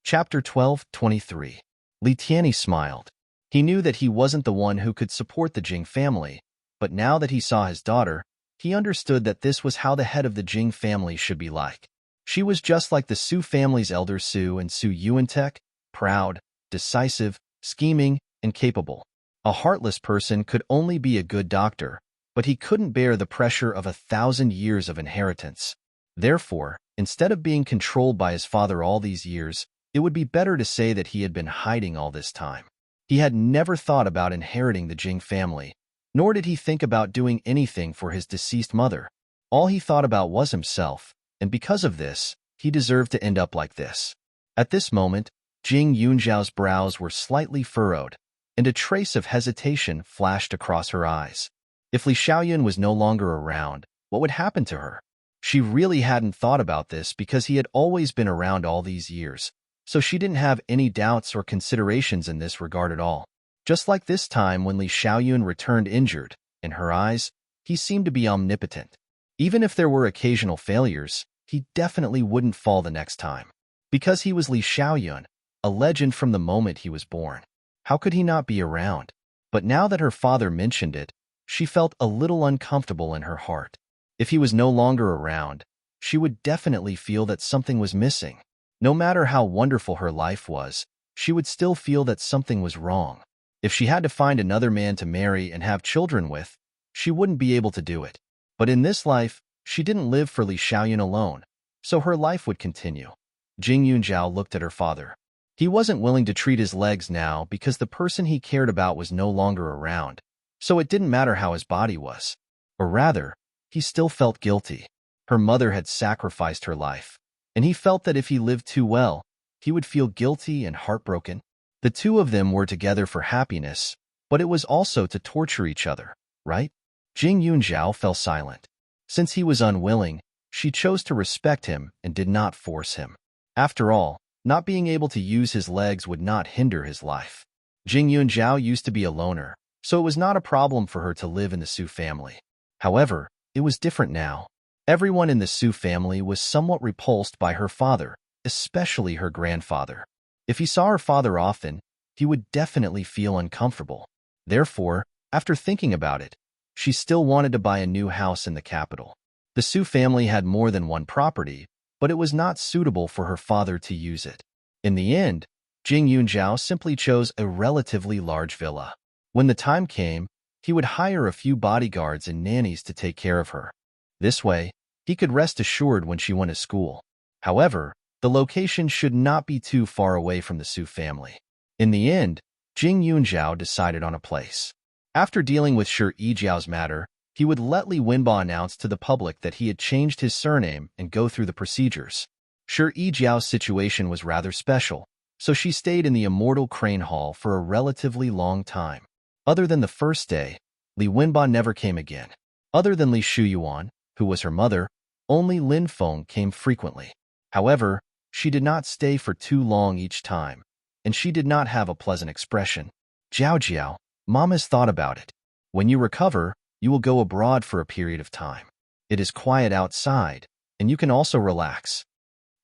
Chapter 12:23. Li Tianyi smiled. He knew that he wasn't the one who could support the Jing family, but now that he saw his daughter, he understood that this was how the head of the Jing family should be like. She was just like the Su family's elder Su and Su Yuantek, proud, decisive, scheming, and capable. A heartless person could only be a good doctor, but he couldn't bear the pressure of 1,000 years of inheritance. Therefore, instead of being controlled by his father all these years, it would be better to say that he had been hiding all this time. He had never thought about inheriting the Jing family, nor did he think about doing anything for his deceased mother. All he thought about was himself, and because of this, he deserved to end up like this. At this moment, Jing Yunjiao's brows were slightly furrowed, and a trace of hesitation flashed across her eyes. If Li Xiaoyun was no longer around, what would happen to her? She really hadn't thought about this because he had always been around all these years, so she didn't have any doubts or considerations in this regard at all. Just like this time when Li Xiaoyun returned injured, in her eyes, he seemed to be omnipotent. Even if there were occasional failures, he definitely wouldn't fall the next time. Because he was Li Xiaoyun, a legend from the moment he was born. How could he not be around? But now that her father mentioned it, she felt a little uncomfortable in her heart. If he was no longer around, she would definitely feel that something was missing. No matter how wonderful her life was, she would still feel that something was wrong. If she had to find another man to marry and have children with, she wouldn't be able to do it. But in this life, she didn't live for Li Xiaoyun alone, so her life would continue. Jing Yunjiao looked at her father. He wasn't willing to treat his legs now because the person he cared about was no longer around, so it didn't matter how his body was. Or rather, he still felt guilty. Her mother had sacrificed her life, and he felt that if he lived too well, he would feel guilty and heartbroken. The two of them were together for happiness, but it was also to torture each other, right? Jing Yunjiao fell silent. Since he was unwilling, she chose to respect him and did not force him. After all, not being able to use his legs would not hinder his life. Jing Yunjiao used to be a loner, so it was not a problem for her to live in the Su family. However, it was different now. Everyone in the Su family was somewhat repulsed by her father, especially her grandfather. If he saw her father often, he would definitely feel uncomfortable. Therefore, After thinking about it, she still wanted to buy a new house in the capital. The Su family had more than one property, but it was not suitable for her father to use it. In the end, Jing Yunjiao simply chose a relatively large villa. When the time came, he would hire a few bodyguards and nannies to take care of her. This way, he could rest assured when she went to school. However, the location should not be too far away from the Su family. In the end, Jing Yunjiao decided on a place. After dealing with Shi Yijiao's matter, he would let Li Wenba announce to the public that he had changed his surname and go through the procedures. Shi Yijiao's situation was rather special, so she stayed in the Immortal Crane Hall for a relatively long time. Other than the first day, Li Wenba never came again. Other than Li Shuyuan, who was her mother, only Lin Feng came frequently. However, she did not stay for too long each time, and she did not have a pleasant expression. Jiao Jiao, Mom has thought about it. When you recover, you will go abroad for a period of time. It is quiet outside, and you can also relax.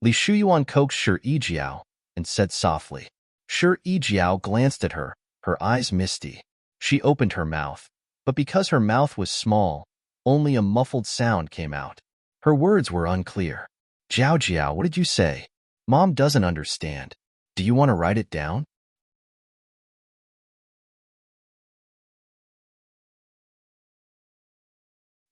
Li Shuyuan coaxed Shi Yijiao and said softly. Shi Yijiao glanced at her, her eyes misty. She opened her mouth, but because her mouth was small, only a muffled sound came out. Her words were unclear. Jiao Jiao, what did you say? Mom doesn't understand. Do you want to write it down?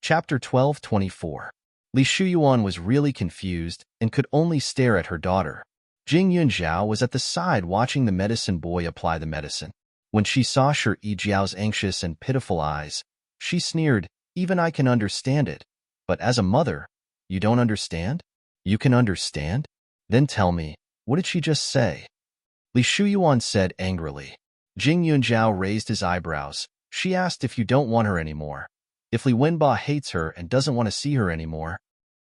Chapter 12:24. Li Shuyuan was really confused and could only stare at her daughter. Jing Yunjiao was at the side watching the medicine boy apply the medicine. When she saw Shi Yijiao's anxious and pitiful eyes, she sneered, "Even I can understand it. But as a mother, you don't understand? You can understand? Then tell me, what did she just say?" Li Shuyuan said angrily. Jing Yunjiao raised his eyebrows. She asked if you don't want her anymore. If Li Wenba hates her and doesn't want to see her anymore.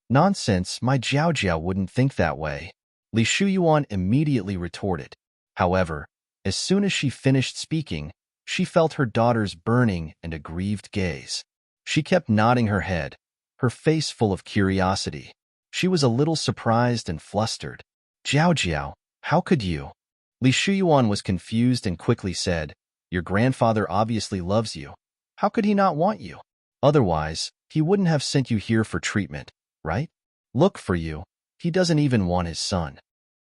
Nonsense, my Jiao Jiao wouldn't think that way. Li Shuyuan immediately retorted. However, as soon as she finished speaking, she felt her daughter's burning and aggrieved gaze. She kept nodding her head, her face full of curiosity. She was a little surprised and flustered. Jiao Jiao, how could you? Li Shuyuan was confused and quickly said, your grandfather obviously loves you. How could he not want you? Otherwise, he wouldn't have sent you here for treatment, right? Look for you. He doesn't even want his son.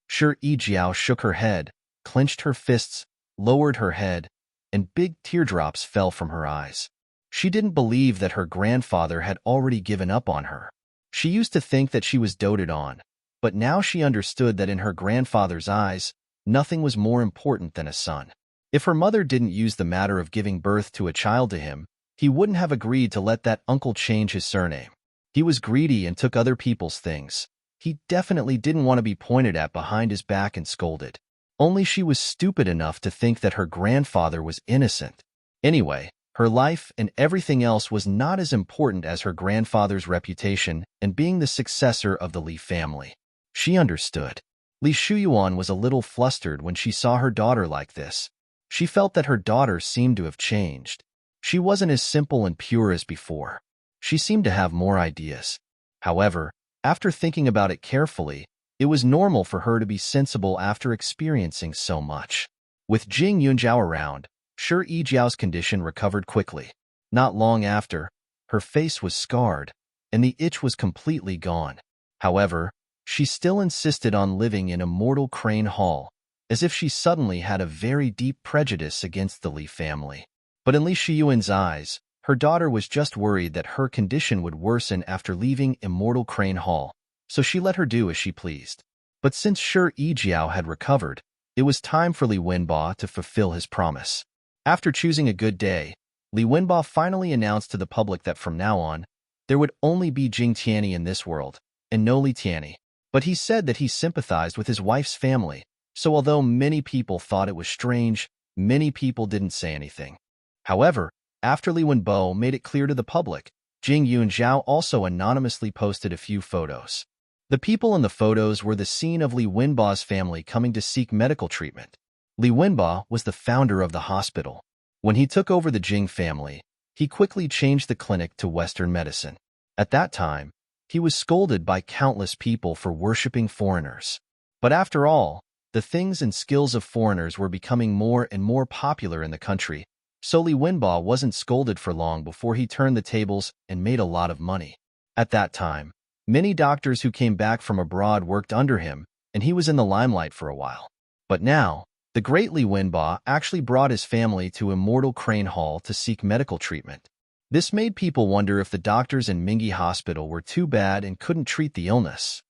Shi Yijiao shook her head, clenched her fists, lowered her head, and big teardrops fell from her eyes. She didn't believe that her grandfather had already given up on her. She used to think that she was doted on, but now she understood that in her grandfather's eyes, nothing was more important than a son. If her mother didn't use the matter of giving birth to a child to him, he wouldn't have agreed to let that uncle change his surname. He was greedy and took other people's things. He definitely didn't want to be pointed at behind his back and scolded. Only she was stupid enough to think that her grandfather was innocent. Anyway, her life and everything else was not as important as her grandfather's reputation and being the successor of the Li family. She understood. Li Shuyuan was a little flustered when she saw her daughter like this. She felt that her daughter seemed to have changed. She wasn't as simple and pure as before. She seemed to have more ideas. However, after thinking about it carefully, it was normal for her to be sensible after experiencing so much. With Jing Yunjiao around, Shi Yijiao's condition recovered quickly. Not long after, her face was scarred, and the itch was completely gone. However, she still insisted on living in Immortal Crane Hall, as if she suddenly had a very deep prejudice against the Li family. But in Li Shuyuan's eyes, her daughter was just worried that her condition would worsen after leaving Immortal Crane Hall, so she let her do as she pleased. But since Shi Yijiao had recovered, it was time for Li Wenba to fulfill his promise. After choosing a good day, Li Wenba finally announced to the public that from now on, there would only be Jing Tianyi in this world, and no Li Tianyi. But he said that he sympathized with his wife's family, so although many people thought it was strange, many people didn't say anything. However, after Li Wenbo made it clear to the public, Jing Yunjiao also anonymously posted a few photos. The people in the photos were the scene of Li Wenba's family coming to seek medical treatment. Li Wenba was the founder of the hospital. When he took over the Jing family, he quickly changed the clinic to Western medicine. At that time, he was scolded by countless people for worshipping foreigners. But after all, the things and skills of foreigners were becoming more and more popular in the country, So Li Wenba wasn't scolded for long before he turned the tables and made a lot of money. At that time, many doctors who came back from abroad worked under him, and he was in the limelight for a while. But now, the great Li Wenba actually brought his family to Immortal Crane Hall to seek medical treatment. This made people wonder if the doctors in Mingi Hospital were too bad and couldn't treat the illness.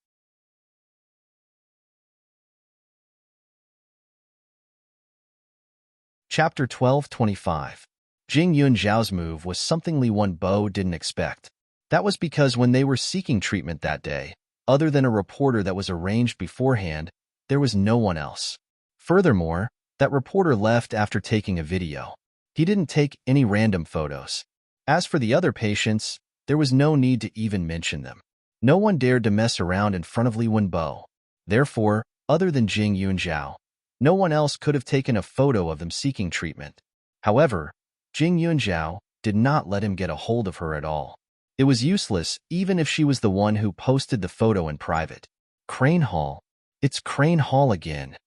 Chapter 12:25. Jing Yunzhao's move was something Li Wenbo didn't expect. That was because when they were seeking treatment that day, other than a reporter that was arranged beforehand, there was no one else. Furthermore, that reporter left after taking a video. He didn't take any random photos. As for the other patients, there was no need to even mention them. No one dared to mess around in front of Li Wenbo. Therefore, other than Jing Yunzhao, no one else could have taken a photo of them seeking treatment. However, Jing Yunzhao did not let him get a hold of her at all. It was useless even if she was the one who posted the photo in private. Crane Hall. It's Crane Hall again.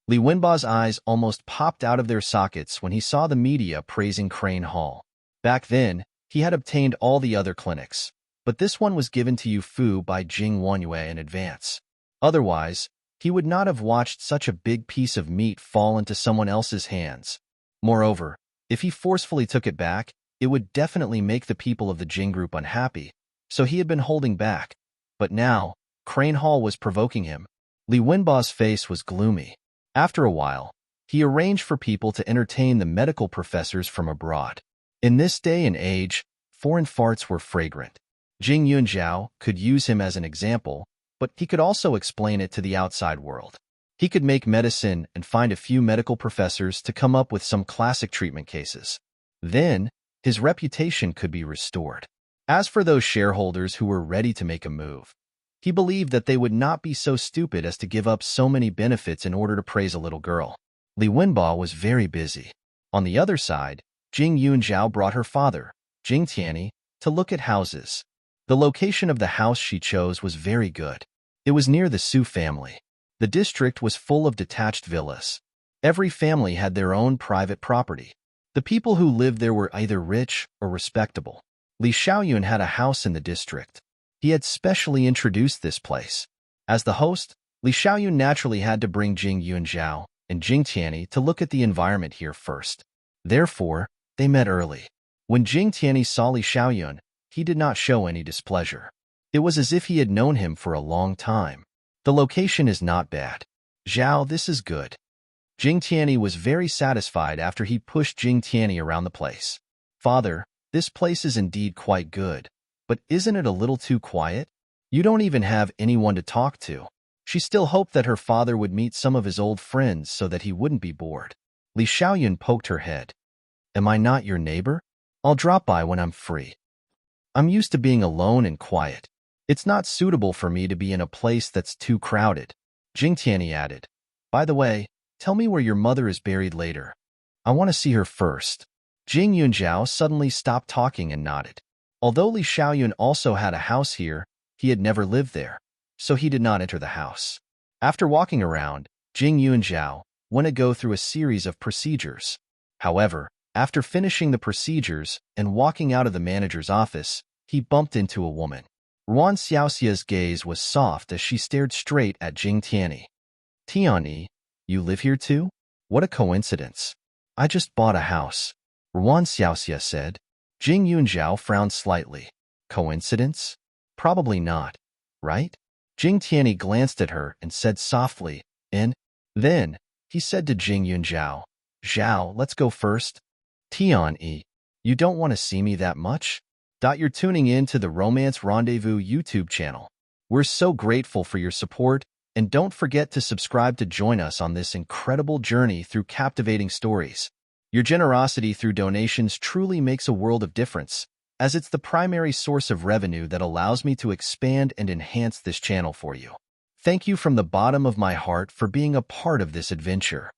Li Wenba's eyes almost popped out of their sockets when he saw the media praising Crane Hall. Back then, he had obtained all the other clinics, but this one was given to Yu-Fu by Jing Wanyue in advance. Otherwise, he would not have watched such a big piece of meat fall into someone else's hands. Moreover, if he forcefully took it back, it would definitely make the people of the Jing group unhappy, so he had been holding back. But now, Crane Hall was provoking him. Li Wenba's face was gloomy. After a while, he arranged for people to entertain the medical professors from abroad. In this day and age, foreign farts were fragrant. Jing Yunzhao could use him as an example, but he could also explain it to the outside world. He could make medicine and find a few medical professors to come up with some classic treatment cases. Then, his reputation could be restored. As for those shareholders who were ready to make a move, he believed that they would not be so stupid as to give up so many benefits in order to praise a little girl. Li Wenba was very busy. On the other side, Jing Yunzhao brought her father, Jing Tianyi, to look at houses. The location of the house she chose was very good. It was near the Su family. The district was full of detached villas. Every family had their own private property. The people who lived there were either rich or respectable. Li Xiaoyun had a house in the district. He had specially introduced this place. As the host, Li Xiaoyun naturally had to bring Jing Yunzhao and Jing Tianyi to look at the environment here first. Therefore, they met early. When Jing Tianyi saw Li Xiaoyun, he did not show any displeasure. It was as if he had known him for a long time. The location is not bad. Zhao, this is good. Jing Tianyi was very satisfied after he pushed Jing Tianyi around the place. Father, this place is indeed quite good, but isn't it a little too quiet? You don't even have anyone to talk to. She still hoped that her father would meet some of his old friends so that he wouldn't be bored. Li Xiaoyun poked her head. Am I not your neighbor? I'll drop by when I'm free. I'm used to being alone and quiet. It's not suitable for me to be in a place that's too crowded. Jing Tianyi added. By the way, tell me where your mother is buried later. I want to see her first. Jing Yunzhao suddenly stopped talking and nodded. Although Li Xiaoyun also had a house here, he had never lived there, so he did not enter the house. After walking around, Jing Yunzhao went to go through a series of procedures. However, after finishing the procedures and walking out of the manager's office, he bumped into a woman. Ruan Xiaoxia's gaze was soft as she stared straight at Jing Tianyi. Tianyi, you live here too? What a coincidence. I just bought a house, Ruan Xiaoxia said. Jing Yunzhao frowned slightly. Coincidence? Probably not, right? Jing Tianyi glanced at her and said softly, Then, he said to Jing Yunzhao, Zhao, let's go first. Tianyi, you don't want to see me that much? You're tuning in to the Romance Rendezvous YouTube channel. We're so grateful for your support, and don't forget to subscribe to join us on this incredible journey through captivating stories. Your generosity through donations truly makes a world of difference, as it's the primary source of revenue that allows me to expand and enhance this channel for you. Thank you from the bottom of my heart for being a part of this adventure.